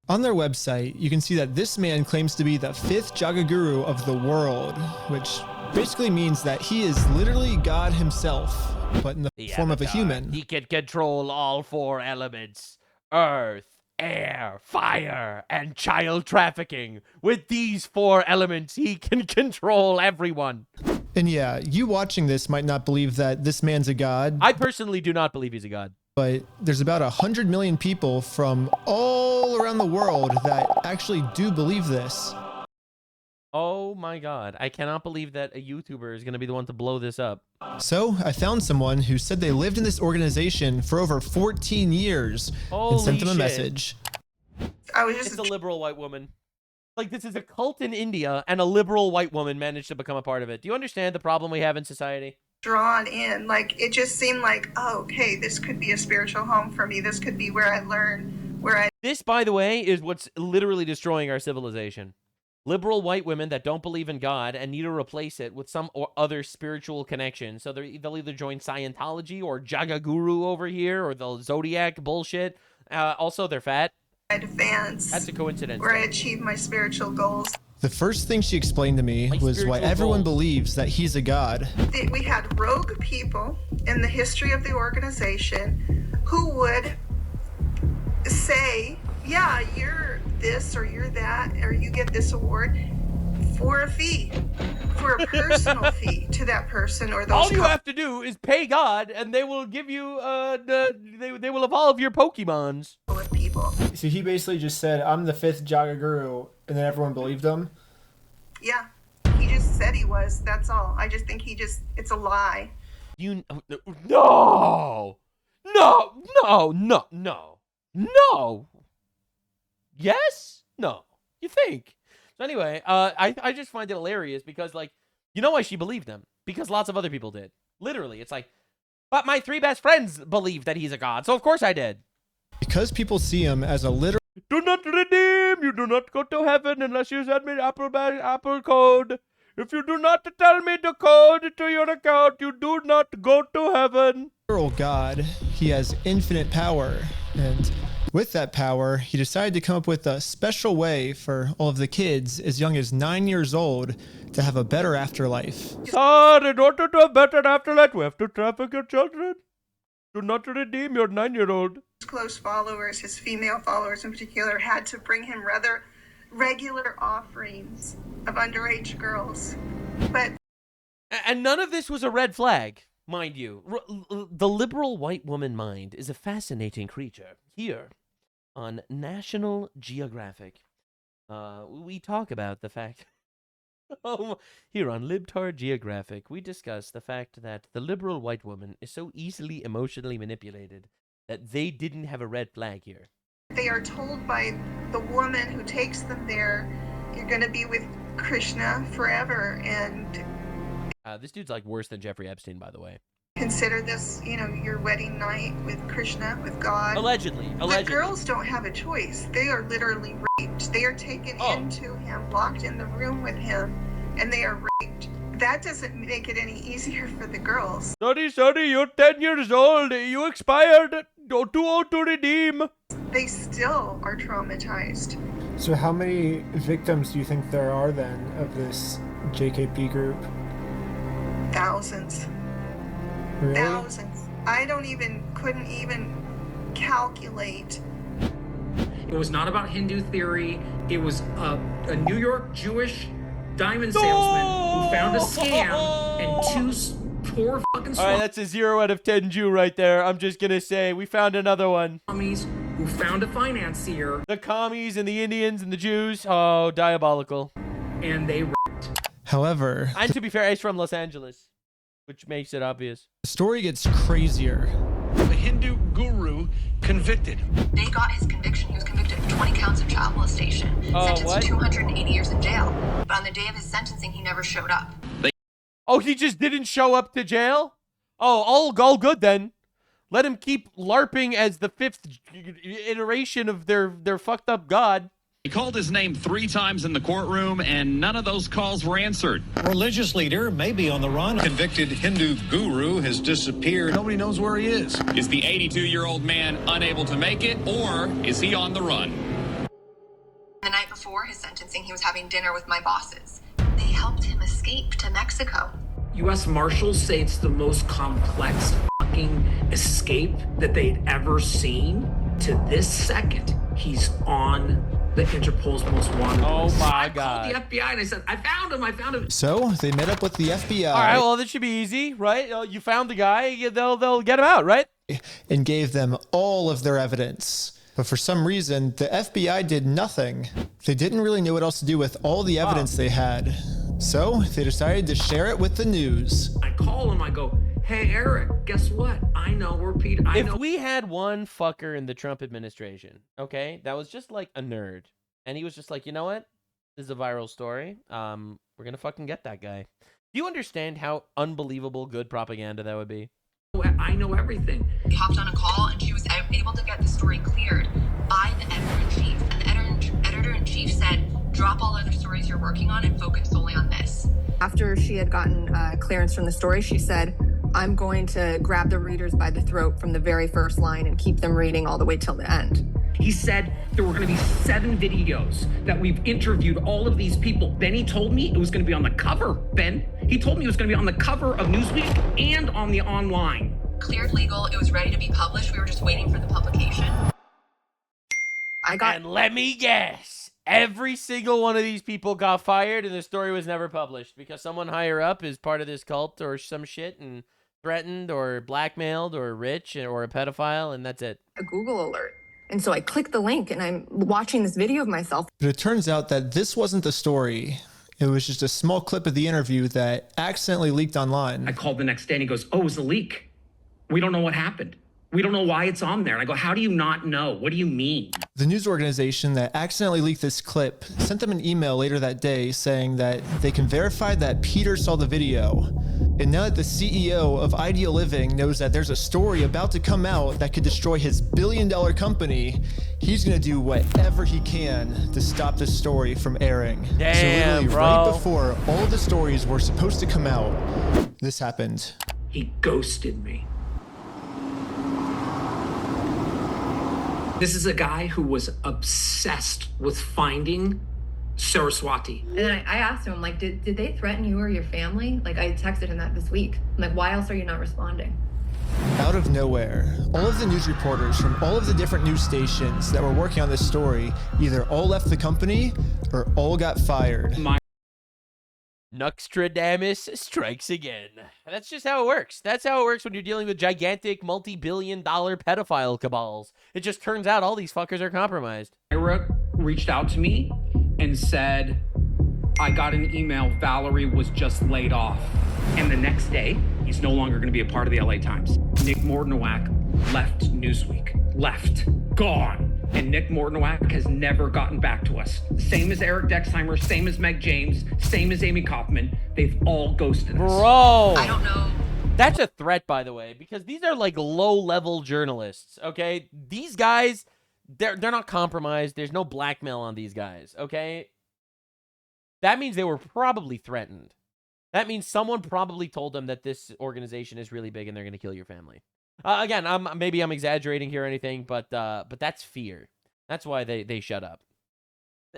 On their website, you can see that this man claims to be the 5th Jagaguru of the world, which basically means that he is literally God himself, but in the form of a human. He can control all 4 elements: earth, air, fire, and child trafficking. With these 4 elements, he can control everyone. And yeah, you watching this might not believe that this man's a god. I personally do not believe he's a god. But there's about 100 million people from all around the world that actually do believe this. Oh my god, I cannot believe that a YouTuber is going to be the one to blow this up. So I found someone who said they lived in this organization for over 14 years and sent them a message. It's a liberal white woman. Like, this is a cult in India, and a liberal white woman managed to become a part of it. Do you understand the problem we have in society? Drawn in, like, it just seemed like, oh, okay, this could be a spiritual home for me. This could be where I learn, This, by the way, is what's literally destroying our civilization. Liberal white women that don't believe in God and need to replace it with some or other spiritual connection. So they'll either join Scientology or Jagaguru over here, or the Zodiac bullshit. Also, they're fat. Advance. That's a coincidence. Where I achieve my spiritual goals. The first thing she explained to me was why everyone believes that he's a god. We had rogue people in the history of the organization who would say, yeah, you're this or you're that, or you get this award for a fee, for a personal fee to that person or those. All you have to do is pay God, and they will give you they will evolve your Pokemons. People. So he basically just said, "I'm the 5th Jagaguru," and then everyone believed him. Yeah, he just said he was. That's all. I just think it's a lie. No. Yes? No. You think? So anyway, I just find it hilarious because, like, you know why she believed them? Because lots of other people did. Literally, it's like, but my 3 best friends believe that he's a god, so of course I did. Because people see him as a literal. Do not redeem. You do not go to heaven unless you send me Apple code. If you do not tell me the code to your account, you do not go to heaven. Literal God. He has infinite power, and with that power, he decided to come up with a special way for all of the kids as young as 9 years old to have a better afterlife. Sir, in order to have better afterlife, we have to traffic your children. Do not redeem your 9-year-old. His close followers, his female followers in particular, had to bring him rather regular offerings of underage girls. And none of this was a red flag, mind you. The liberal white woman mind is a fascinating creature. Here on National Geographic, we talk about the fact Here on Libtard Geographic, we discuss the fact that the liberal white woman is so easily emotionally manipulated that they didn't have a red flag here. They are told by the woman who takes them there, you're going to be with Krishna forever, and this dude's like worse than Jeffrey Epstein, by the way. consider this, your wedding night with Krishna, with God. Allegedly. But girls don't have a choice. They are literally raped. They are taken into him, locked in the room with him, and they are raped. That doesn't make it any easier for the girls. Sorry, you're 10 years old. You expired. Too old to redeem. They still are traumatized. So how many victims do you think there are then of this JKP group? Thousands. Really? Thousands. I couldn't even calculate. It was not about Hindu theory. It was a New York Jewish diamond salesman who found a scam and two poor fucking All right, that's a 0 out of 10 Jew right there. I'm just gonna say we found another one. Commies who found a financier. The commies and the Indians and the Jews. Oh, diabolical. And they However, and to be fair, he's from Los Angeles, which makes it obvious. the story gets crazier. The Hindu guru convicted. They got his conviction. He was convicted of 20 counts of child molestation. Sentenced what? to 280 years in jail. But on the day of his sentencing, he never showed up. Oh, he just didn't show up to jail? Oh, all good then. Let him keep LARPing as the 5th iteration of their fucked up god. He called his name 3 times in the courtroom, and none of those calls were answered. Religious leader may be on the run. Convicted Hindu guru has disappeared. Nobody knows where he is. Is the 82-year-old man unable to make it, or is he on the run? The night before his sentencing, he was having dinner with my bosses. They helped him escape to Mexico. U.S. Marshals say it's the most complex fucking escape that they'd ever seen. To this second, he's on the Interpol's most wanted list. Oh my I God. called the FBI and I said, I found him. So they met up with the FBI. All right, well, this should be easy, right? You found the guy, they'll get him out, right? And gave them all of their evidence. But for some reason, the FBI did nothing. They didn't really know what else to do with all the evidence they had. So they decided to share it with the news. I call him, I go, hey, Eric, guess what? I know we're Pete. If we had one fucker in the Trump administration, okay, that was just like a nerd, and he was just like, you know what? This is a viral story. We're gonna fucking get that guy. Do you understand how unbelievable good propaganda that would be? I know everything. We hopped on a call and she was able to get the story cleared by the editor-in-chief. And the editor-in-chief said, drop all other stories you're working on and focus solely on this. After she had gotten clearance from the story, she said, I'm going to grab the readers by the throat from the very first line and keep them reading all the way till the end. He said there were going to be 7 videos that we've interviewed all of these people. Then he told me it was going to be on the cover, Ben. He told me it was going to be on the cover of Newsweek and on the online. Cleared legal, it was ready to be published. We were just waiting for the publication. And let me guess, every single one of these people got fired and the story was never published because someone higher up is part of this cult or some shit and threatened or blackmailed or rich or a pedophile, and that's it. A Google alert. And so I clicked the link and I'm watching this video of myself. But it turns out that this wasn't the story. It was just a small clip of the interview that accidentally leaked online. I called the next day and he goes, oh, it was a leak. We don't know what happened. We don't know why it's on there. And I go, how do you not know? What do you mean? The news organization that accidentally leaked this clip sent them an email later that day saying that they can verify that Peter saw the video. And now that the CEO of Ideal Living knows that there's a story about to come out that could destroy his billion-dollar company, he's gonna do whatever he can to stop this story from airing. Damn, so literally bro. right before all of the stories were supposed to come out, this happened. He ghosted me. This is a guy who was obsessed with finding Saraswati. And then I asked him, like, did they threaten you or your family? Like, I texted him that this week. I'm like, why else are you not responding? Out of nowhere, all of the news reporters from all of the different news stations that were working on this story either all left the company or all got fired. Nuxtradamus strikes again. That's just how it works. That's how it works when you're dealing with gigantic multi-billion-dollar pedophile cabals. It just turns out all these fuckers are compromised. Ira reached out to me and said, I got an email, Valerie was just laid off. And the next day, he's no longer going to be a part of the LA Times. Nick Mortnowak left Newsweek. Left. Gone. And Nick Mortnowak has never gotten back to us. Same as Eric Dexheimer, same as Meg James, same as Amy Kaufman. They've all ghosted us. Bro. I don't know. That's a threat, by the way, because these are like low-level journalists, okay? These guys, they're not compromised. There's no blackmail on these guys, okay? That means they were probably threatened. That means someone probably told them that this organization is really big and they're going to kill your family. Again, maybe I'm exaggerating here or anything, but that's fear. That's why they shut up.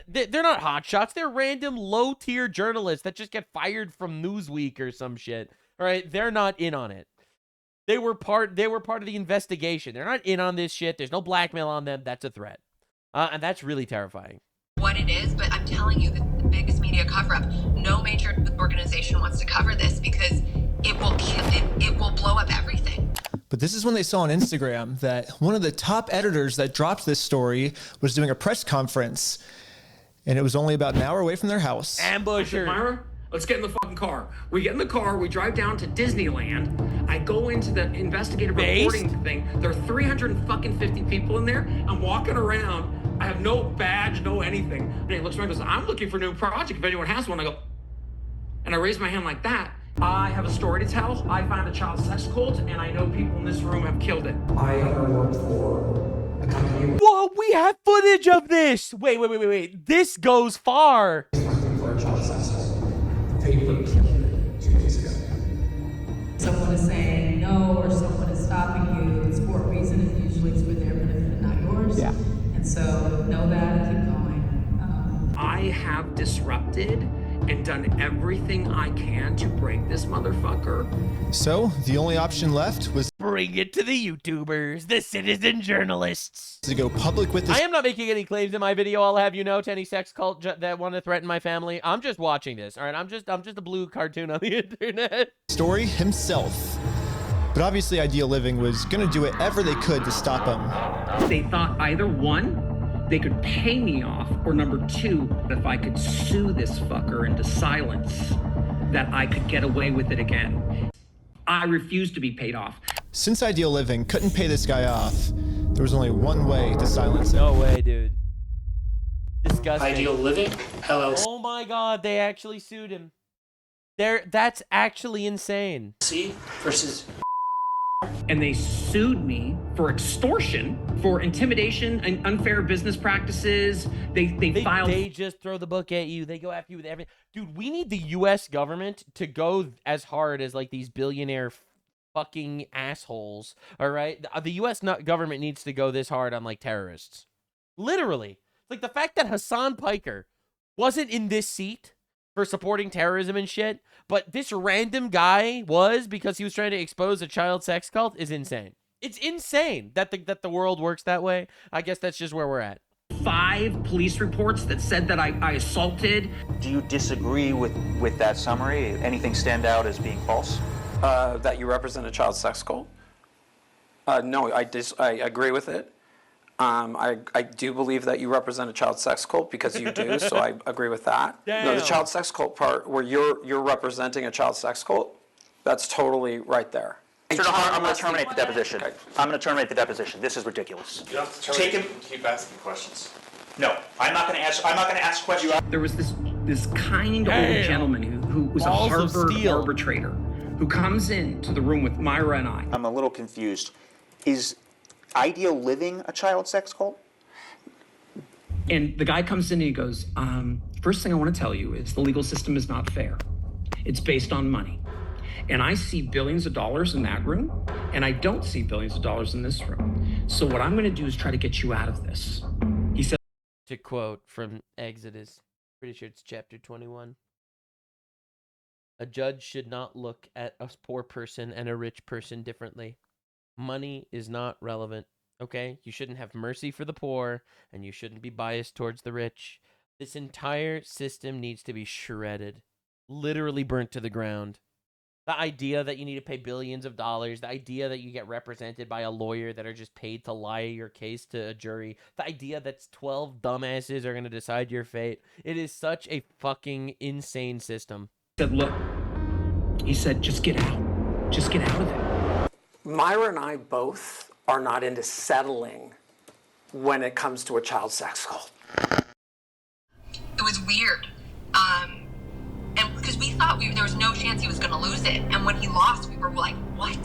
They're not hotshots. They're random low-tier journalists that just get fired from Newsweek or some shit. All right, they're not in on it. They were part of the investigation. They're not in on this shit. There's no blackmail on them. That's a threat. And that's really terrifying. What it is, but I'm telling you, the biggest media cover-up. No major organization wants to cover this because it will kill it will blow up everything. But this is when they saw on Instagram that one of the top editors that dropped this story was doing a press conference, and it was only about an hour away from their house. Ambusher. Myra, let's get in the fucking car. We get in the car, we drive down to Disneyland. I go into the investigative reporting thing. There are 350 people in there. I'm walking around. I have no badge, no anything. And he looks around and goes, I'm looking for a new project if anyone has one. I go, and I raise my hand like that. I have a story to tell. I found a child sex cult, and I know people in this room have killed it. I work for a company. Whoa, we have footage of this. Wait. This goes far. For a child sex cult. People killed it 2 days ago. Someone is saying no, or someone is stopping you. It's for a reason, and usually it's for their benefit and not yours. Yeah. And so know that and keep going. I have disrupted and done everything I can to break this motherfucker. So the only option left was bring it to the YouTubers, the citizen journalists, to go public with this. I am not making any claims in my video. I'll have you know, to any sex cult that want to threaten my family. I'm just watching this. All right, I'm just a blue cartoon on the internet. Story himself. But obviously Ideal Living was going to do whatever they could to stop him. They thought either one, they could pay me off, or number two, if I could sue this fucker into silence, that I could get away with it again. I refuse to be paid off. Since Ideal Living couldn't pay this guy off, there was only one way to silence him. No way, dude. Disgusting. Ideal Living, LLC. Oh my god, they actually sued him. That's actually insane. See versus. And they sued me for extortion, for intimidation and unfair business practices. They filed. They just throw the book at you. They go after you with everything. Dude, we need the U.S. government to go as hard as like these billionaire fucking assholes. All right, the U.S. government needs to go this hard on like terrorists. Literally, like the fact that Hassan Piker wasn't in this seat for supporting terrorism and shit, but this random guy was because he was trying to expose a child sex cult is insane. It's insane that the world works that way. I guess that's just where we're at. 5 police reports that said that I assaulted. Do you disagree with that summary? Anything stand out as being false? That you represent a child sex cult? No, I agree with it. I do believe that you represent a child sex cult because you do, so I agree with that. Damn. No, the child sex cult part where you're representing a child sex cult, that's totally right there. I'm going to terminate the deposition. Okay. I'm going to terminate the deposition. This is ridiculous. You don't have to terminate. Keep asking questions. No, I'm not going to ask questions. There was this kind old gentleman who was a Harvard arbitrator who comes into the room with Myra and I. I'm a little confused. Is Ideal Living a child sex cult? And the guy comes in and he goes, first thing I want to tell you is the legal system is not fair. It's based on money. And I see billions of dollars in that room, and I don't see billions of dollars in this room. So what I'm going to do is try to get you out of this. He said, to quote from Exodus, pretty sure it's chapter 21. A judge should not look at a poor person and a rich person differently. Money is not relevant, okay? You shouldn't have mercy for the poor, and you shouldn't be biased towards the rich. This entire system needs to be shredded, literally burnt to the ground. The idea that you need to pay billions of dollars, the idea that you get represented by a lawyer that are just paid to lie your case to a jury, the idea that 12 dumbasses are going to decide your fate. It is such a fucking insane system. Said, look, he said, just get out. Just get out of it. Myra and I both are not into settling when it comes to a child sex cult. It was weird. And because we thought there was no chance he was going to lose it. And when he lost, we were like, what?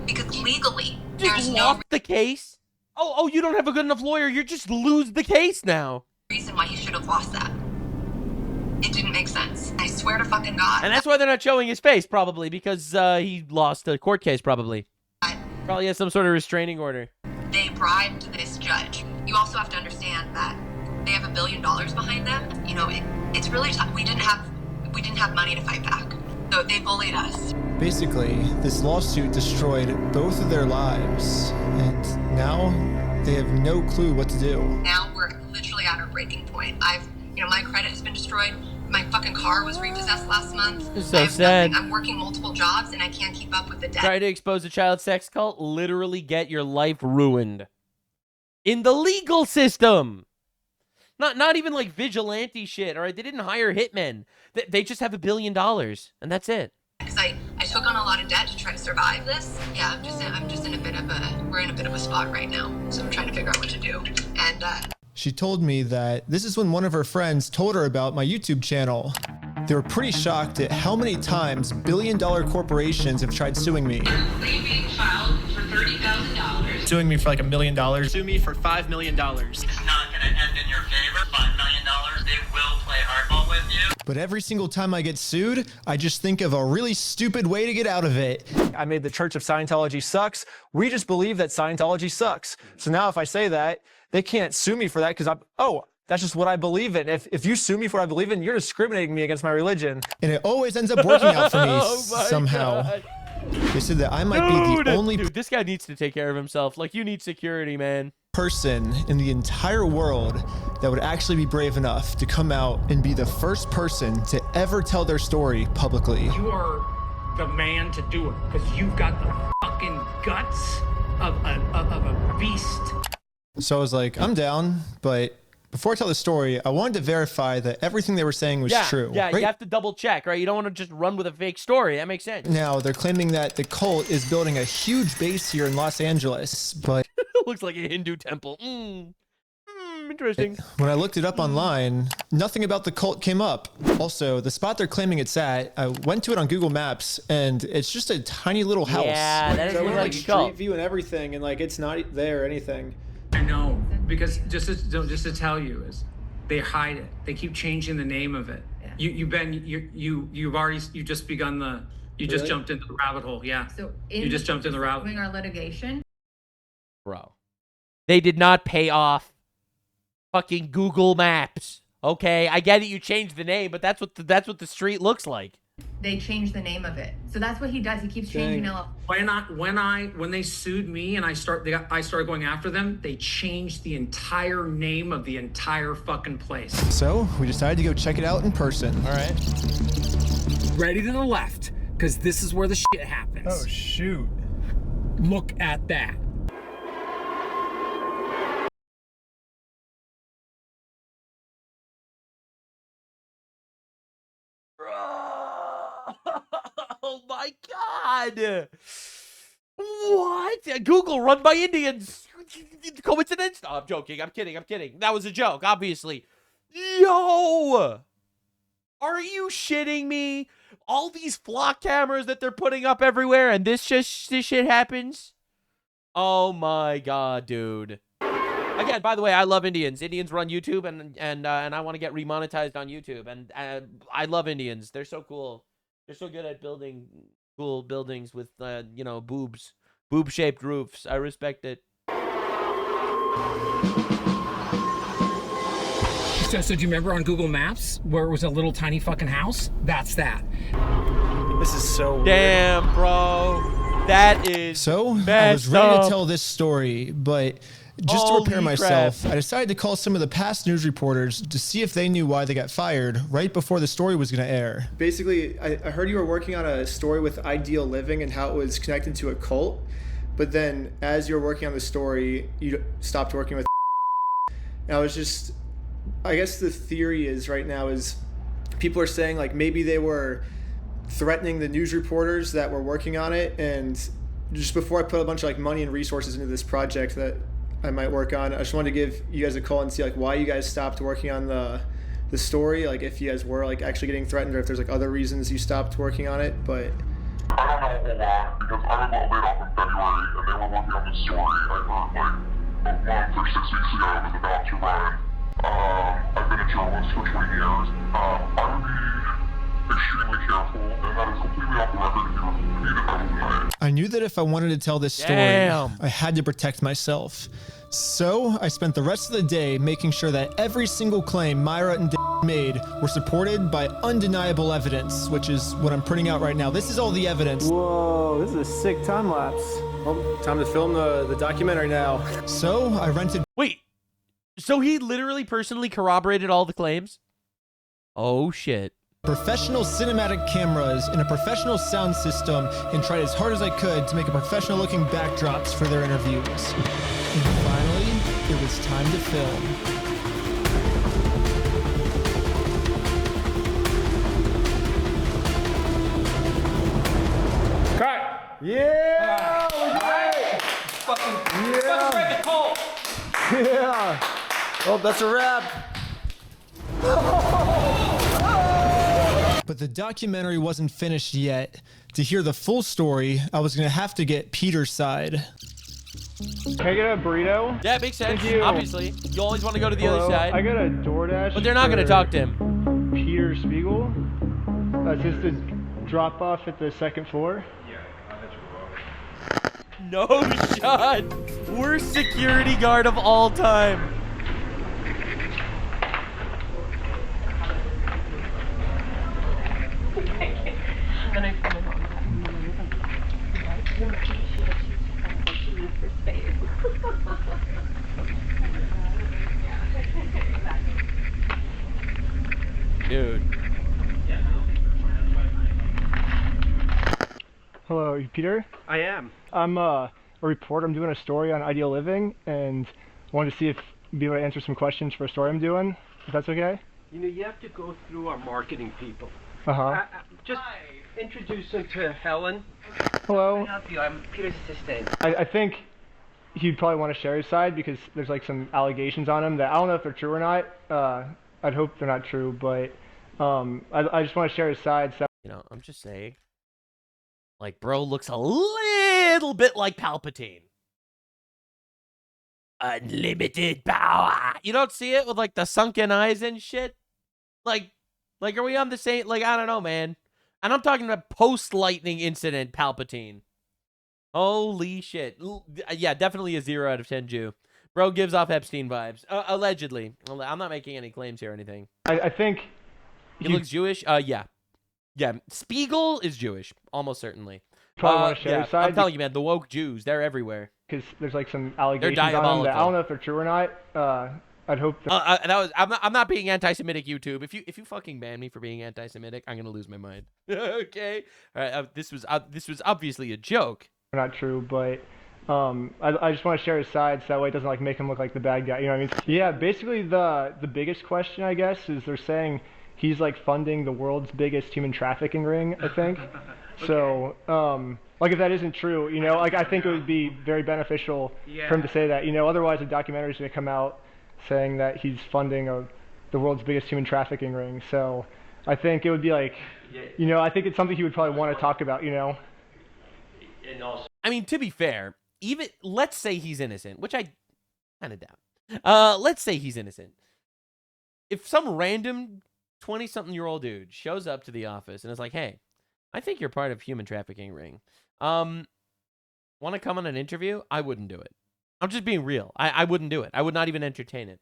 Because legally, there's no the case? Oh, you don't have a good enough lawyer. You just lose the case now. reason why he should have lost that. It didn't make sense. I swear to fucking God. And that's why they're not showing his face, probably, because he lost a court case, probably. Probably has some sort of restraining order. They bribed this judge. You also have to understand that they have $1 billion behind them. You know, it's really tough. We didn't have money to fight back. So they bullied us. Basically, this lawsuit destroyed both of their lives, and now they have no clue what to do. Now we're literally at our breaking point. My credit has been destroyed. My fucking car was repossessed last month. It's so sad. I'm working multiple jobs and I can't keep up with the debt. Try to expose a child sex cult, literally get your life ruined. In the legal system. Not even like vigilante shit, all right? They didn't hire hitmen. They just have $1 billion, and that's it. Because I took on a lot of debt to try to survive this. Yeah, we're in a bit of a spot right now. So I'm trying to figure out what to do. And she told me that this is when one of her friends told her about my YouTube channel. They were pretty shocked at how many times billion-dollar corporations have tried suing me. Leaving child for $30,000. Suing me for like $1 million. Sue me for $5 million. It's not going to end in your favor. $5 million, they will play hardball with you. But every single time I get sued, I just think of a really stupid way to get out of it. I made the Church of Scientology sucks. We just believe that Scientology sucks. So now if I say that, they can't sue me for that because that's just what I believe in. If you sue me for what I believe in, you're discriminating me against my religion. And it always ends up working out for me somehow. God. They said that I might be the only Dude, this guy needs to take care of himself. Like, you need security, man. Person in the entire world that would actually be brave enough to come out and be the first person to ever tell their story publicly. You are the man to do it because you've got the fucking guts of a beast. So I was like, I'm down, but before I tell the story, I wanted to verify that everything they were saying was true. Yeah, right? you have to double check, right? You don't want to just run with a fake story. That makes sense. Now, they're claiming that the cult is building a huge base here in Los Angeles, but... Looks like a Hindu temple. Interesting. When I looked it up online, nothing about the cult came up. Also, the spot they're claiming it's at, I went to it on Google Maps, and it's just a tiny little house. Yeah, that is like Street View and everything, and like it's not there or anything. I know, because just to tell you is, they hide it. They keep changing the name of it. Yeah. You've just begun just jumped into the rabbit hole. Yeah. So you just jumped in the rabbit hole. Doing our litigation. Bro, they did not pay off fucking Google Maps. Okay, I get it. You changed the name, but that's what the street looks like. They changed the name of it, so that's what he does. He keeps changing it. When they sued me and I started going after them, they changed the entire name of the entire fucking place. So we decided to go check it out in person. All right. Ready to the left, because this is where the shit happens. Oh shoot! Look at that. Oh my God! What? Google run by Indians. Coincidence? No, I'm joking. I'm kidding. That was a joke, obviously. Yo! Are you shitting me? All these flock cameras that they're putting up everywhere, and this shit happens? Oh my God, dude. Again, by the way, I love Indians. Indians run YouTube, and I want to get remonetized on YouTube, and I love Indians. They're so cool. They're so good at building cool buildings with, boobs. Boob-shaped roofs. I respect it. So do you remember on Google Maps where it was a little tiny fucking house? That's that. This is so damn, bro. That is so messed I was ready up. to tell this story, but Just to prepare Holy myself, crap. I decided to call some of the past news reporters to see if they knew why they got fired right before the story was going to air. Basically, I heard you were working on a story with Ideal Living and how it was connected to a cult, but then as you were working on the story, you stopped working with. And I guess the theory is right now is people are saying like maybe they were threatening the news reporters that were working on it, and just before I put a bunch of like money and resources into this project that I might work on, I just wanted to give you guys a call and see like why you guys stopped working on the story, like if you guys were like actually getting threatened or if there's like other reasons you stopped working on it. But I don't know a whole lot because I got laid off in February and they were working on the story. I heard like a month or 6 weeks ago it was about to run. I've been a journalist for 20 years. I would be extremely careful, and that is completely off the record if you need to know that. I knew that if I wanted to tell this story, Damn. I had to protect myself. So I spent the rest of the day making sure that every single claim Myra and made were supported by undeniable evidence, which is what I'm printing out right now. This is all the evidence. Whoa, this is a sick time lapse. Well, time to film the documentary now. So I rented. Wait, so he literally personally corroborated all the claims? Oh shit. Professional cinematic cameras and a professional sound system and tried as hard as I could to make a professional looking backdrops for their interviews. And finally, it was time to film. Cut! Yeah! Yeah! Well, that's a wrap. But the documentary wasn't finished yet. To hear the full story, I was going to have to get Peter's side. Can I get a burrito? Yeah, it makes sense. Thank you. Obviously. You always want to go to the Hello? other side. I got a DoorDash. But they're not going to for talk to him. Peter Spiegel. Is this the drop off at the second floor? No shot. Worst security guard of all time. Dude. Hello, you Peter? I am. I'm a reporter. I'm doing a story on Ideal Living and wanted to see if you'd be able to answer some questions for a story I'm doing, if that's okay. You know, you have to go through our marketing people. Uh-huh. Just introduce them to Helen. Hello. Can I help you? I'm Peter's assistant. I think he'd probably want to share his side because there's like some allegations on him that I don't know if they're true or not. I'd hope they're not true, but I just want to share his side. So. You know, I'm just saying. Like, bro looks a little bit like Palpatine. Unlimited power. You don't see it with like the sunken eyes and shit? Like are we on the same, like, I don't know, man. And I'm talking about post-lightning incident Palpatine. Holy shit. Yeah, definitely a 0 out of 10 Jew. Bro gives off Epstein vibes. Allegedly. I'm not making any claims here or anything. I think... He looks Jewish? Yeah. Yeah, Spiegel is Jewish, almost certainly. Probably want to share his side. I'm telling you, man, the woke Jews, they're everywhere. Because there's like some allegations They're on diabolical. him that I don't know if they're true or not. I'd hope. I'm not being anti-Semitic, YouTube. If you fucking ban me for being anti-Semitic, I'm gonna lose my mind. Okay. All right. This was obviously a joke. Not true, but I just want to share his side so that way it doesn't like make him look like the bad guy. You know what I mean? Yeah. Basically, the biggest question, I guess, is they're saying he's like funding the world's biggest human trafficking ring, I think. Okay. So, like if that isn't true, you know, like I think it would be very beneficial for him to say that. You know, otherwise the documentary is going to come out saying that he's funding the world's biggest human trafficking ring. So, I think it would be like, you know, I think it's something he would probably want to talk about. You know. And also, I mean, to be fair, even let's say he's innocent, which I kind of doubt. Let's say he's innocent. If some random 20-something-year-old dude shows up to the office and is like, "Hey, I think you're part of human trafficking ring. Want to come on an interview?" I wouldn't do it. I'm just being real. I wouldn't do it. I would not even entertain it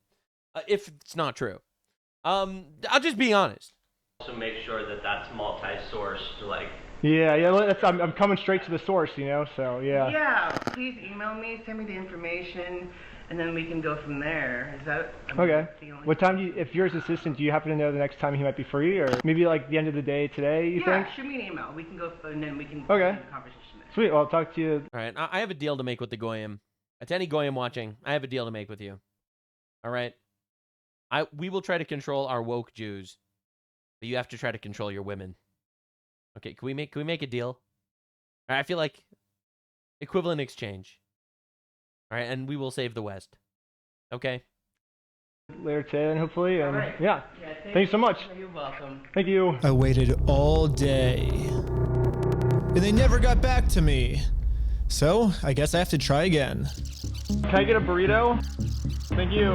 if it's not true. I'll just be honest. also make sure that that's multi-sourced, like. Yeah. I'm coming straight to the source, you know. So yeah. Yeah, please email me, send me the information, and then we can go from there. Is that Okay. What time do you, if you're his assistant, do you happen to know the next time he might be free, or maybe like the end of the day today, you think? Yeah, shoot me an email. We can go, and then we can Okay. have a conversation there. Sweet, well, I'll talk to you. All right, I have a deal to make with the Goyim. To any Goyim watching, I have a deal to make with you. All right? We will try to control our woke Jews, but you have to try to control your women. Okay, can we make a deal? All right, I feel like equivalent exchange. All right, and we will save the West. Okay? Later today, then, hopefully. And Right. yeah. Thanks so much. You're welcome. Thank you. I waited all day, and they never got back to me. So I guess I have to try again. Can I get a burrito? Thank you.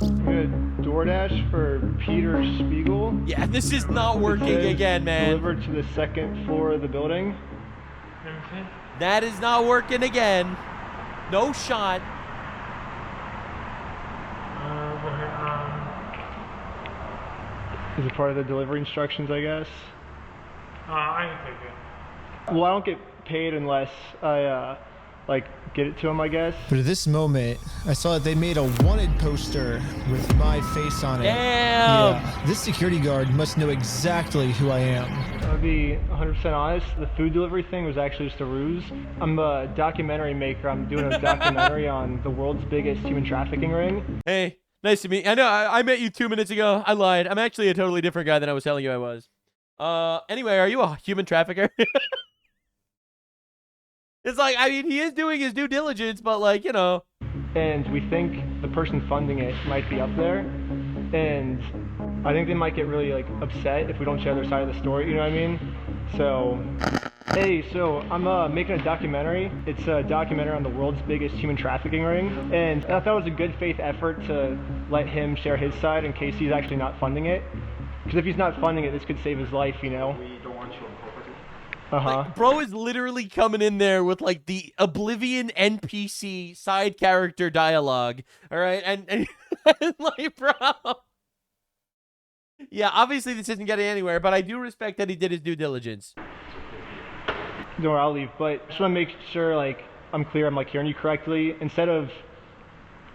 I'm gonna DoorDash for Peter Spiegel. Yeah, this is not working again, man. Delivered to the second floor of the building. That is not working again. No shot. Is it part of the delivery instructions, I guess? I can take it. Well, I don't get paid unless I, like, get it to him, I guess. But at this moment, I saw that they made a wanted poster with my face on it. Damn! Yeah, this security guard must know exactly who I am. I'll be 100% honest, the food delivery thing was actually just a ruse. I'm a documentary maker. I'm doing a documentary on the world's biggest human trafficking ring. Hey, nice to meet you. I know, I met you 2 minutes ago. I lied. I'm actually a totally different guy than I was telling you I was. Anyway, are you a human trafficker? It's like, I mean, he is doing his due diligence, but like, you know. And we think the person funding it might be up there. And I think they might get really like upset if we don't share their side of the story, you know what I mean? So, hey, so I'm making a documentary. It's a documentary on the world's biggest human trafficking ring. And I thought it was a good faith effort to let him share his side in case he's actually not funding it. Because if he's not funding it, this could save his life, you know? We don't want you on property. Like, bro is literally coming in there with like the Oblivion NPC side character dialogue. All right, and like, bro. Yeah, obviously this isn't getting anywhere, but I do respect that he did his due diligence. No, I'll leave, but I just want to make sure like I'm clear, I'm like hearing you correctly. Instead of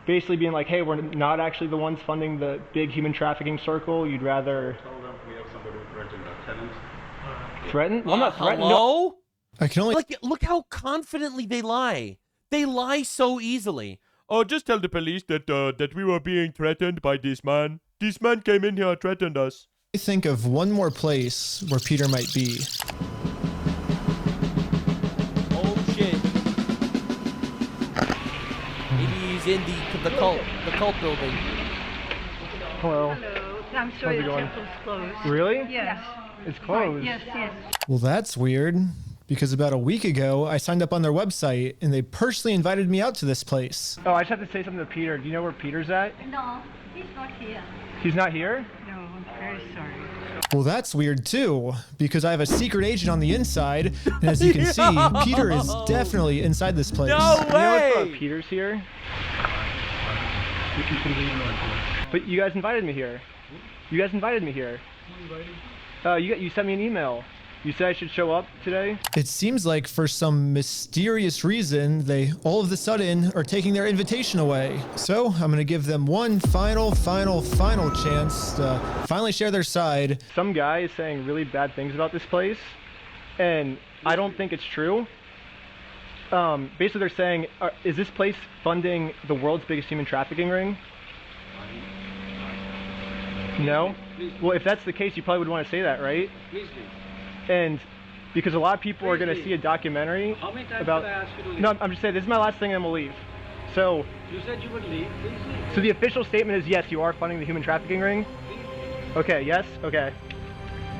basically being like, hey, we're not actually the ones funding the big human trafficking circle, you'd rather Tell them we have somebody threatening a tenant. threaten? Well, I'm not threatening. Hello? I can only Like, look how confidently they lie. They lie so easily. Oh, just tell the police that we were being threatened by this man. This man came in here and threatened us. think of one more place where Peter might be. Oh shit. Maybe he's in the cult building. Hello. Hello. I'm sorry How's it the going? temple's closed. Really? Yes. It's closed. Yes, yes. Well, that's weird, because about a week ago, I signed up on their website, and they personally invited me out to this place. Oh, I just have to say something to Peter. Do you know where Peter's at? No, he's not here. He's not here? No, I'm very sorry. Well, that's weird too, because I have a secret agent on the inside, and as you can see, Peter is definitely inside this place. No You know way! what's Peter's here? But you guys invited me here. You guys invited me here. You sent me an email. You said I should show up today? It seems like for some mysterious reason, they all of a sudden are taking their invitation away. So I'm gonna give them one final chance to finally share their side. Some guy is saying really bad things about this place, and I don't think it's true. Basically they're saying, is this place funding the world's biggest human trafficking ring? No? Well, if that's the case, you probably would want to say that, right? Please leave. And because a lot of people are going to see a documentary How many times about... did I ask you to leave? No, I'm just saying, this is my last thing and we'll leave. So... You said you would leave. Please leave. So the official statement is yes, you are funding the human trafficking ring? Okay, yes? Okay.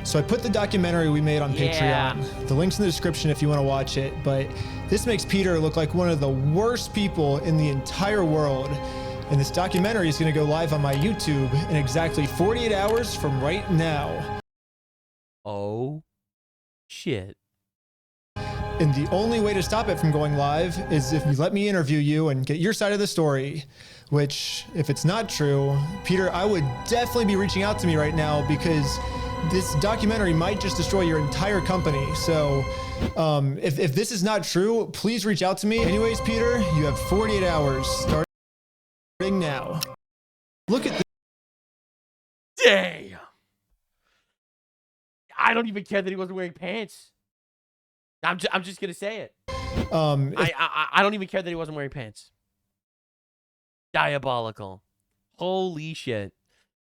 So I put the documentary we made on Yeah. Patreon. The link's in the description if you want to watch it, but this makes Peter look like one of the worst people in the entire world. And this documentary is going to go live on my YouTube in exactly 48 hours from right now. Oh shit. And the only way to stop it from going live is if you let me interview you and get your side of the story. Which, if it's not true, Peter, I would definitely be reaching out to me right now, because this documentary might just destroy your entire company. So if this is not true, please reach out to me. Anyways, Peter, you have 48 hours starting now. Look at this. Damn. I don't even care that he wasn't wearing pants. I'm just gonna say it. I don't even care that he wasn't wearing pants. Diabolical. Holy shit.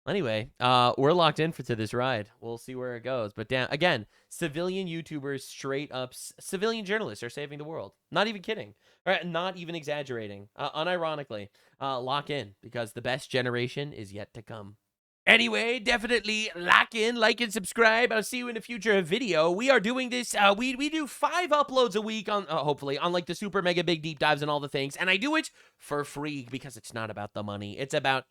Anyway, we're locked in to this ride. We'll see where it goes. But damn, again, civilian YouTubers, straight up civilian journalists are saving the world. Not even kidding. Or not even exaggerating. Unironically, lock in because the best generation is yet to come. Anyway, definitely lock in, like, and subscribe. I'll see you in a future video. We are doing this. We do 5 uploads a week on, hopefully, on like the super mega big deep dives and all the things. And I do it for free because it's not about the money. It's about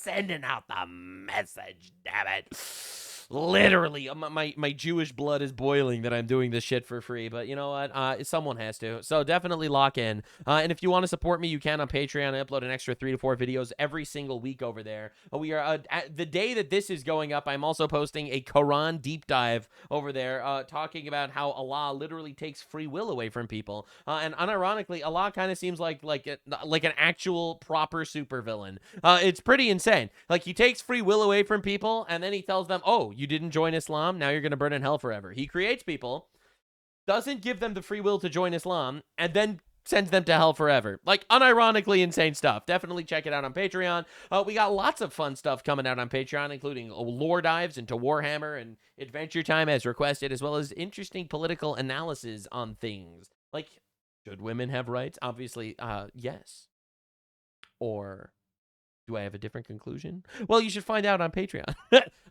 sending out the message, damn it. Literally, my Jewish blood is boiling that I'm doing this shit for free. But you know what? Someone has to. So definitely lock in. And if you want to support me, you can on Patreon. I upload an extra 3 to 4 videos every single week over there. We are the day that this is going up, I'm also posting a Quran deep dive over there, talking about how Allah literally takes free will away from people. And unironically, Allah kind of seems like an actual proper supervillain. It's pretty insane. Like, he takes free will away from people, and then he tells them, oh, you didn't join Islam, now you're going to burn in hell forever. He creates people, doesn't give them the free will to join Islam, and then sends them to hell forever. Like, unironically insane stuff. Definitely check it out on Patreon. We got lots of fun stuff coming out on Patreon, including lore dives into Warhammer and Adventure Time as requested, as well as interesting political analysis on things. Like, should women have rights? Obviously, yes. Or do I have a different conclusion? Well, you should find out on Patreon.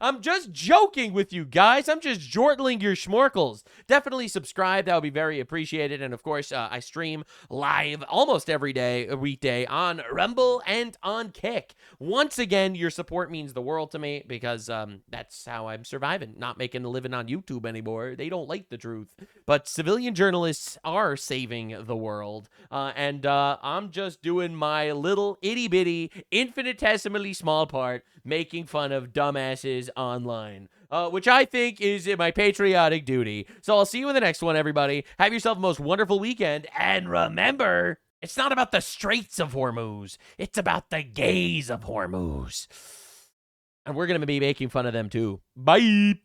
I'm just joking with you guys. I'm just jortling your schmorkles. Definitely subscribe. That would be very appreciated. And of course, I stream live almost every day, a weekday, on Rumble and on Kick. Once again, your support means the world to me because that's how I'm surviving. Not making a living on YouTube anymore. They don't like the truth. But civilian journalists are saving the world. And I'm just doing my little itty-bitty, infinitesimally small part, making fun of dumbasses online, which I think is my patriotic duty. So I'll see you in the next one, everybody. Have yourself the most wonderful weekend, and remember, it's not about the Straits of Hormuz. It's about the gays of Hormuz. And we're going to be making fun of them too. Bye!